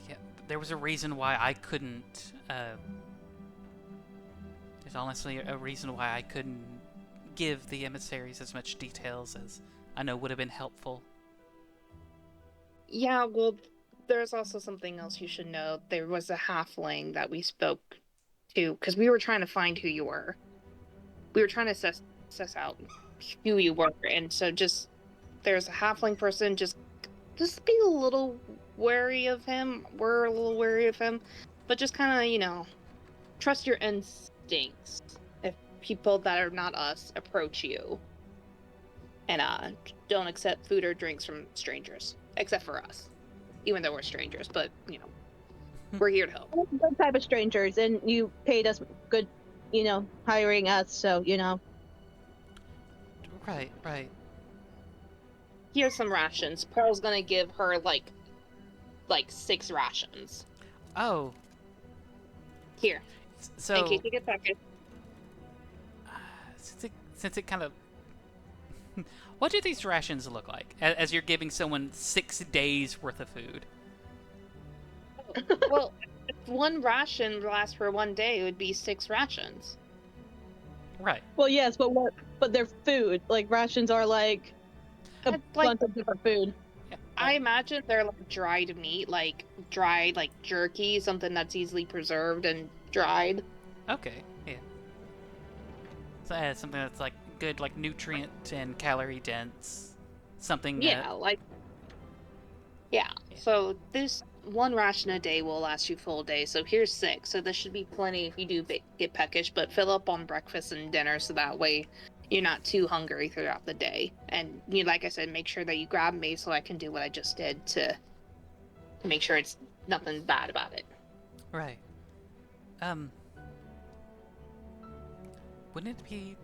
Yeah, there was a reason why I couldn't. There's honestly a reason why I couldn't give the emissaries as much details as I know would have been helpful. Yeah, well, there's also something else you should know. There was a halfling that we spoke to because we were trying to find who you were. We were trying to assess out who you were, and so just there's a halfling person. Just be a little wary of him. We're a little wary of him, but just kind of trust your instincts if people that are not us approach you, and don't accept food or drinks from strangers, except for us, even though we're strangers. But we're here to help. What type of strangers? And you paid us good, hiring us, so Right, right. Here's some rations. Pearl's gonna give her like 6 rations. Oh, Here, so in case you get packaged. since it kind of. What do these rations look like as you're giving someone 6 days worth of food? Well, if one ration lasts for 1 day, it would be 6 rations. Right. Well, yes, but they're food. Like rations are like a It's like- bunch of different food. Yeah, I imagine they're like dried meat, like dried like jerky, something that's easily preserved and dried. Okay, yeah. So something that's like good, like nutrient and calorie dense. Something. Yeah, yeah. So this 1 ration a day will last you full day. So here's 6. So this should be plenty if you do get peckish. But fill up on breakfast and dinner so that way you're not too hungry throughout the day. And like I said, make sure that you grab me so I can do what I just did to make sure it's nothing bad about it. Right. Wouldn't it be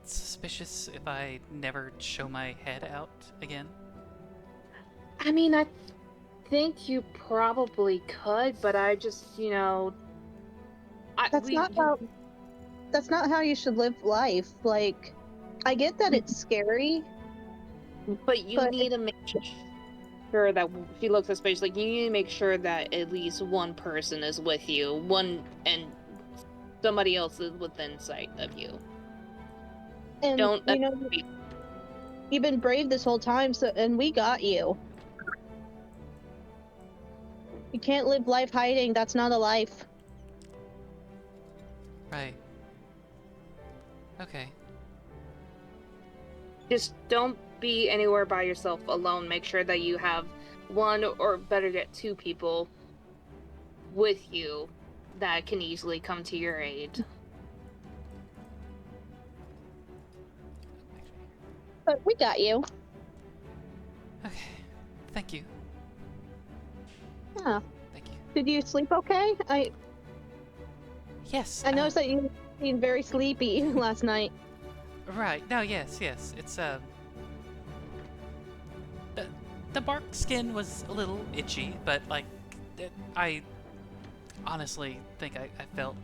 suspicious if I never show my head out again? I mean, I think you probably could, but I just, That's not how you should live life. Like, I get that it's scary. But you need to make sure that if you look suspicious, like you need to make sure that at least one person is with you, and somebody else is within sight of you. And Don't you've been brave this whole time, and we got you. You can't live life hiding. That's not a life. Right. Okay. just don't be anywhere by yourself alone. Make sure that you have one, or better yet, 2 people with you that can easily come to your aid. But we got you. Okay. Thank you. Yeah. Thank you. Did you sleep okay? Yes. I noticed that you seemed very sleepy last night. Right. No. Yes. Yes. It's the bark skin was a little itchy, but like I honestly think I fell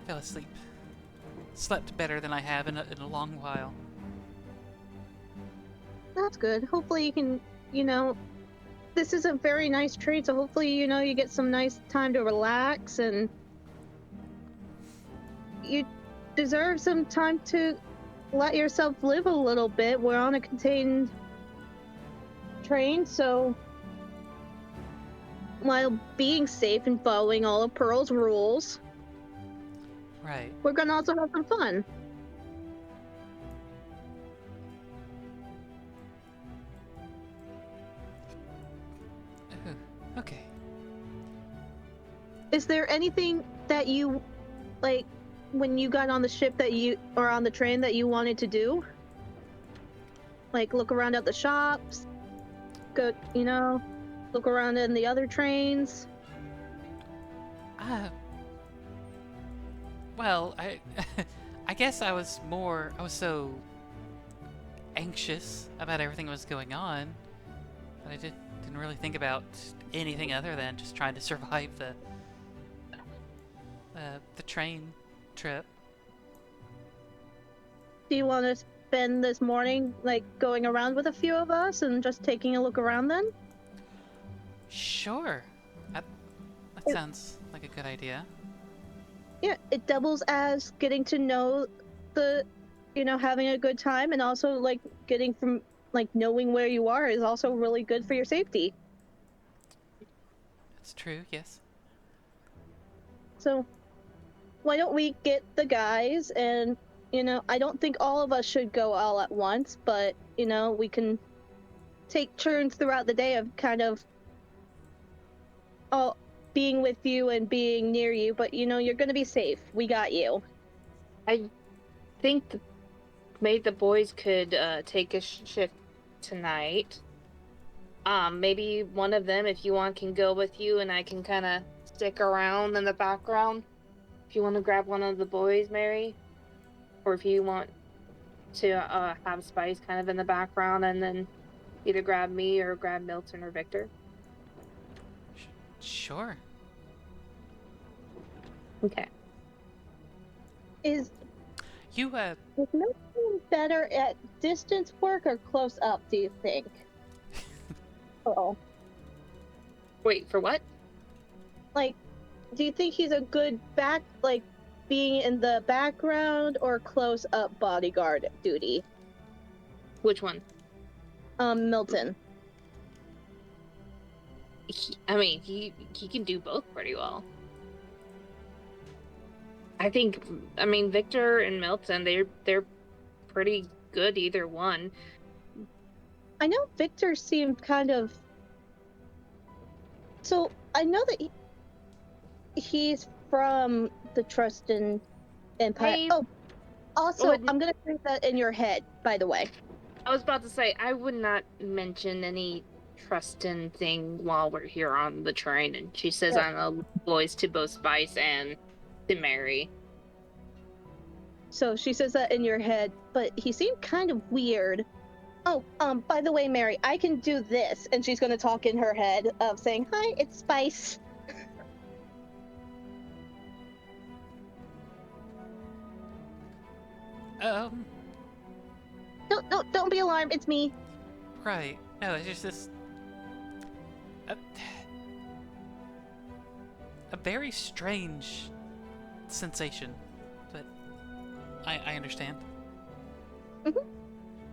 asleep. Slept better than I have in a long while. That's good. Hopefully you can, this is a very nice treat, so hopefully, you get some nice time to relax, and you deserve some time to let yourself live a little bit. We're on a contained train, so while being safe and following all of Pearl's rules, Right. we're gonna also have some fun. Okay. Is there anything that you, like, when you got on the ship or on the train that you wanted to do? Like, look around at the shops, go, look around in the other trains? Well, I guess I was so anxious about everything that was going on that I didn't really think about anything other than just trying to survive the train trip. Do you want to spend this morning, like, going around with a few of us and just taking a look around then? Sure. That sounds like a good idea. Yeah, it doubles as getting to know having a good time, and also, like, getting from, like, knowing where you are is also really good for your safety. That's true, yes. So, why don't we get the guys, and, I don't think all of us should go all at once, but, we can take turns throughout the day of kind of all being with you and being near you, but, you're gonna be safe. We got you. I think maybe the boys could take a shift tonight. Maybe one of them, if you want, can go with you, and I can kind of stick around in the background. If you want to grab one of the boys, Mary, or if you want to have Spice kind of in the background, and then either grab me or grab Milton or Victor. Sure. Okay. Is You, Is Milton better at distance work or close up, do you think? Oh. Wait, for what? Like, do you think he's a good being in the background or close up bodyguard duty? Which one? Milton. He can do both pretty well. I think, Victor and Milton, they're pretty good either one. I know Victor seemed kind of... So, I know that he's from the Trustin Empire. Also, I'm gonna put that in your head, by the way. I was about to say, I would not mention any Trustin thing while we're here on the train, and she says I'm a voice to both Spice and to Mary. So she says that in your head, but he seemed kind of weird. Oh, by the way, Mary, I can do this, and she's gonna talk in her head of saying, "Hi, it's Spice." No, don't be alarmed. It's me. Right. No, it's just this... A very strange sensation, but I understand. Mm-hmm.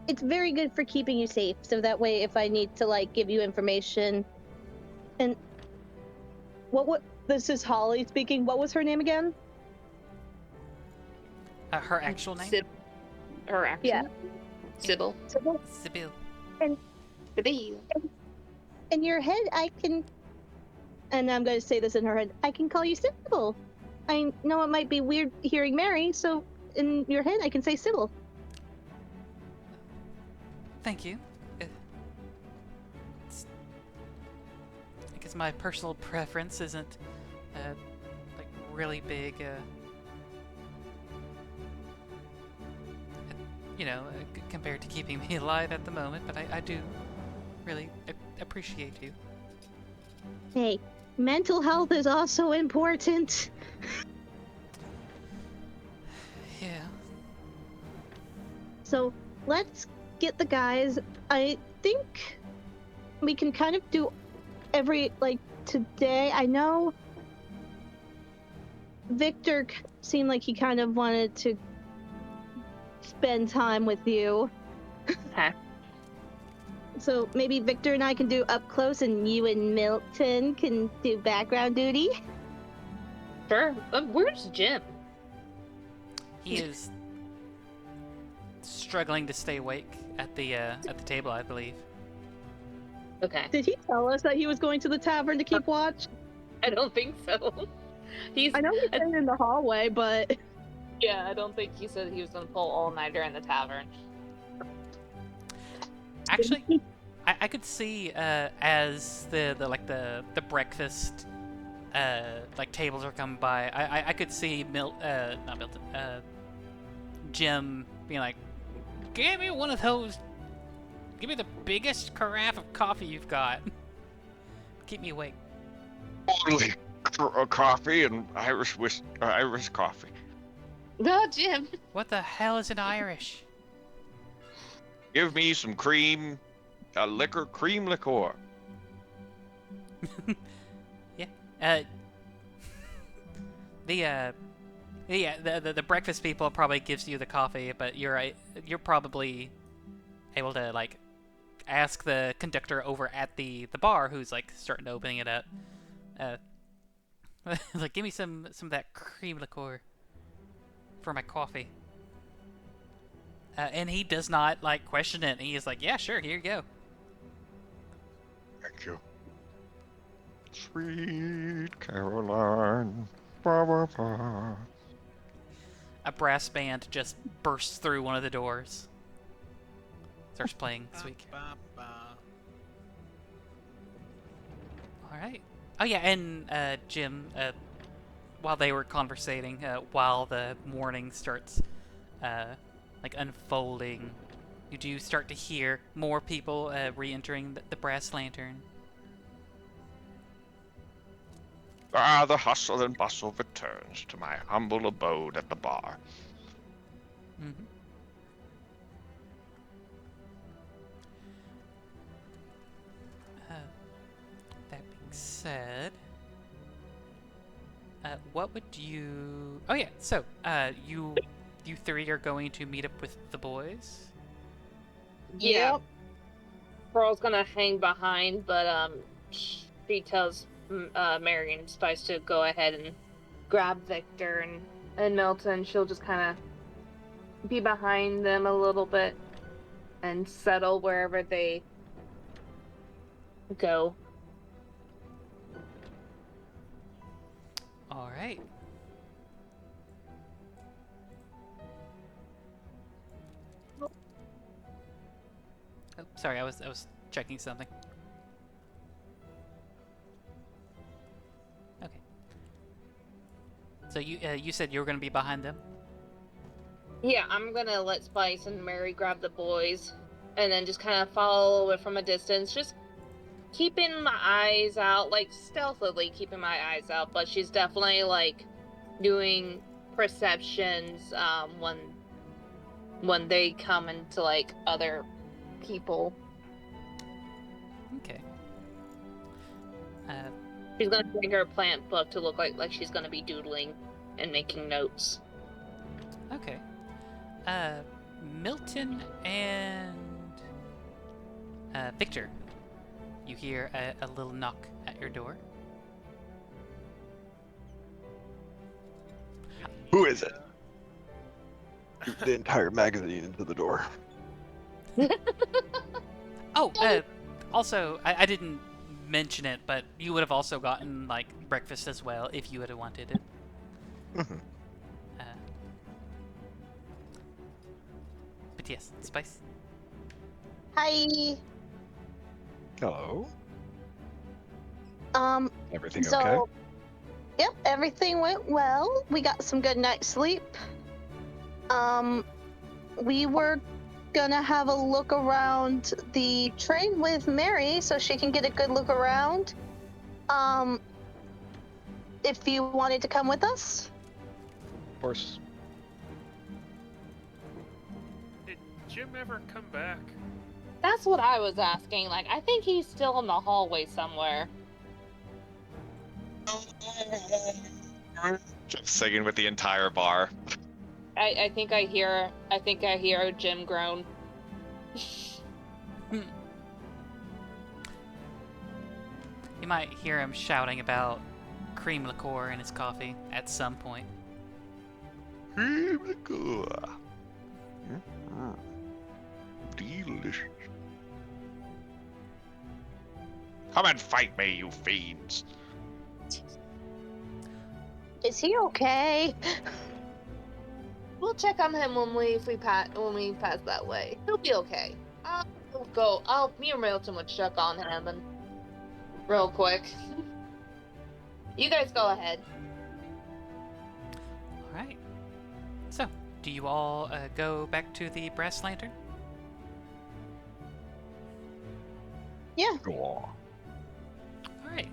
It's very good for keeping you safe, so that way if I need to, like, give you information... And... What... This is Holly speaking. What was her name again? Her actual name? Her actual Yeah. Sybil. Sybil. And... Sybil. In your head, I can... And I'm going to say this in her head. I can call you Sybil. I know it might be weird hearing Mary, so in your head, I can say Sybil. Thank you. I guess my personal preference isn't, like, really big, compared to keeping me alive at the moment, but I do really appreciate you. Hey, mental health is also important. Yeah. So, let's get the guys. I think we can kind of do today. I know Victor seemed like he kind of wanted to spend time with you. Okay. So maybe Victor and I can do up close, and you and Milton can do background duty. Sure. Where's Jim? He is struggling to stay awake at the table, I believe. Okay. Did he tell us that he was going to the tavern to keep watch? I don't think so. I know he's been in the hallway, but... Yeah, I don't think he said he was going to pull all-nighter in the tavern. Actually, I could see as the breakfast tables are coming by. I could see Jim being like, "Give me one of those. Give me the biggest carafe of coffee you've got." Keep me awake. Only coffee and Irish coffee. No, Jim. What the hell is an Irish? Give me some cream liquor. Yeah. The breakfast people probably gives you the coffee, but you're probably able to like ask the conductor over at the bar who's like starting to opening it up. Like, give me some of that cream liqueur for my coffee. And he does not like question it. He is like, yeah, sure, here you go. Thank you. Sweet Caroline. Ba, ba, ba. A brass band just bursts through one of the doors. Starts playing Sweet. All right. Oh yeah, and Jim, while they were conversating, while the morning starts, like unfolding, you do start to hear more people re-entering the brass lantern. Ah, the hustle and bustle returns to my humble abode at the bar. Mm-hmm. That being said, what would you? Oh yeah, so you three are going to meet up with the boys. Yeah. Pearl's gonna hang behind, but she tells Mary and Spice to go ahead and grab Victor and Milton. She'll just kind of be behind them a little bit and settle wherever they go. All right. Oh, sorry, I was checking something. Okay. So you said you were going to be behind them? Yeah, I'm gonna let Spice and Mary grab the boys and then just kind of follow it from a distance, just keeping my eyes out, like stealthily keeping my eyes out, but she's definitely like doing perceptions when they come into like other people. Okay. She's gonna bring her plant book to look like she's gonna be doodling and making notes. Okay. Milton and Victor, you hear a little knock at your door. Who is it? Shoot the entire magazine into the door. Oh, also, I didn't mention it, but you would have also gotten like breakfast as well if you would have wanted it. Mhm. But yes, Spice. Hi. Hello. Everything So, okay? yep, everything went well. We got some good night's sleep. We were gonna have a look around the train with Mary so she can get a good look around. If you wanted to come with us. Of course. Did Jim ever come back? That's what I was asking. Like, I think he's still in the hallway somewhere. Just singing with the entire bar. I think I hear Jim groan. You might hear him shouting about cream liqueur in his coffee at some point. Cream liqueur. Delicious. Come and fight me, you fiends. Is he okay? We'll check on him when we pass that way. He'll be okay. Me and Milton would check on him and real quick. You guys go ahead. All right. So, do you all go back to the brass lantern? Yeah. Go on. All right.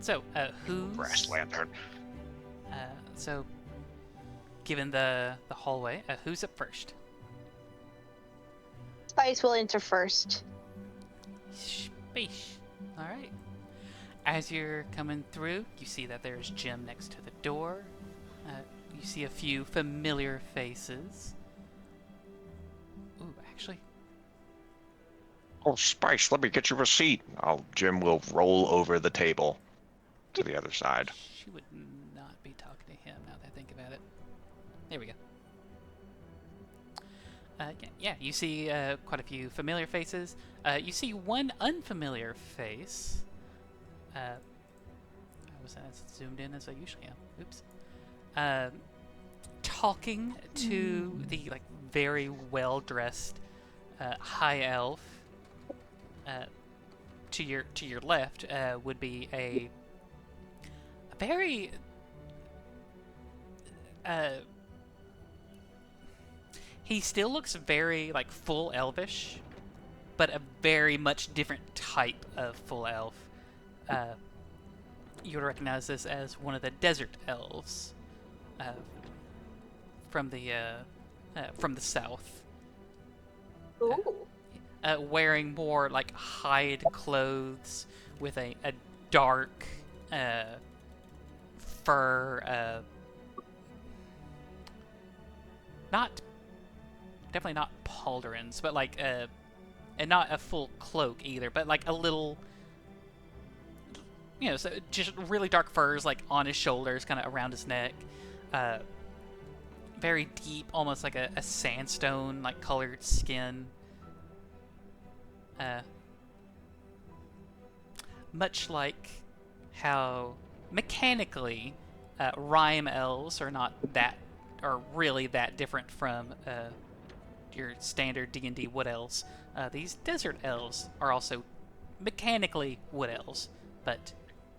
So, who's... Brass lantern. So, given the hallway, who's up first? Spice will enter first. Sheesh. All right. As you're coming through, you see that there's Jim next to the door. You see a few familiar faces. Ooh, actually, Oh, Spice, let me get you a seat. Jim will roll over the table to the other side. she would not be talking to him now that I think about it. There we go. Yeah, you see quite a few familiar faces. You see one unfamiliar face. I was as zoomed in as I usually am. Oops. Talking to the very well-dressed high elf. To your left would be a very he still looks very full elvish, but a very much different type of full elf. You would recognize this as one of the desert elves from the south. Ooh. Wearing more hide clothes with a dark fur, definitely not pauldrons, but and not a full cloak either, but a little, so just really dark furs on his shoulders, kind of around his neck, very deep, almost like a sandstone colored skin. Much like how mechanically rhyme elves are really that different from your standard D&D wood elves. These desert elves are also mechanically wood elves, but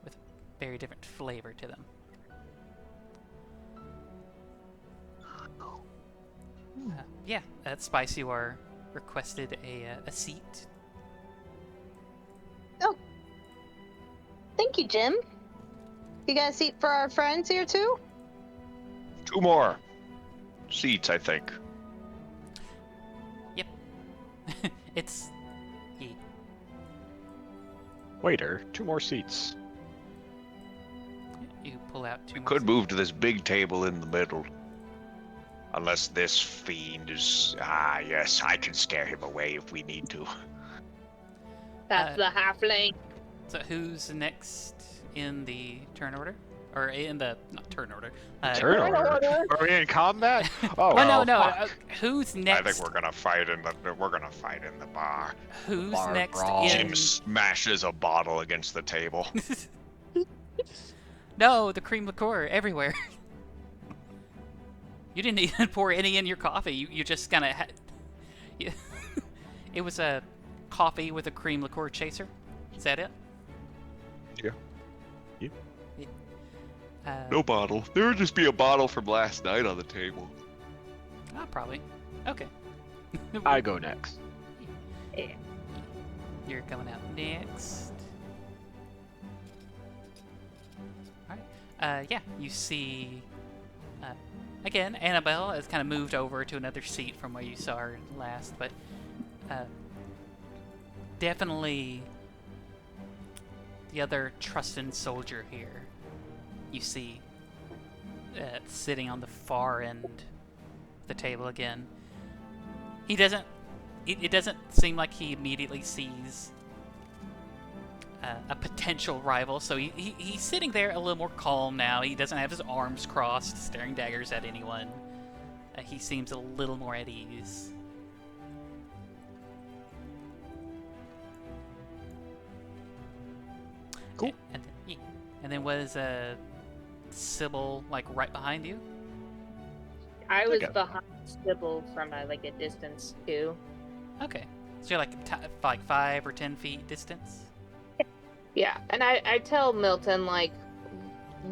with very different flavor to them. Yeah, at Spice, you are requested a seat. Oh. Thank you, Jim. You got a seat for our friends here, too? 2 more seats, I think. Yep. It's... Waiter, 2 more seats. You pull out 2 We more could seats. move to this big table in the middle. Unless this fiend is... Ah, yes, I can scare him away if we need to. That's the halfling. So who's next in the turn order? Or in the... not turn order. Turn order? Are we in combat? Oh, Oh, no. fuck. Who's I next? think we're gonna fight in the bar. Who's Bar next brawl. in... Jim smashes a bottle against the table. No, the cream liqueur everywhere. You didn't even pour any in your coffee. You just kind of It was a coffee with a cream liqueur chaser. Is that it? Yeah. No bottle. There would just be a bottle from last night on the table. Probably. Okay. I go next. You're coming out next. Alright. Yeah, you see... again, Annabelle has kind of moved over to another seat from where you saw her last, but... definitely... the other trusted soldier here. You see... sitting on the far end of the table again. He doesn't... It doesn't seem like he immediately sees a potential rival, so he's sitting there a little more calm now. He doesn't have his arms crossed, staring daggers at anyone. He seems a little more at ease. Cool. And then was Sybil right behind you? I was Okay. behind Sybil from a distance too. Okay, so you're 5 or 10 feet distance. Yeah, and I tell Milton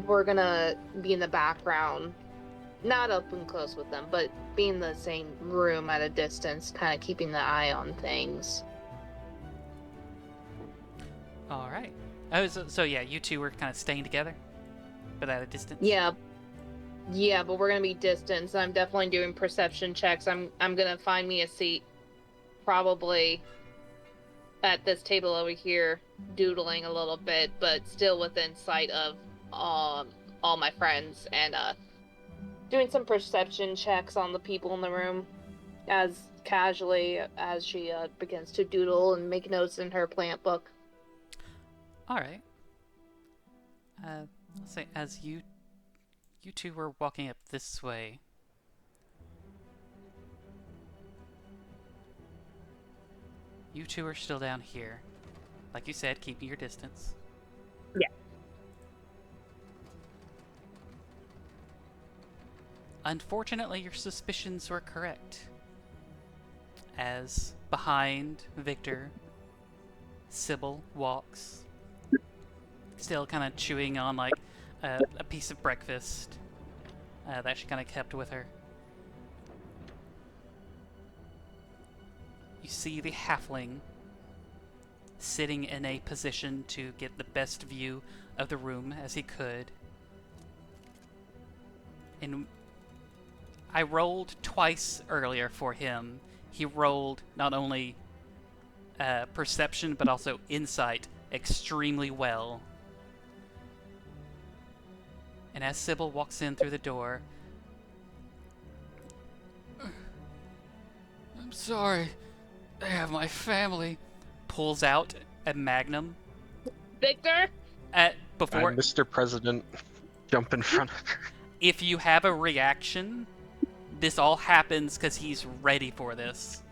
we're gonna be in the background, not up and close with them, but be in the same room at a distance, kind of keeping the eye on things. All right. Oh, so yeah, you two were kind of staying together, but at a distance. Yeah. Yeah, but we're gonna be distant. I'm definitely doing perception checks. I'm gonna find me a seat, probably at this table over here, doodling a little bit, but still within sight of all my friends, and doing some perception checks on the people in the room as casually as she begins to doodle and make notes in her plant book. All right. Let's say as you two were walking up this way, you two are still down here, like you said, keeping your distance. Yeah. Unfortunately, your suspicions were correct. As behind Victor, Sybil walks, still kind of chewing on like a piece of breakfast that she kind of kept with her. You see the halfling sitting in a position to get the best view of the room as he could. And I rolled twice earlier for him. He rolled not only perception but also insight extremely well. And as Sybil walks in through the door, I'm sorry, I have my family, pulls out a magnum. Victor? Before, Mr. President, jump in front of her. if you have a reaction, this all happens because he's ready for this.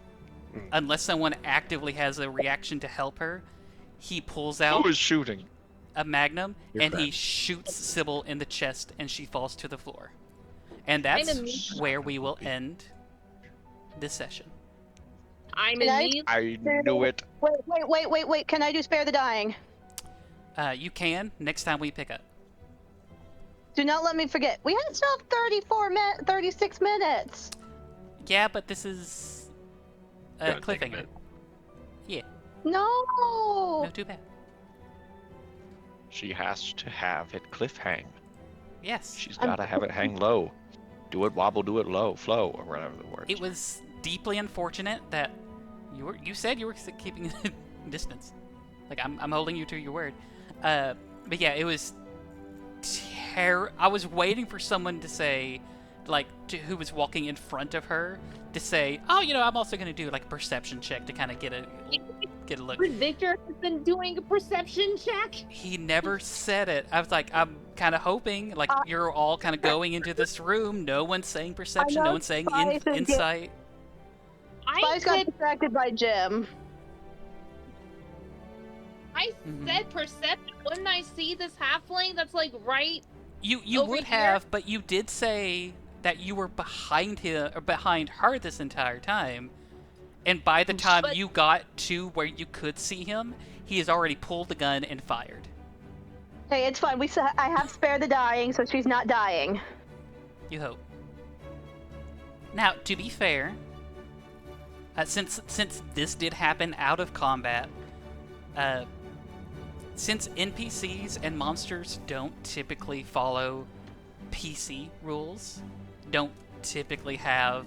Unless someone actively has a reaction to help her, he pulls out Who is shooting? a magnum Your and he friend. shoots Sybil in the chest and she falls to the floor. And I'm that's immediately- where we will end this session. I'm Can I- immediately. I knew it. Wait. Can I do spare the dying? You can next time we pick up. Do not let me forget. We had still 36 minutes. Yeah, but this is a Gonna take a cliffhanger. minute. Yeah, No. no, too bad. She has to have it cliffhang. Yes, She's gotta have it hang low. Do it wobble, do it low, flow, or whatever the word. it was deeply unfortunate that you said you were keeping distance. Like I'm holding you to your word. But yeah, it was I was waiting for someone to say, like, who was walking in front of her, to say, "Oh, I'm also gonna do like a perception check to kind of get a look." Victor has been doing a perception check. He never said it. I was like, I'm kind of hoping, like, you're all kind of going into this room. No one's saying perception. No one's saying Spice is insight. I Spice got said distracted by Jim. Mhm. said perception. Wouldn't I see this halfling that's like right? You Over would here? have, but you did say that you were behind him or behind her this entire time. And by the time But- you got to where you could see him, he has already pulled the gun and fired. Hey, it's fine. I have spare the dying, so she's not dying. You hope. Now, to be fair, since this did happen out of combat, since NPCs and monsters don't typically follow PC rules, don't typically have,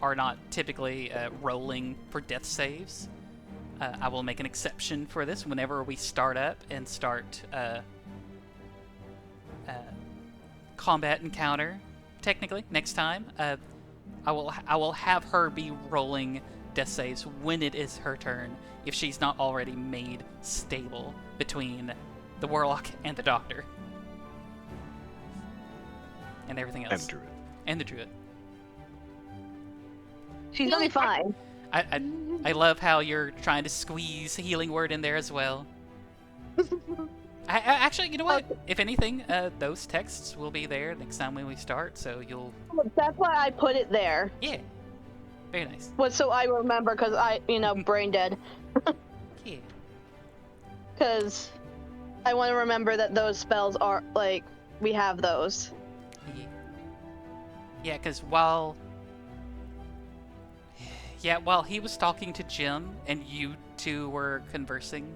are not typically rolling for death saves, I will make an exception for this whenever we start up and start combat encounter. Technically, next time, I will have her be rolling death saves when it is her turn, if she's not already made stable between the warlock and the doctor and everything else. And Druid. And the druid. She's gonna be fine. I love how you're trying to squeeze healing word in there as well. I actually, you know what? If anything, those texts will be there next time when we start, so you'll... That's why I put it there. Yeah. Very nice. Was so I remember, because brain dead. Yeah. Because I want to remember that those spells are, like, we have those. Yeah, because while he was talking to Jim and you two were conversing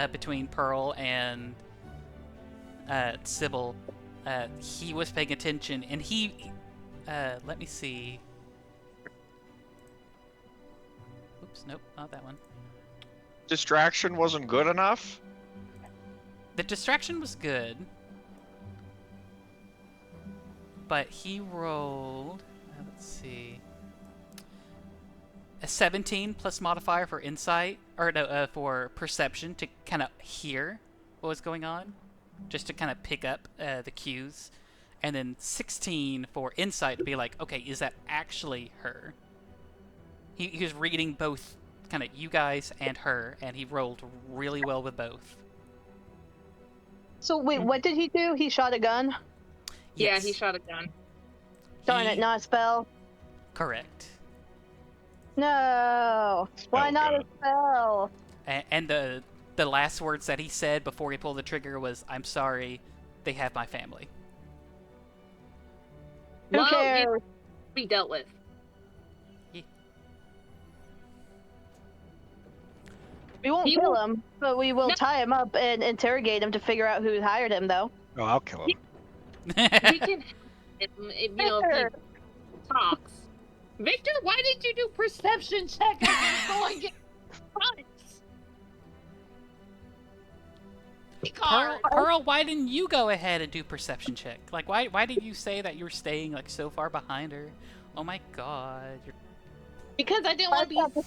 between Pearl and Sybil, he was paying attention, and he, let me see. Oops, nope, not that one. Distraction wasn't good enough? The distraction was good, but he rolled, let's see, a 17 plus modifier for insight, or no, for perception, to kind of hear what was going on, just to kind of pick up the cues, and then 16 for insight to be like, okay, is that actually her? He was reading both kind of you guys and her, and he rolled really well with both. So wait, what did he do? He shot a gun? Yeah, Yes. he shot a gun. Darn it, not a spell. Correct. No. Why not a spell? And the last words that he said before he pulled the trigger was, "I'm sorry, they have my family." Who Well, cares? Be dealt with. We won't He kill will- him, but we will No. tie him up and interrogate him to figure out who hired him, though. Oh, I'll kill him. We can, if you know, if Victor! he talks. Victor, why did you do perception check? Going get fronts. Pearl, why didn't you go ahead and do perception check? Like, why did you say that you were staying like so far behind her? Oh my god. Because I didn't want to be.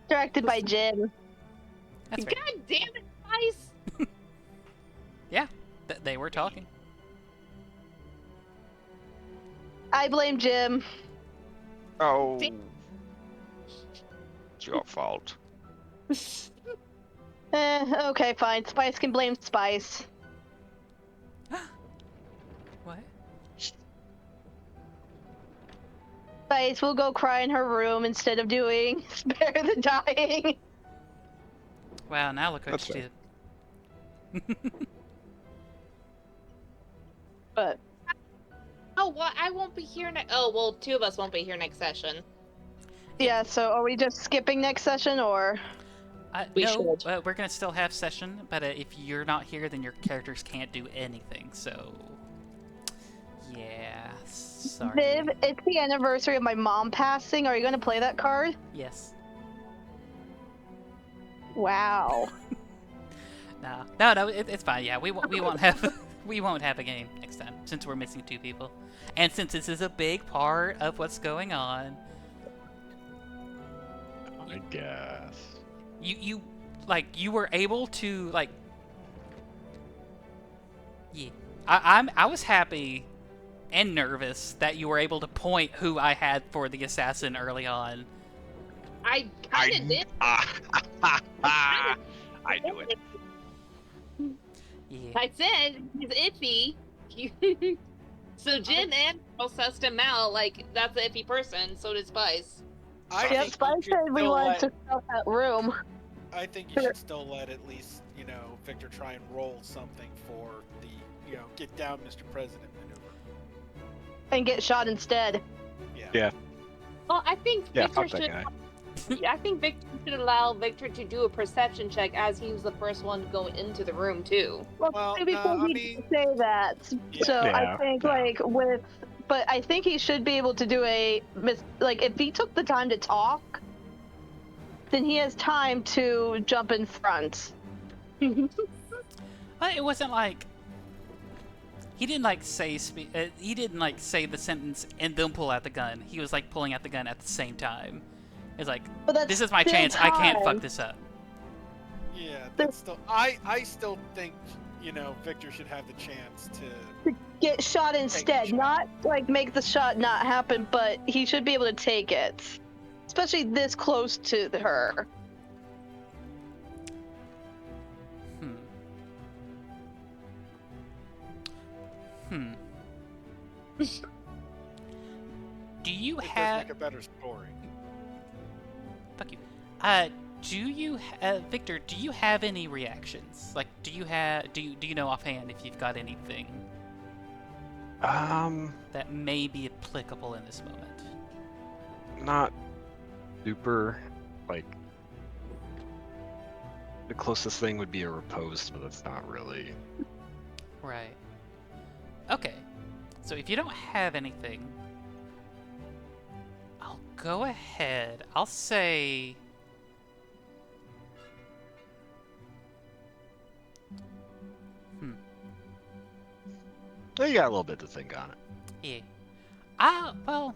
Distracted by Jim. That's right. God damn it, Spice! Yeah, they were talking. I blame Jim. Oh. It's your fault. Okay, fine. Spice can blame Spice. What? Spice will go cry in her room instead of doing Spare the Dying. Wow, now look what That's you fair. did. But Oh, well, I won't be here next. Oh, well, two of us won't be here next session. yeah, so are we just skipping next session, or? We No, should. we're gonna still have session, but if you're not here, then your characters can't do anything. So, yeah, sorry. Viv, it's the anniversary of my mom passing. Are you going to play that card? Yes. Wow. No, it's fine. Yeah, we won't have we won't have a game next time since we're missing 2 people, and since this is a big part of what's going on. I guess. You you were able to yeah. I was happy and nervous that you were able to point who I had for the assassin early on. I kind of did. I knew it. Yeah. I said he's iffy. So Jim and Pearl sussed him out. Like, that's an iffy person. So did Spice. I Yeah, think Spice you should said we still wanted let- to sell that room. I think you should still let at least, Victor try and roll something for the, get down, Mr. President maneuver. And get shot instead. Yeah. Well, I think Yeah, Victor fuck that should. guy. I think Victor should allow Victor to do a perception check as he was the first one to go into the room too. Well, Maybe no, I he mean- didn't say that. Yeah. So Yeah, I think no. but I think he should be able to do if he took the time to talk, then he has time to jump in front. But it wasn't like he didn't say he didn't say the sentence and then pull out the gun. He was pulling out the gun at the same time. It's like, But that's this is my still chance. I can't time. fuck this up. Yeah, that's still. I still think Victor should have the chance to. Get shot instead, shot. not make the shot not happen, but he should be able to take it. Especially this close to her. Do you It does have? make a better story. Fuck you. Do you, Victor? Do you have any reactions? Do you know offhand if you've got anything that may be applicable in this moment? Not super, The closest thing would be a riposte, but that's not really. Right. Okay. So if you don't have anything, I'll go ahead. I'll say. Well, you got a little bit to think on it. Yeah. Well,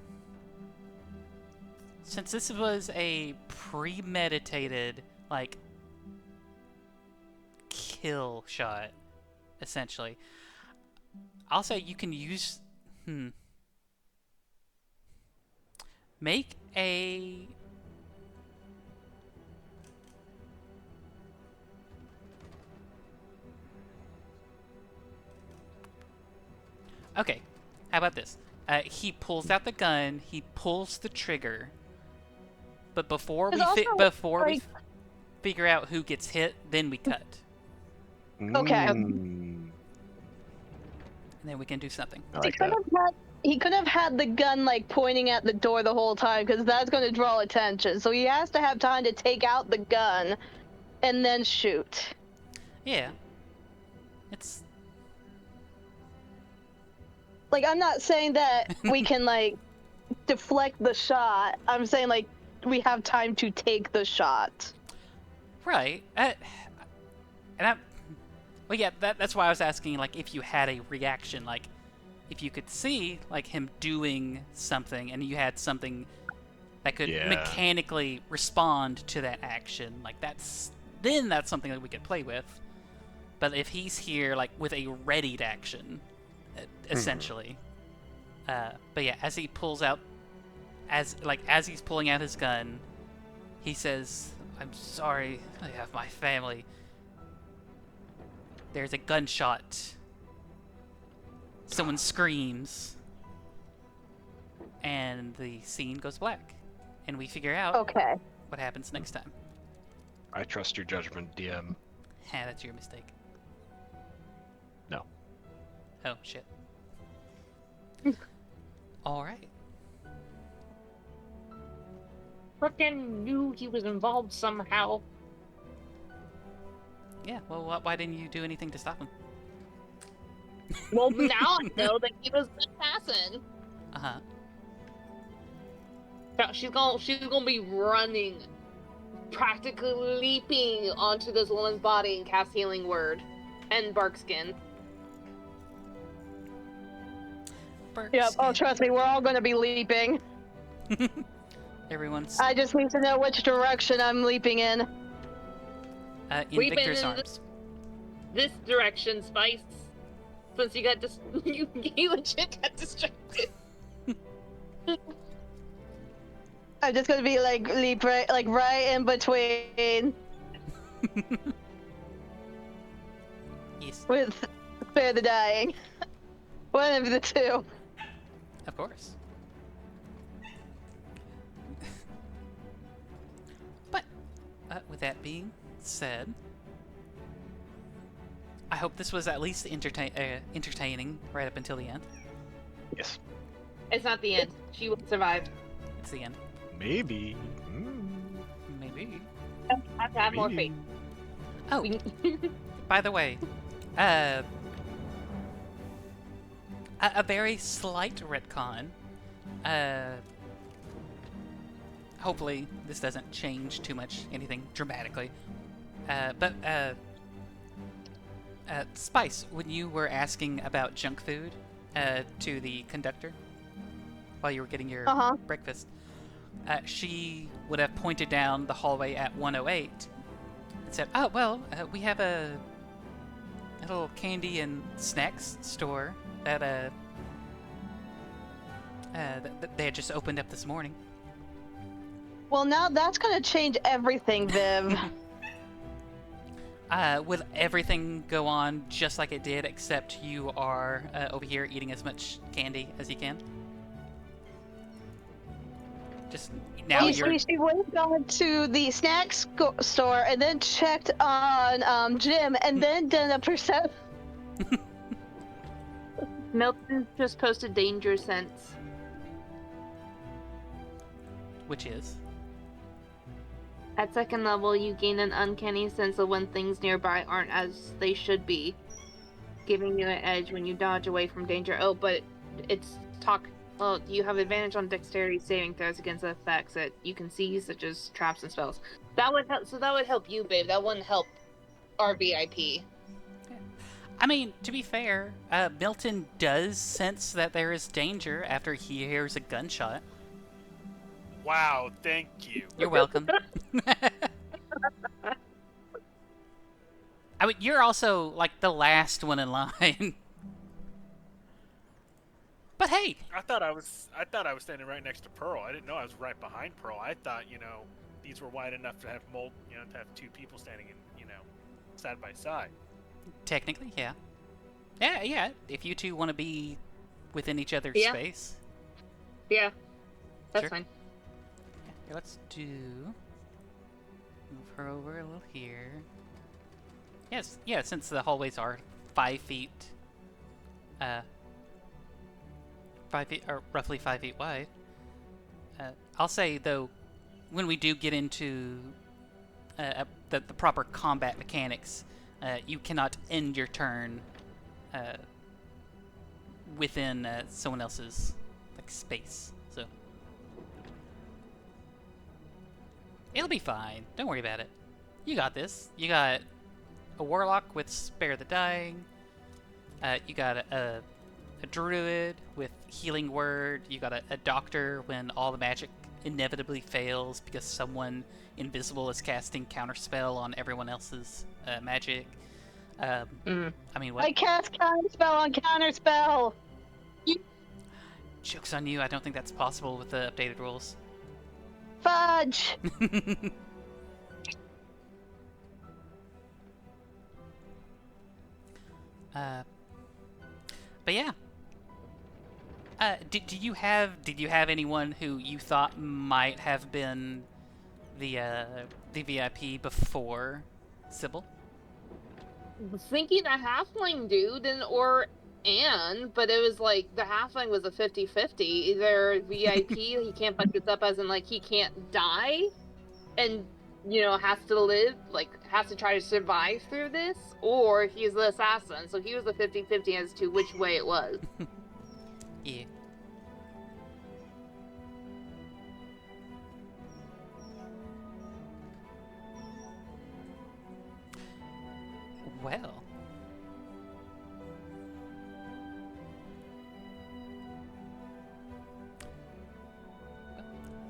since this was a premeditated, like, kill shot, essentially, I'll say you can use. Make a. Okay, how about this? He pulls out the gun. He pulls the trigger. But before we figure out who gets hit, then we cut, Okay. and then we can do something. I like that. He could have had the gun like pointing at the door the whole time because that's going to draw attention. So he has to have time to take out the gun and then shoot. Yeah. It's Like, I'm not saying that we can like deflect the shot. I'm saying like we have time to take the shot. right. Well, yeah. That's why I was asking, like, if you had a reaction, like, if you could see like him doing something, and you had something that could mechanically respond to that action, like that's something that we could play with. But if he's here like with a readied action, essentially. But yeah, as he pulls out, as he's pulling out his gun, he says, "I'm sorry, I have my family." There's a gunshot. Someone screams. And the scene goes black. And we figure out what happens next time. I trust your judgment, DM. That's your mistake. No. Oh, shit. Alright. Frickin' knew he was involved somehow. Yeah, well, why didn't you do anything to stop him? Well, now I know that he was the assassin. Uh-huh. She's gonna be running, practically leaping onto this woman's body and cast Healing Word and Barkskin. Yep. Oh, trust me, we're all gonna be leaping. Everyone's I just need to know which direction I'm leaping in. in We've been Victor's in arms. This direction, Spice. Since you got you legit got distracted. I'm just gonna be like leap right in between. Yes. With Spare the Dying. One of the two. Of course. But, with that being said, I hope this was at least entertaining right up until the end. Yes. It's not the end. She will survive. It's the end. Maybe. Maybe. I have to have more faith. Oh, by the way, a very slight retcon. Hopefully this doesn't change too much, anything dramatically. But Spice, when you were asking about junk food to the conductor while you were getting your breakfast, she would have pointed down the hallway at 108 and said, "Oh, well, we have a little candy and snacks store that they had just opened up this morning." Well, now that's gonna change everything, Viv. With everything go on just like it did, except you are over here eating as much candy as you can. Just now you're... She went on to the snacks store and then checked on Jim and then done a percent. Milton just posted Danger Sense. Which is? At second level, you gain an uncanny sense of when things nearby aren't as they should be, giving you an edge when you dodge away from danger. Oh, but it's talk. Well, you have advantage on dexterity saving throws against effects that you can see, such as traps and spells. That would help. So that would help you, babe. That wouldn't help our VIP. I mean, to be fair, Milton does sense that there is danger after he hears a gunshot. Wow, thank you. You're welcome. I mean, you're also, like, the last one in line. But hey! I thought I was standing right next to Pearl. I didn't know I was right behind Pearl. I thought, these were wide enough to have to have two people standing in, side by side. Technically, yeah. Yeah, if you two want to be within each other's space. Yeah, that's Sure. fine. Here, let's move her over a little here. Yes, yeah, since the hallways are 5 feet, 5 feet, or roughly 5 feet wide. I'll say, though, when we do get into the proper combat mechanics, you cannot end your turn within someone else's space. So it'll be fine. Don't worry about it. You got this. You got a warlock with Spare the Dying. You got a druid with Healing Word. You got a doctor when all the magic inevitably fails because someone invisible is casting counterspell on everyone else's magic. I mean, what? I cast counterspell on counterspell. Joke's on you. I don't think that's possible with the updated rules. Fudge. But yeah. Did you have anyone who you thought might have been the VIP before Sybil? Thinking a halfling dude or Anne, but it was like the halfling was a 50-50. Either VIP, he can't fuck this up as in like he can't die and has to live, like has to try to survive through this, or he's the assassin. So he was a 50-50 as to which way it was. Yeah. Well.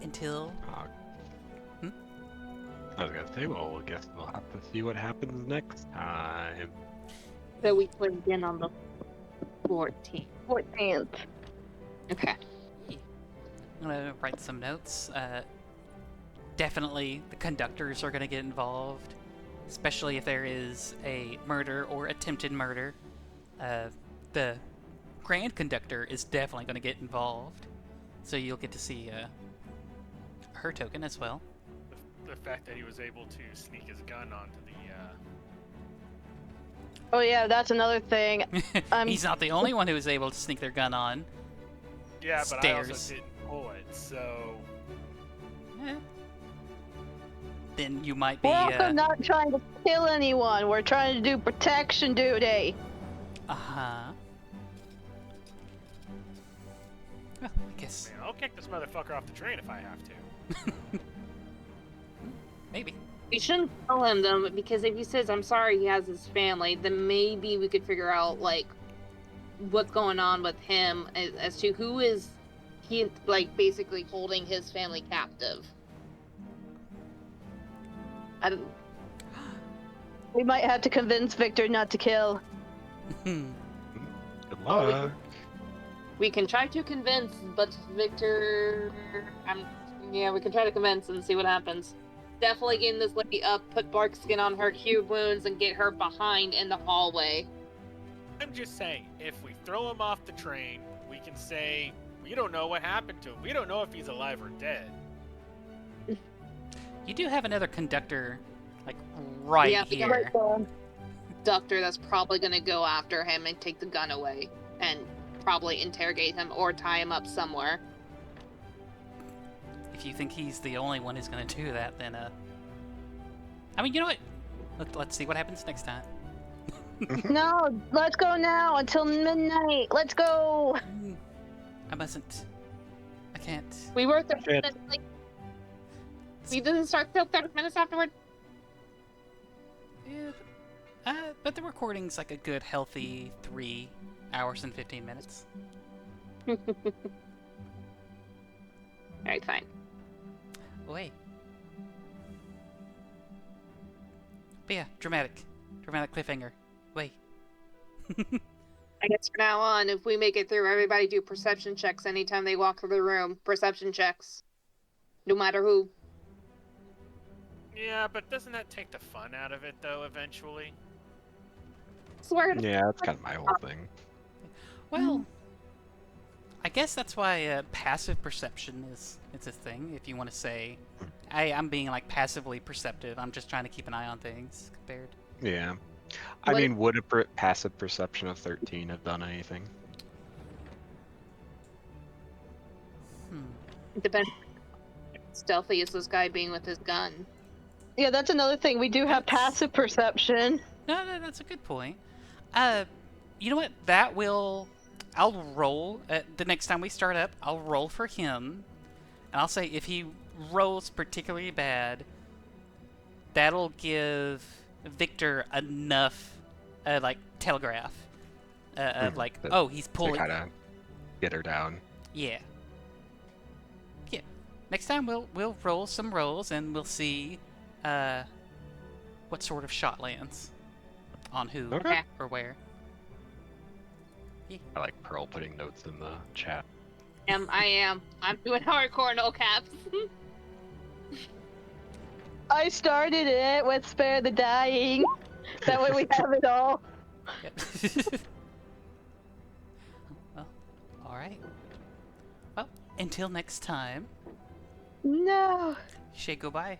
Until... I was gonna say, well, I guess we'll have to see what happens next time. So we play again on the 14th. 14th. Okay. I'm gonna write some notes. Definitely the conductors are gonna get involved, especially if there is a murder or attempted murder. The Grand Conductor is definitely gonna get involved, so you'll get to see her token as well. The fact that he was able to sneak his gun onto the Oh yeah, that's another thing. He's not the only one who was able to sneak their gun on. yeah, but Stairs. I also didn't pull it, so Then you might be. We're also not trying to kill anyone. We're trying to do protection duty. Well, I guess man, I'll kick this motherfucker off the train if I have to. maybe. We shouldn't tell him though, because if he says I'm sorry he has his family, then maybe we could figure out like what's going on with him as to who is he like basically holding his family captive. I don't. We might have to convince Victor not to kill. Good luck. We can try to convince, but Victor, we can try to convince and see what happens. Definitely getting this lady up, put bark skin on her cube wounds, and get her behind in the hallway. I'm just saying, if we throw him off the train, we can say we don't know what happened to him. We don't know if he's alive or dead. You do have another conductor, like right here. Doctor that's probably gonna go after him and take the gun away, and probably interrogate him or tie him up somewhere. If you think he's the only one who's going to do that, then I mean, you know what? Let's see what happens next time. No, let's go now until midnight. Let's go. I mustn't. I can't. We were 30 Shit. minutes late. We didn't start till 30 minutes afterward. Yeah, but the recording's like a good, healthy 3 hours and 15 minutes. Alright, fine. Wait. But yeah, dramatic cliffhanger. Wait. I guess from now on, if we make it through, everybody do perception checks anytime they walk through the room. Perception checks. No matter who. Yeah, but doesn't that take the fun out of it, though, eventually? Swear to Yeah, that's kind of my whole thing. Well, I guess that's why passive perception is a thing. If you want to say, I'm being like passively perceptive. I'm just trying to keep an eye on things compared. Yeah. I What- mean, would a passive perception of 13 have done anything? Depends. Stealthy is this guy being with his gun. Yeah, that's another thing. We do have passive perception. No, that's a good point. You know what? I'll roll the next time we start up. I'll roll for him, and I'll say if he rolls particularly bad, that'll give Victor enough, like telegraph, of like, oh, he's To pulling. kind of get her down. Yeah. Yeah. Next time we'll roll some rolls and we'll see what sort of shot lands on who Okay. or where. I like Pearl putting notes in the chat. I am. I'm doing hardcore no caps. I started it with Spare the Dying. That way we have it all. Yep. Well, all right. Well, until next time, No. say goodbye.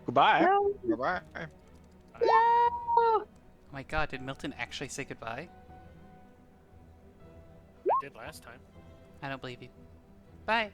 Goodbye. No. Bye-bye. No. Oh my God, did Milton actually say goodbye? I did last time. I don't believe you. Bye.